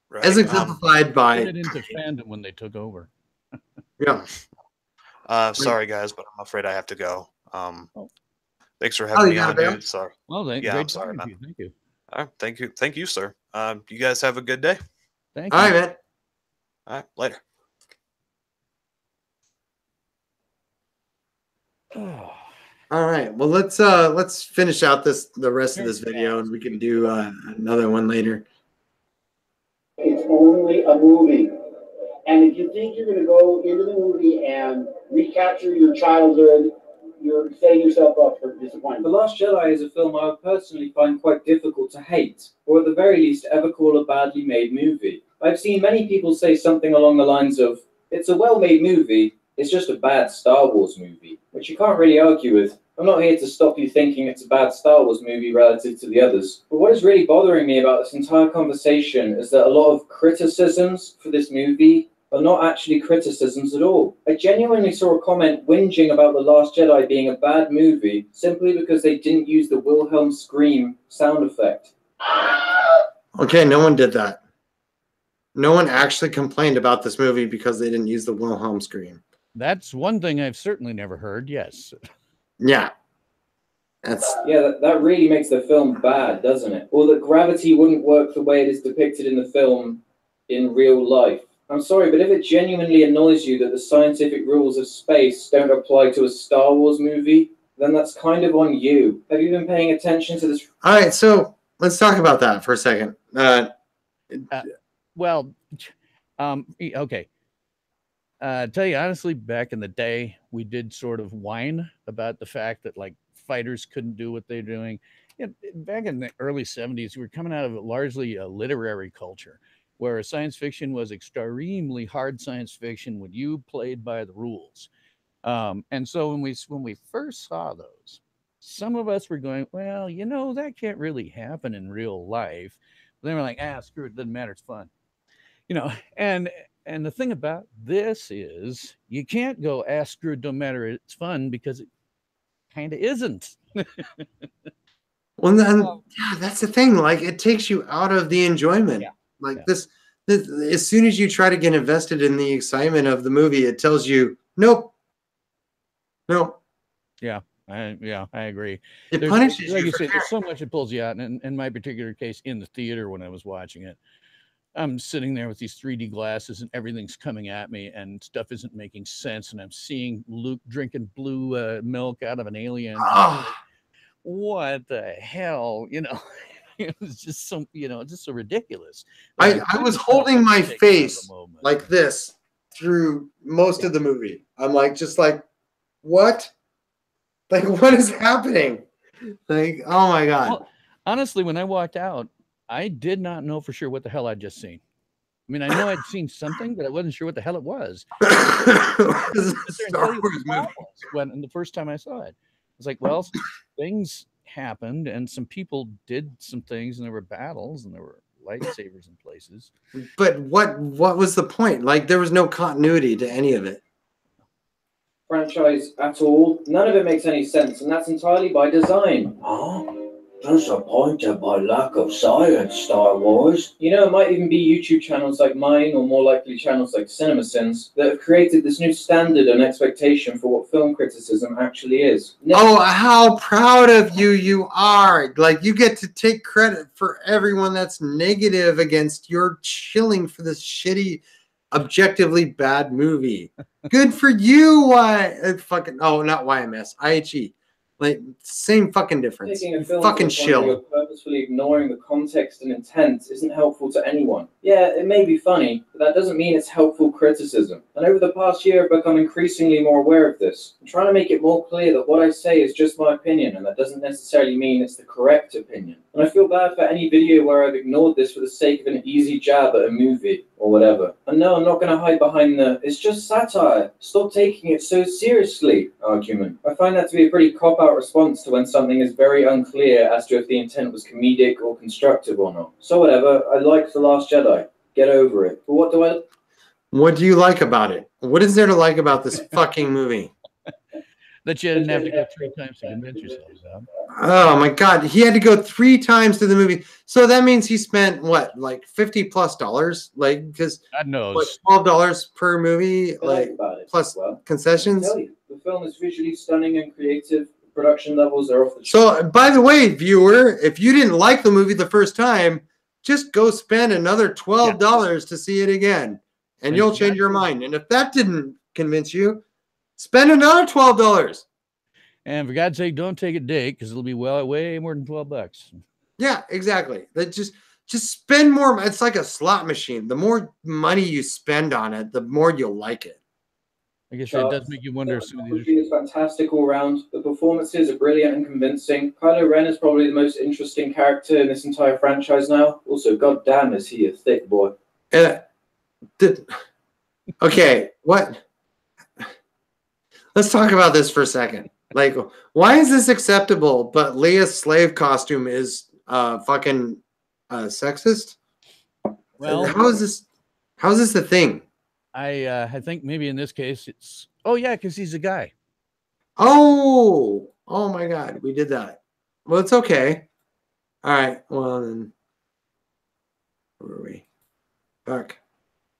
Right. As exemplified by it into fandom when they took over. Yeah. Sorry guys, but I'm afraid I have to go. Thanks for having me on, dude. Sorry. Well, I'm sorry, man. Thank you. All right, thank you, sir. You guys have a good day. Thank you. All right, man. All right, later. All right. Well, let's finish out the rest of this video, and we can do another one later. It's only a movie. And if you think you're going to go into the movie and recapture your childhood, you're setting yourself up for disappointment. The Last Jedi is a film I would personally find quite difficult to hate, or at the very least ever call a badly made movie. I've seen many people say something along the lines of, it's a well-made movie, it's just a bad Star Wars movie, which you can't really argue with. I'm not here to stop you thinking it's a bad Star Wars movie relative to the others. But what is really bothering me about this entire conversation is that a lot of criticisms for this movie are not actually criticisms at all. I genuinely saw a comment whinging about The Last Jedi being a bad movie simply because they didn't use the Wilhelm scream sound effect. Okay, no one did that. No one actually complained about this movie because they didn't use the Wilhelm scream. That's one thing I've certainly never heard, yes. Yeah. That really makes the film bad, doesn't it? Or that gravity wouldn't work the way it is depicted in the film in real life. I'm sorry, but if it genuinely annoys you that the scientific rules of space don't apply to a Star Wars movie, then that's kind of on you. Have you been paying attention to this? All right, so let's talk about that for a second. Okay. Tell you honestly, back in the day, we did sort of whine about the fact that like fighters couldn't do what they're doing. Back in the early 70s, we were coming out of largely a literary culture where science fiction was extremely hard science fiction when you played by the rules. And so when we first saw those, some of us were going, well, that can't really happen in real life. But then we're like, screw it, doesn't matter, it's fun. And the thing about this is you can't go, screw it, don't matter, it's fun, because it kind of isn't. Well, then, yeah, that's the thing. Like, it takes you out of the enjoyment. Yeah. Like this, as soon as you try to get invested in the excitement of the movie, it tells you, nope. Yeah, I agree. It punishes like you. You said, there's so much it pulls you out. And in my particular case, in the theater when I was watching it, I'm sitting there with these 3D glasses and everything's coming at me and stuff isn't making sense. And I'm seeing Luke drinking blue milk out of an alien. Oh. What the hell? It was just just so ridiculous. I was holding my face like this through most of the movie. I'm like, just like, what? Like, what is happening? Like, oh my God. Well, honestly, when I walked out, I did not know for sure what the hell I'd just seen. I mean, I know I'd seen something, but I wasn't sure what the hell it was. When the first time I saw it, I was like, well, things happened and some people did some things and there were battles and there were lightsabers in places. But what was the point? Like, there was no continuity to any of it. Franchise at all. None of it makes any sense, and that's entirely by design. Disappointed by lack of science, Star Wars. It might even be YouTube channels like mine, or more likely channels like CinemaSins, that have created this new standard and expectation for what film criticism actually is. Oh, how proud of you are. Like, you get to take credit for everyone that's negative against your chilling for this shitty, objectively bad movie. Good for you. Not YMS, IHE. Like, same fucking difference. Taking a film fucking chill. You're purposefully ignoring the context and intent isn't helpful to anyone. Yeah, it may be funny, but that doesn't mean it's helpful criticism. And over the past year, I've become increasingly more aware of this. I'm trying to make it more clear that what I say is just my opinion, and that doesn't necessarily mean it's the correct opinion. And I feel bad for any video where I've ignored this for the sake of an easy jab at a movie or whatever. And no, I'm not going to hide behind the "it's just satire, stop taking it so seriously" argument. I find that to be a pretty cop-out response to when something is very unclear as to if the intent was comedic or constructive or not. So whatever, I liked The Last Jedi. Get over it. But what do you like about it? What is there to like about this fucking movie? That you didn't have to go 3 times to convince yourselves of. Oh my God, he had to go 3 times to the movie. So that means he spent what, like $50+? Like, because God knows, $12 per movie, like plus concessions. The film is visually stunning and creative. Production levels are off the charts. So, by the way, viewer, if you didn't like the movie the first time, just go spend another $12 to see it again, and you'll change your mind. And if that didn't convince you, spend another $12. And for God's sake, don't take a date, because it'll be way more than $12. Yeah, exactly. That just spend more. It's like a slot machine. The more money you spend on it, the more you'll like it. I guess it does make you wonder. The movie is fantastic all round. The performances are brilliant and convincing. Kylo Ren is probably the most interesting character in this entire franchise now. Also, goddamn, is he a thick boy. Okay, what? Let's talk about this for a second. Like, why is this acceptable, but Leia's slave costume is fucking sexist? Well, how is this a thing? I think maybe in this case it's because he's a guy. Oh my God, we did that. Well, it's okay. All right. Well then, where are we? Fuck.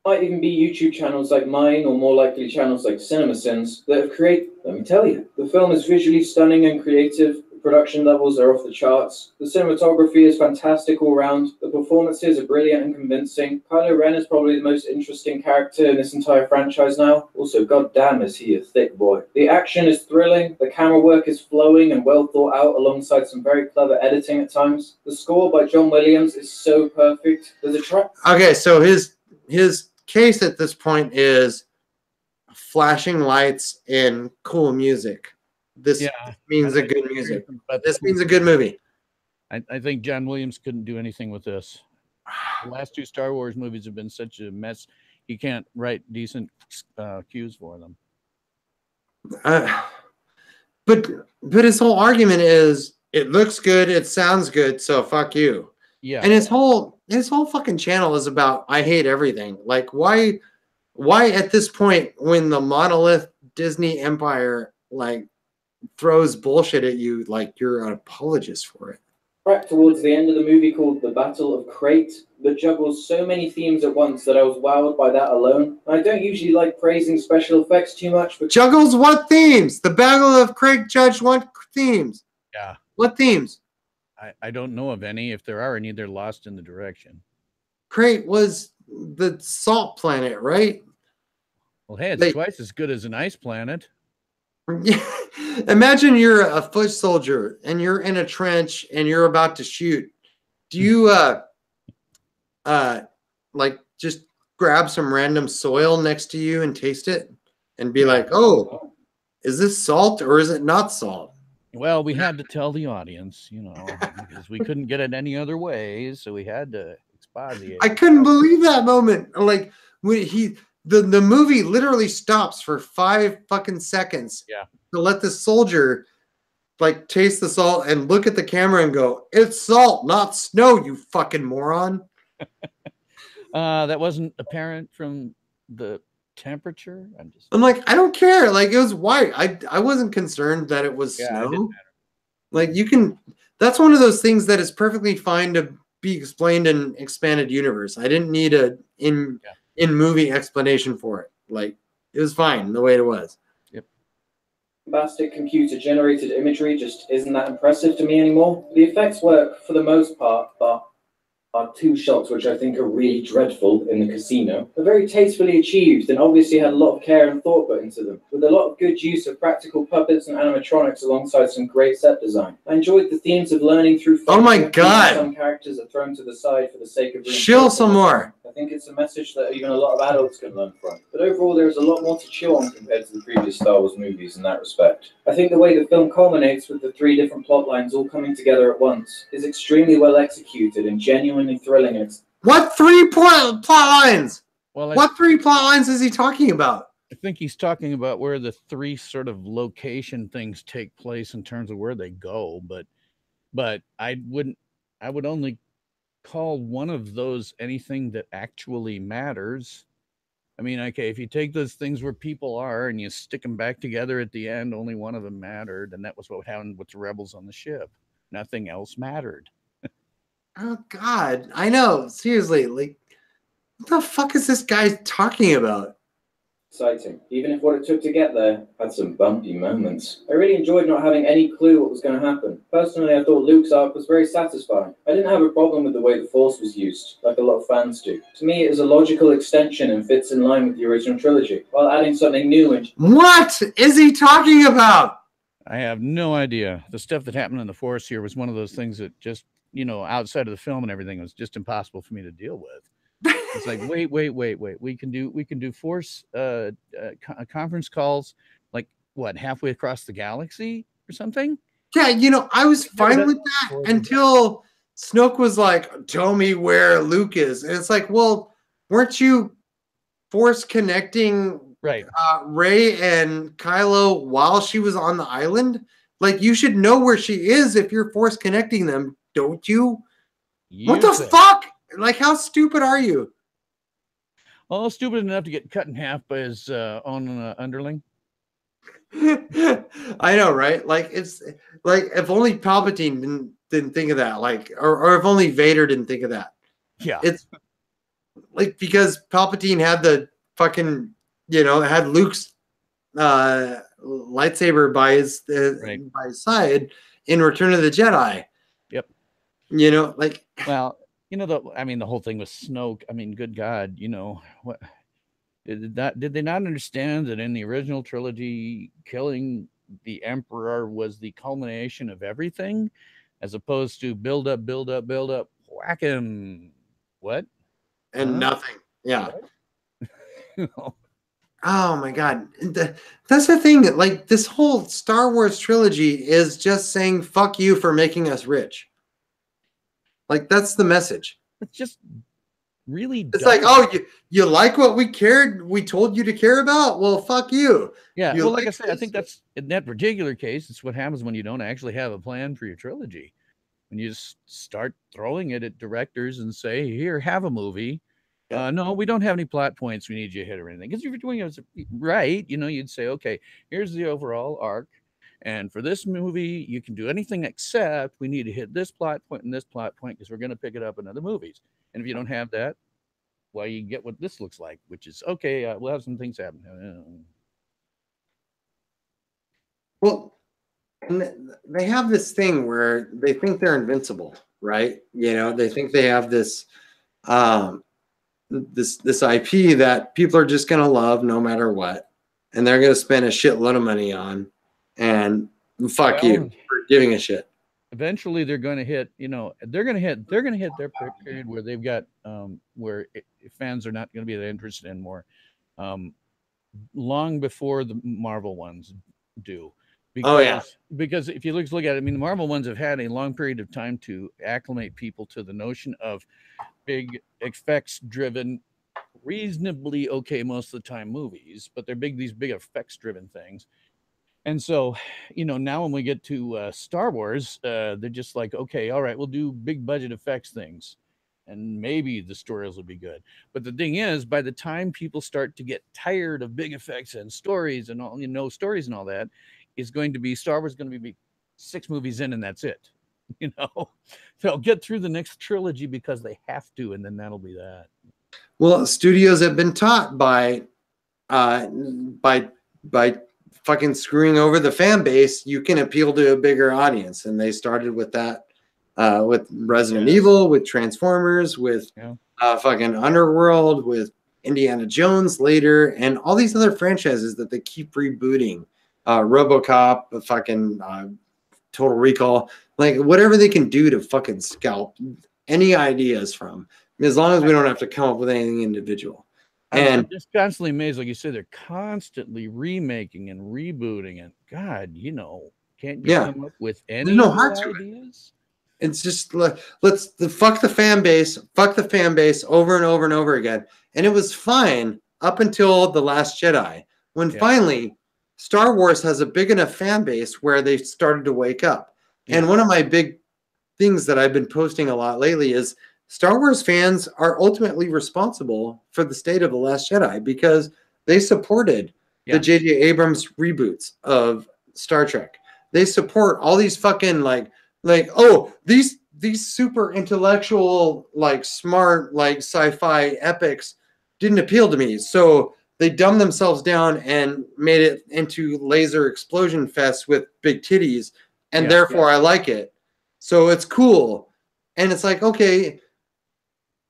Might even be YouTube channels like mine, or more likely channels like CinemaSins, that have created. Let me tell you, the film is visually stunning and creative. Production levels are off the charts. The cinematography is fantastic all round. The performances are brilliant and convincing. Kylo Ren is probably the most interesting character in this entire franchise now. Also, goddamn, is he a thick boy. The action is thrilling. The camera work is flowing and well thought out, alongside some very clever editing at times. The score by John Williams is so perfect. There's a track. Okay, so his case at this point is flashing lights and cool music. This means a good music. This means a good movie. I think John Williams couldn't do anything with this. The last 2 Star Wars movies have been such a mess. He can't write decent cues for them. But But his whole argument is it looks good, it sounds good, so fuck you. Yeah. And his whole fucking channel is about I hate everything. Like why at this point when the monolith Disney empire like throws bullshit at you, like you're an apologist for it. Right towards the end of the movie called The Battle of Crate that juggles so many themes at once that I was wowed by that alone. I don't usually like praising special effects too much, but juggles what themes? The Battle of Crate judged what themes? Yeah. What themes? I don't know of any. If there are any, they're lost in the direction. Crate was the salt planet, right? Well, hey, it's twice as good as an ice planet. Imagine you're a foot soldier and you're in a trench and you're about to shoot. Do you like just grab some random soil next to you and taste it and be like, oh, is this salt or is it not salt? Well, we had to tell the audience, you know, because we couldn't get it any other way, so we had to exposiate. I couldn't believe that moment. Like when the movie literally stops for 5 fucking seconds to let the soldier like taste the salt and look at the camera and go, it's salt, not snow, you fucking moron. That wasn't apparent from the temperature. I'm like, I don't care. Like it was white. I wasn't concerned that it was snow. Like you can, that's one of those things that is perfectly fine to be explained in expanded universe. I didn't need a in movie explanation for it. Like it was fine the way it was. Yep. Bombastic computer generated imagery just isn't that impressive to me anymore. The effects work for the most part, but are 2 shots which I think are really dreadful in the casino. They're very tastefully achieved and obviously had a lot of care and thought put into them, with a lot of good use of practical puppets and animatronics alongside some great set design. I enjoyed the themes of learning through fun. Oh my god! Some characters are thrown to the side for the sake of chill some more. I think it's a message that even a lot of adults can learn from. But overall, there's a lot more to chew on compared to the previous Star Wars movies in that respect. I think the way the film culminates with the 3 different plot lines all coming together at once is extremely well executed and genuinely thrilling. What 3 plot lines? Well, what 3 plot lines is he talking about? I think he's talking about where the 3 sort of location things take place in terms of where they go. But I would only call one of those anything that actually matters. I mean, okay, if you take those things where people are and you stick them back together at the end, only one of them mattered, and that was what happened with the rebels on the ship. Nothing else mattered. Oh god, I know. Seriously, like what the fuck is this guy talking about? Exciting, even if what it took to get there had some bumpy moments. I really enjoyed not having any clue what was going to happen. Personally, I thought Luke's arc was very satisfying. I didn't have a problem with the way the Force was used, like a lot of fans do. To me, it is a logical extension and fits in line with the original trilogy, while adding something new and... What is he talking about? I have no idea. The stuff that happened in the Force here was one of those things that just, you know, outside of the film and everything was just impossible for me to deal with. It's like, wait. We can do Force conference calls, like what, halfway across the galaxy or something? Yeah, you know, I was fine with that until Snoke was like, "Tell me where Luke is," and it's like, well, weren't you Force connecting right Rey and Kylo while she was on the island? Like, you should know where she is if you're Force connecting them, don't you? What the fuck? Like, how stupid are you? Well, stupid enough to get cut in half by his own underling. I know, right? Like, it's like if only Palpatine didn't think of that, like, or if only Vader didn't think of that. Yeah, it's like because Palpatine had the fucking, you know, had Luke's lightsaber by his side in Return of the Jedi. Yep. You know, like, well, you know, the whole thing with Snoke. I mean, good God, you know what? Did they not understand that in the original trilogy, killing the Emperor was the culmination of everything, as opposed to build up, whack him, what? And nothing. Yeah. No. Oh my God. That's the thing. Like, this whole Star Wars trilogy is just saying, fuck you for making us rich. Like, that's the message. It's just really it's don't. like, oh, you like what we told you to care about? Well, fuck you. Yeah. You Well, like I said, I think that's in that particular case, it's what happens when you don't actually have a plan for your trilogy. When you just start throwing it at directors and say, here, have a movie. No, we don't have any plot points we need you to hit or anything. Because if you're doing it right, you'd say, okay, here's the overall arc. And for this movie, you can do anything except we need to hit this plot point and this plot point because we're going to pick it up in other movies. And if you don't have that, well, you get what this looks like, which is, okay, we'll have some things happen. Well, and they have this thing where they think they're invincible, right? They think they have this this IP that people are just going to love no matter what, and they're going to spend a shitload of money on, and fuck you for giving a shit. Eventually, they're going to hit. They're going to hit their period where they've got where fans are not going to be that interested in more, long before the Marvel ones do. Because if you look at it, I mean, the Marvel ones have had a long period of time to acclimate people to the notion of big effects-driven, reasonably okay most of the time movies, but they're these big effects-driven things. And so, now when we get to Star Wars, they're just like, okay, all right, we'll do big budget effects things, and maybe the stories will be good. But the thing is, by the time people start to get tired of big effects and stories and all, stories and all that, is going to be Star Wars going to be 6 movies in and that's it. They'll get through the next trilogy because they have to, and then that'll be that. Well, studios have been taught by fucking screwing over the fan base, you can appeal to a bigger audience, and they started with that with Resident Evil, with Transformers, with fucking Underworld, with Indiana Jones later, and all these other franchises that they keep rebooting. RoboCop, fucking Total Recall, like whatever they can do to fucking scalp any ideas from, as long as we don't have to come up with anything individual. And I'm just constantly amazed, like you said, they're constantly remaking and rebooting, and God, can't you come up with any ideas? It's just let's fuck the fan base over and over and over again, and it was fine up until The Last Jedi, when finally Star Wars has a big enough fan base where they started to wake up. And one of my big things that I've been posting a lot lately is Star Wars fans are ultimately responsible for the state of The Last Jedi because they supported the J.J. Abrams reboots of Star Trek. They support all these fucking these super intellectual, like smart, like sci-fi epics didn't appeal to me. So they dumbed themselves down and made it into laser explosion fest with big titties, and therefore I like it. So it's cool. And it's like, okay,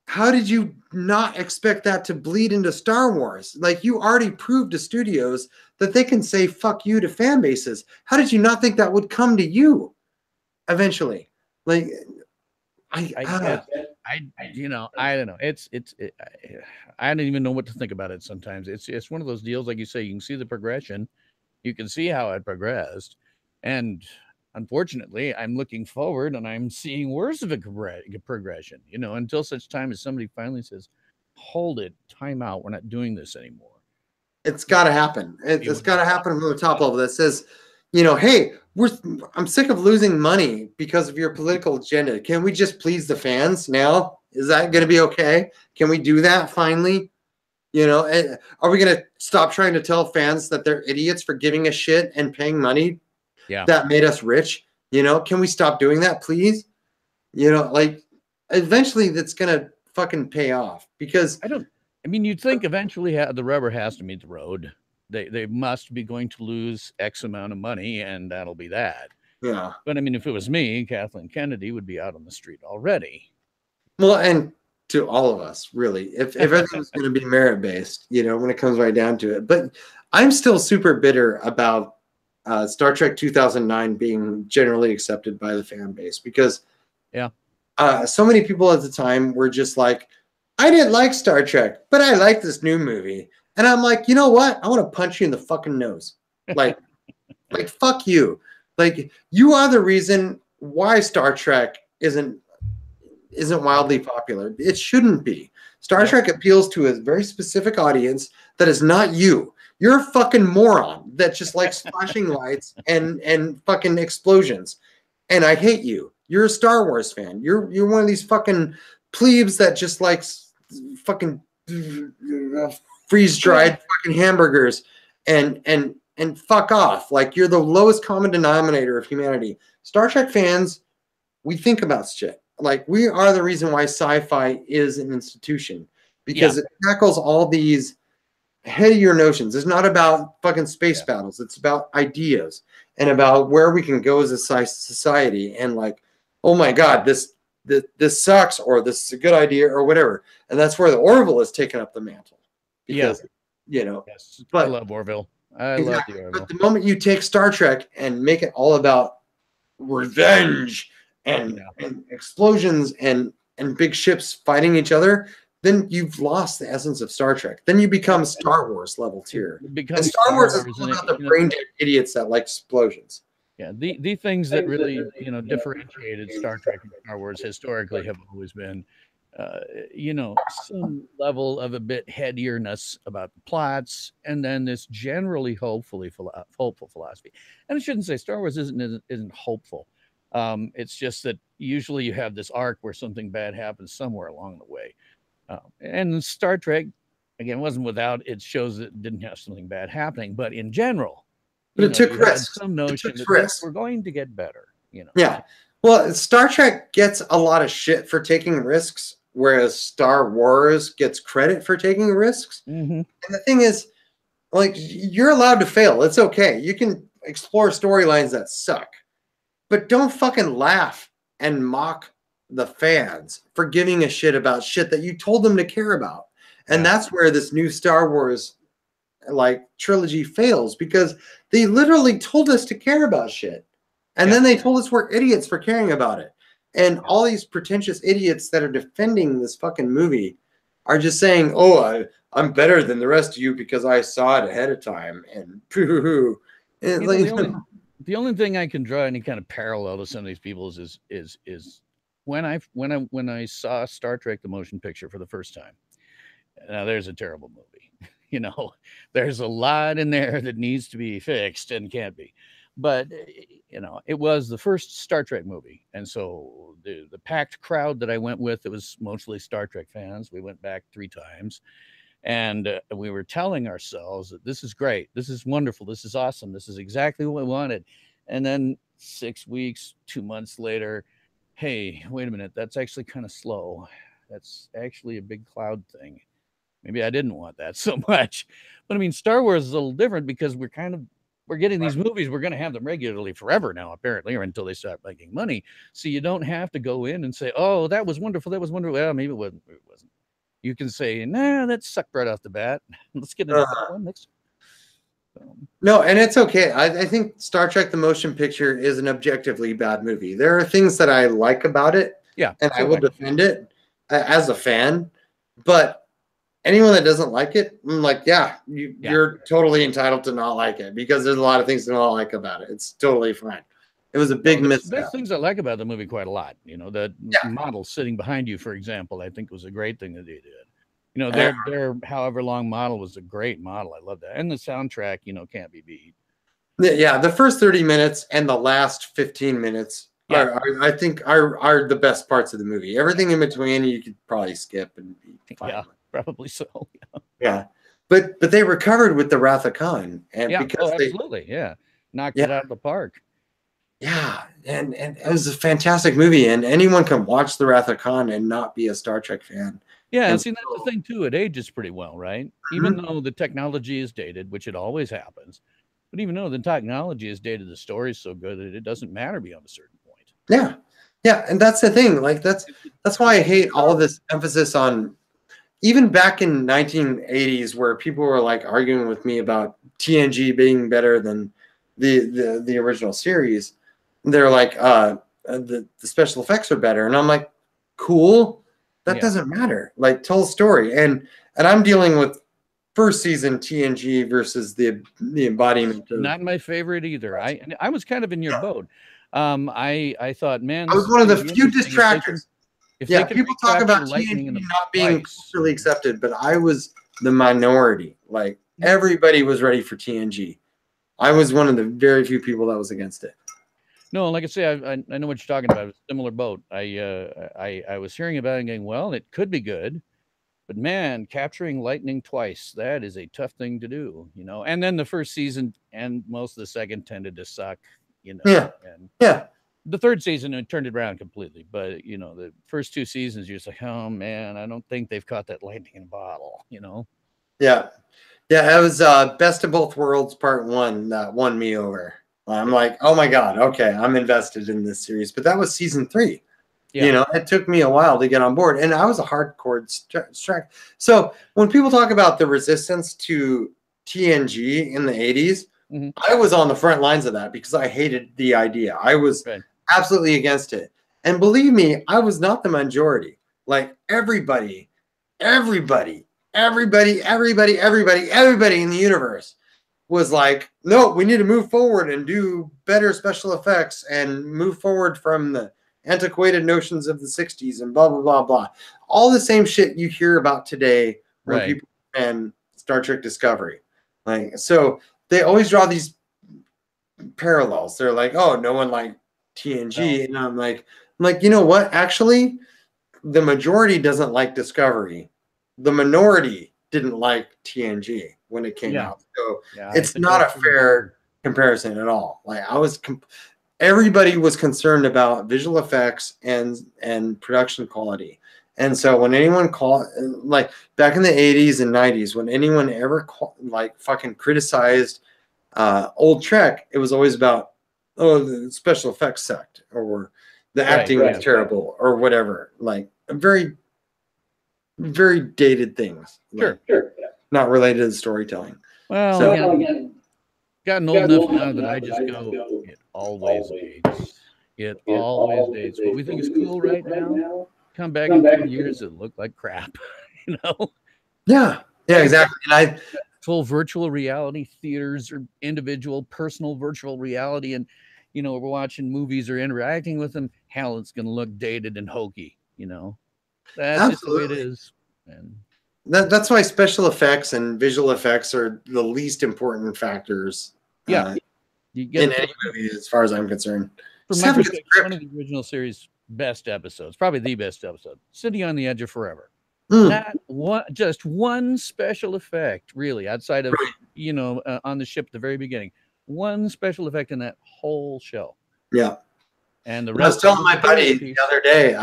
how did you not expect that to bleed into Star Wars? Like, you already proved to studios that they can say fuck you to fan bases. How did you not think that would come to you eventually? Like, I don't know. I don't even know what to think about it sometimes. It's one of those deals, like you say, you can see the progression. You can see how it progressed. And unfortunately, I'm looking forward and I'm seeing worse of a progression, until such time as somebody finally says, hold it, time out, we're not doing this anymore. It's got to happen. It's got to happen from the top level that says, hey, I'm sick of losing money because of your political agenda. Can we just please the fans now? Is that going to be okay? Can we do that finally? Are we going to stop trying to tell fans that they're idiots for giving a shit and paying money that made us rich? Can we stop doing that, please? Eventually that's going to fucking pay off, because you'd think eventually the rubber has to meet the road. They must be going to lose X amount of money, and that'll be that. Yeah. But if it was me, Kathleen Kennedy would be out on the street already. Well, and to all of us, really, if everything's going to be merit-based, when it comes right down to it. But I'm still super bitter about Star Trek 2009 being generally accepted by the fan base, because so many people at the time were just like, I didn't like Star Trek, but I like this new movie. And I'm like, you know what? I want to punch you in the fucking nose. Like fuck you. Like, you are the reason why Star Trek isn't wildly popular. It shouldn't be. Star Trek appeals to a very specific audience that is not you. You're a fucking moron that just likes flashing lights and fucking explosions. And I hate you. You're a Star Wars fan. You're one of these fucking plebes that just likes fucking freeze-dried fucking hamburgers and fuck off. Like, you're the lowest common denominator of humanity. Star Trek fans, we think about shit. Like, we are the reason why sci-fi is an institution, because it tackles all these headier notions. It's not about fucking space battles. It's about ideas and about where we can go as a society. And like, oh my God, this sucks, or this is a good idea, or whatever. And that's where the Orville has taken up the mantle. Because, you know, but I love Orville. I love the Orville. But the moment you take Star Trek and make it all about revenge and explosions and big ships fighting each other, then you've lost the essence of Star Trek. Then you become Star Wars level tier. And Star Wars is all about the brain dead idiots that like explosions. Yeah, the things that really, you know, differentiated Star Trek and Star Wars historically have always been, you know, some level of a bit headierness about the plots, and then this generally hopeful philosophy. And I shouldn't say Star Wars isn't hopeful. It's just that usually you have this arc where something bad happens somewhere along the way. And Star Trek, again, wasn't without it shows that it didn't have something bad happening, but in general, but it took risks. Some notion that we're going to get better, you know. Yeah. Well, Star Trek gets a lot of shit for taking risks, whereas Star Wars gets credit for taking risks. And the thing is, like, you're allowed to fail. It's okay. You can explore storylines that suck, but don't fucking laugh and mock the fans for giving a shit about shit that you told them to care about. And that's where this new Star Wars like trilogy fails, because they literally told us to care about shit. And then they told us we're idiots for caring about it. And all these pretentious idiots that are defending this fucking movie are just saying, oh, I'm better than the rest of you because I saw it ahead of time. And the only thing I can draw any kind of parallel to some of these people is when I saw Star Trek the motion picture for the first time. Now there's a terrible movie. You know, there's a lot in there that needs to be fixed and can't be. But, you know, it was the first Star Trek movie. And so the packed crowd that I went with, it was mostly Star Trek fans. We went back 3 times. And we were telling ourselves that this is great. This is wonderful. This is awesome. This is exactly what we wanted. And then 6 weeks, 2 months later, hey, wait a minute. That's actually kind of slow. That's actually a big cloud thing. Maybe I didn't want that so much. But I mean, Star Wars is a little different because we're getting these movies. We're going to have them regularly forever now, apparently, or until they start making money. So you don't have to go in and say, oh, that was wonderful. That was wonderful. Well, maybe it wasn't. You can say, nah, that sucked right off the bat. Let's get into that one next. No, and it's okay. I think Star Trek the Motion Picture is an objectively bad movie. There are things that I like about it. Yeah. And I will defend it as a fan. But anyone that doesn't like it, I'm like, you're totally entitled to not like it, because there's a lot of things to not like about it. It's totally fine. It was a big misstep. There's things I like about the movie quite a lot. You know, the model sitting behind you, for example, I think was a great thing that they did. You know, their however long model was a great model. I love that. And the soundtrack, you know, can't be beat. Yeah, the first 30 minutes and the last 15 minutes I think are the best parts of the movie. Everything in between you could probably skip and be fine. Yeah, probably so. Yeah. But they recovered with the Wrath of Khan. And because absolutely, knocked it out of the park. Yeah, and it was a fantastic movie, and anyone can watch The Wrath of Khan and not be a Star Trek fan. Yeah, and see, that's the thing, too. It ages pretty well, right? Even though the technology is dated, which it always happens, but even though the technology is dated, the story's so good that it doesn't matter beyond a certain point. Yeah, yeah, and that's the thing. Like, that's why I hate all of this emphasis on, even back in 1980s, where people were, like, arguing with me about TNG being better than the original series. They're like, the special effects are better. And I'm like, cool. That doesn't matter. Like, tell a story. And I'm dealing with first season TNG versus the embodiment. Not my favorite either. I was kind of in your boat. I thought, man, I was one of the few distractors. If yeah, people talk about lightning TNG not being culturally accepted, but I was the minority. Like everybody was ready for TNG. I was one of the very few people that was against it. No, like I say, I know what you're talking about. It's a similar boat. I was hearing about it and going, well, it could be good, but man, capturing lightning twice, that is a tough thing to do, you know. And then the first season and most of the second tended to suck, you know. Yeah. And yeah. The third season, it turned it around completely. But, you know, the first 2 seasons, you're just like, oh, man, I don't think they've caught that lightning in a bottle, you know? Yeah. Yeah, it was Best of Both Worlds Part 1 that won me over. I'm like, oh my God, okay, I'm invested in this series. But that was season 3. Yeah. You know, it took me a while to get on board. And I was a hardcore strike. So when people talk about the resistance to TNG in the 80s, I was on the front lines of that because I hated the idea. I was absolutely against it. And believe me, I was not the majority. Like everybody in the universe was like, no, we need to move forward and do better special effects and move forward from the antiquated notions of the 60s and blah, blah, blah, blah. All the same shit you hear about today when people and Star Trek Discovery. Like, so they always draw these parallels. They're like, oh, no one liked TNG. And I'm like, you know what? Actually, the majority doesn't like Discovery. The minority didn't like TNG when it came out. So it's not a fair comparison at all. Like everybody was concerned about visual effects and production quality. And so when anyone like back in the 80s and 90s, when anyone ever like fucking criticized old Trek, it was always about, oh, the special effects sucked or the acting was terrible or whatever. Like very, very dated things. Sure. Not related to the storytelling. Well, so, again, gotten old enough now that I just go, it always dates. It always dates. What we think is cool right now, come back in 2 years, it look like crap. You know? Yeah, exactly. And full virtual reality theaters or individual personal virtual reality, and you know, we're watching movies or interacting with them. Hell, it's going to look dated and hokey. You know, that's just the way it is. And that's why special effects and visual effects are the least important factors. You get in any movie, as far as I'm concerned. From my perspective, one of the original series' best episodes, probably the best episode, City on the Edge of Forever. Not one, just one special effect, really, outside of you know, on the ship at the very beginning. One special effect in that whole show. Yeah. And the rest. I was telling my buddy the other day,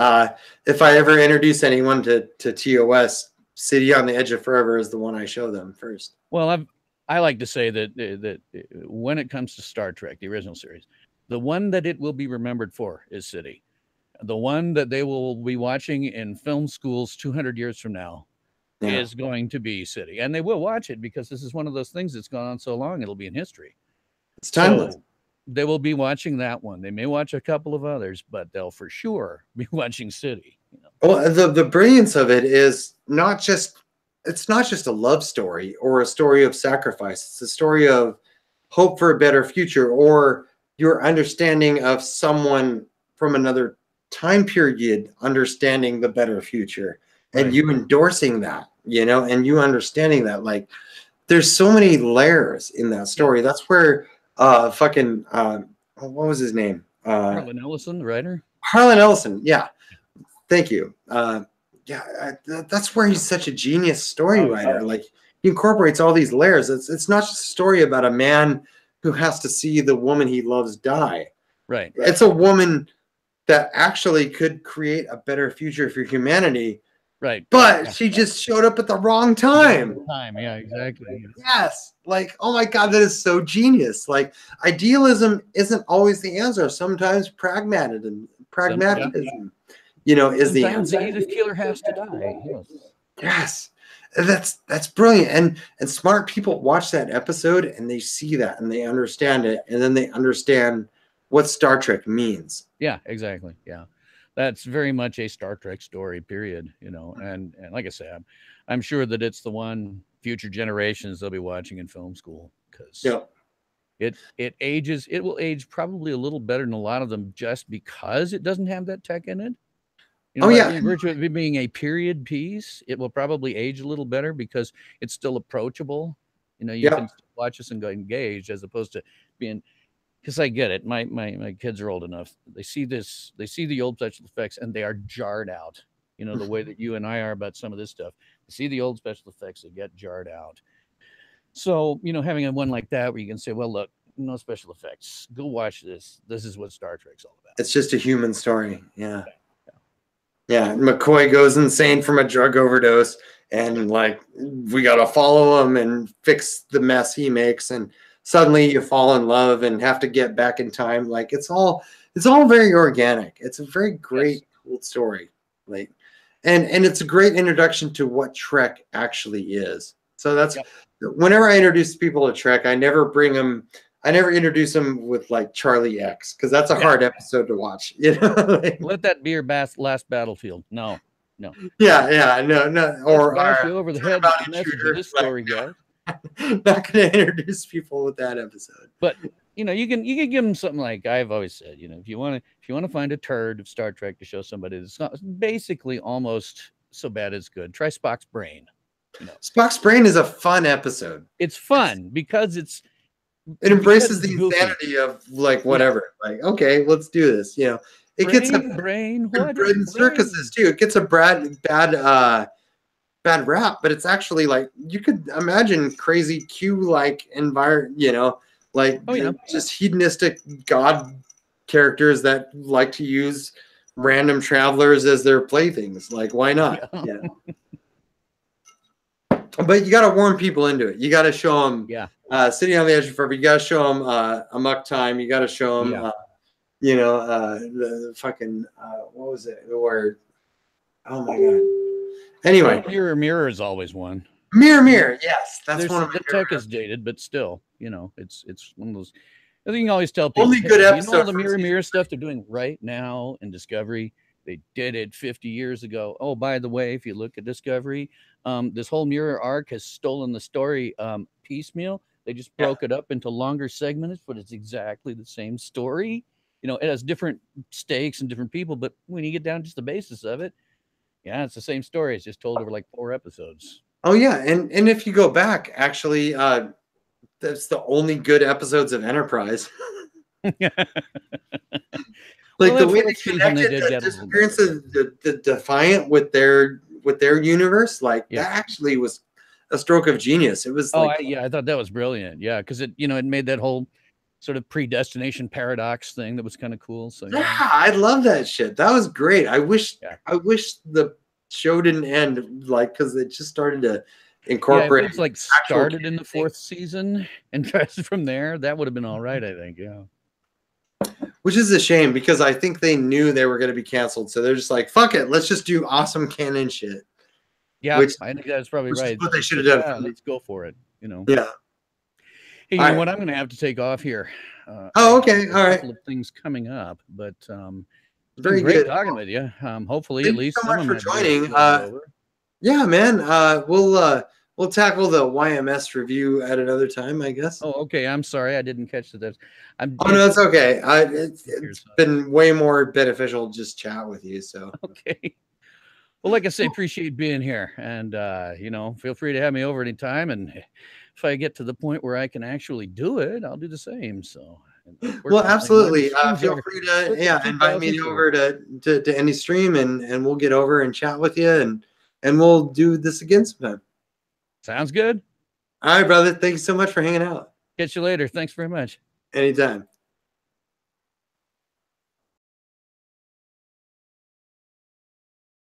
if I ever introduce anyone to TOS, City on the Edge of Forever is the one I show them first. Well, I like to say that when it comes to Star Trek, the original series, the one that it will be remembered for is City. The one that they will be watching in film schools 200 years from now is going to be City. And they will watch it because this is one of those things that's gone on so long, it'll be in history. It's timeless. So they will be watching that one. They may watch a couple of others, but they'll for sure be watching City. You know? Well, the brilliance of it is it's not just a love story or a story of sacrifice. It's a story of hope for a better future or your understanding of someone from another time period understanding the better future and you endorsing that, you know, and you understanding that. Like there's so many layers in that story. That's where what was his name? Harlan Ellison, the writer. Harlan Ellison, yeah. Thank you. That's where he's such a genius story writer. Like he incorporates all these layers. It's not just a story about a man who has to see the woman he loves die. Right. It's a woman that actually could create a better future for humanity. Right. But she just showed up at the wrong time. Yeah, exactly. Yes. Like, oh my God, that is so genius. Like idealism isn't always the answer. Sometimes pragmatism, you know, is the answer. The Edith killer has to die. Yes. That's brilliant. And smart people watch that episode and they see that and they understand it. And then they understand what Star Trek means. Yeah, exactly. Yeah. That's very much a Star Trek story, period. You know, and like I said, I'm sure that it's the one future generations they'll be watching in film school because it will age probably a little better than a lot of them just because it doesn't have that tech in it. You know, oh yeah, in virtue of it being a period piece, it will probably age a little better because it's still approachable. You know, you can watch this and go engaged as opposed to being. Because I get it. My kids are old enough. They see this. They see the old special effects, and they are jarred out. You know, the way that you and I are about some of this stuff. They see the old special effects, they get jarred out. So, you know, having a one like that where you can say, well, look, no special effects. Go watch this. This is what Star Trek's all about. It's just a human story. Yeah. Yeah. McCoy goes insane from a drug overdose, and like we got to follow him and fix the mess he makes. And suddenly you fall in love and have to get back in time. Like it's all very organic. It's a very great, cool story. Like, and it's a great introduction to what Trek actually is. So that's whenever I introduce people to Trek, I never introduce them with like Charlie X, because that's a hard episode to watch. You know, like, let that be your last battlefield. No. No. Or bash you over the head with the message of this story, guys. Not going to introduce people with that episode. But you know, you can give them something like I've always said. You know, if you want to find a turd of Star Trek to show somebody that's not basically almost so bad as good, try Spock's Brain. You know, Spock's Brain is a fun episode. It's fun because it embraces the insanity of like whatever. Like, okay, let's do this. You know, it gets a brain. Bread and circuses too. It gets a bad rap, but it's actually like you could imagine crazy Q-like environment. You know, like just hedonistic god characters that like to use random travelers as their playthings. Like, why not? Yeah. But you got to warm people into it. You got to show them, Sitting on the Edge of Forever. You got to show them Amok Time. You got to show them, the fucking what was it? The word? Oh my god. Anyway, Mirror is always one. Mirror. Yes, that's one of the tech is dated, but still, you know, it's one of those. I think you can always tell people. Only good episode. You know all the mirror stuff they're doing right now in Discovery. They did it 50 years ago. Oh, by the way, if you look at Discovery, this whole mirror arc has stolen the story piecemeal. They just broke it up into longer segments, but it's exactly the same story. You know, it has different stakes and different people, but when you get down to just the basis of it, it's the same story. It's just told over like 4 episodes. Oh yeah, and if you go back, actually, that's the only good episodes of Enterprise. Like the way they connected the disappearance of the Defiant with their universe, that actually was a stroke of genius. It was I thought that was brilliant. Yeah, because it made that whole sort of predestination paradox thing that was kind of cool. So I love that shit. That was great. I wish the show didn't end because it just started to incorporate. It's like started in the 4th season and from there, that would have been all right. I think. Yeah. Which is a shame because I think they knew they were going to be canceled. So they're just like, fuck it. Let's just do awesome canon shit. Yeah, I think that's probably right. What they should have done. Let's go for it. You know. Yeah. Hey, you know what? I'm going to have to take off here. Okay. All right. A couple of things coming up, but very great good talking with you. Hopefully, Thank at least you so much for joining. Yeah, man. We'll tackle the YMS review at another time, I guess. Oh, okay. I'm sorry, I didn't catch that. No, it's okay. It's been way more beneficial just chat with you. So okay. Well, like I say, appreciate being here, and feel free to have me over anytime. And if I get to the point where I can actually do it, I'll do the same. So. Well, absolutely. Feel free to invite me over to any stream, and we'll get over and chat with you, and we'll do this again sometime. Sounds good. All right, brother. Thank you so much for hanging out. Catch you later. Thanks very much. Anytime.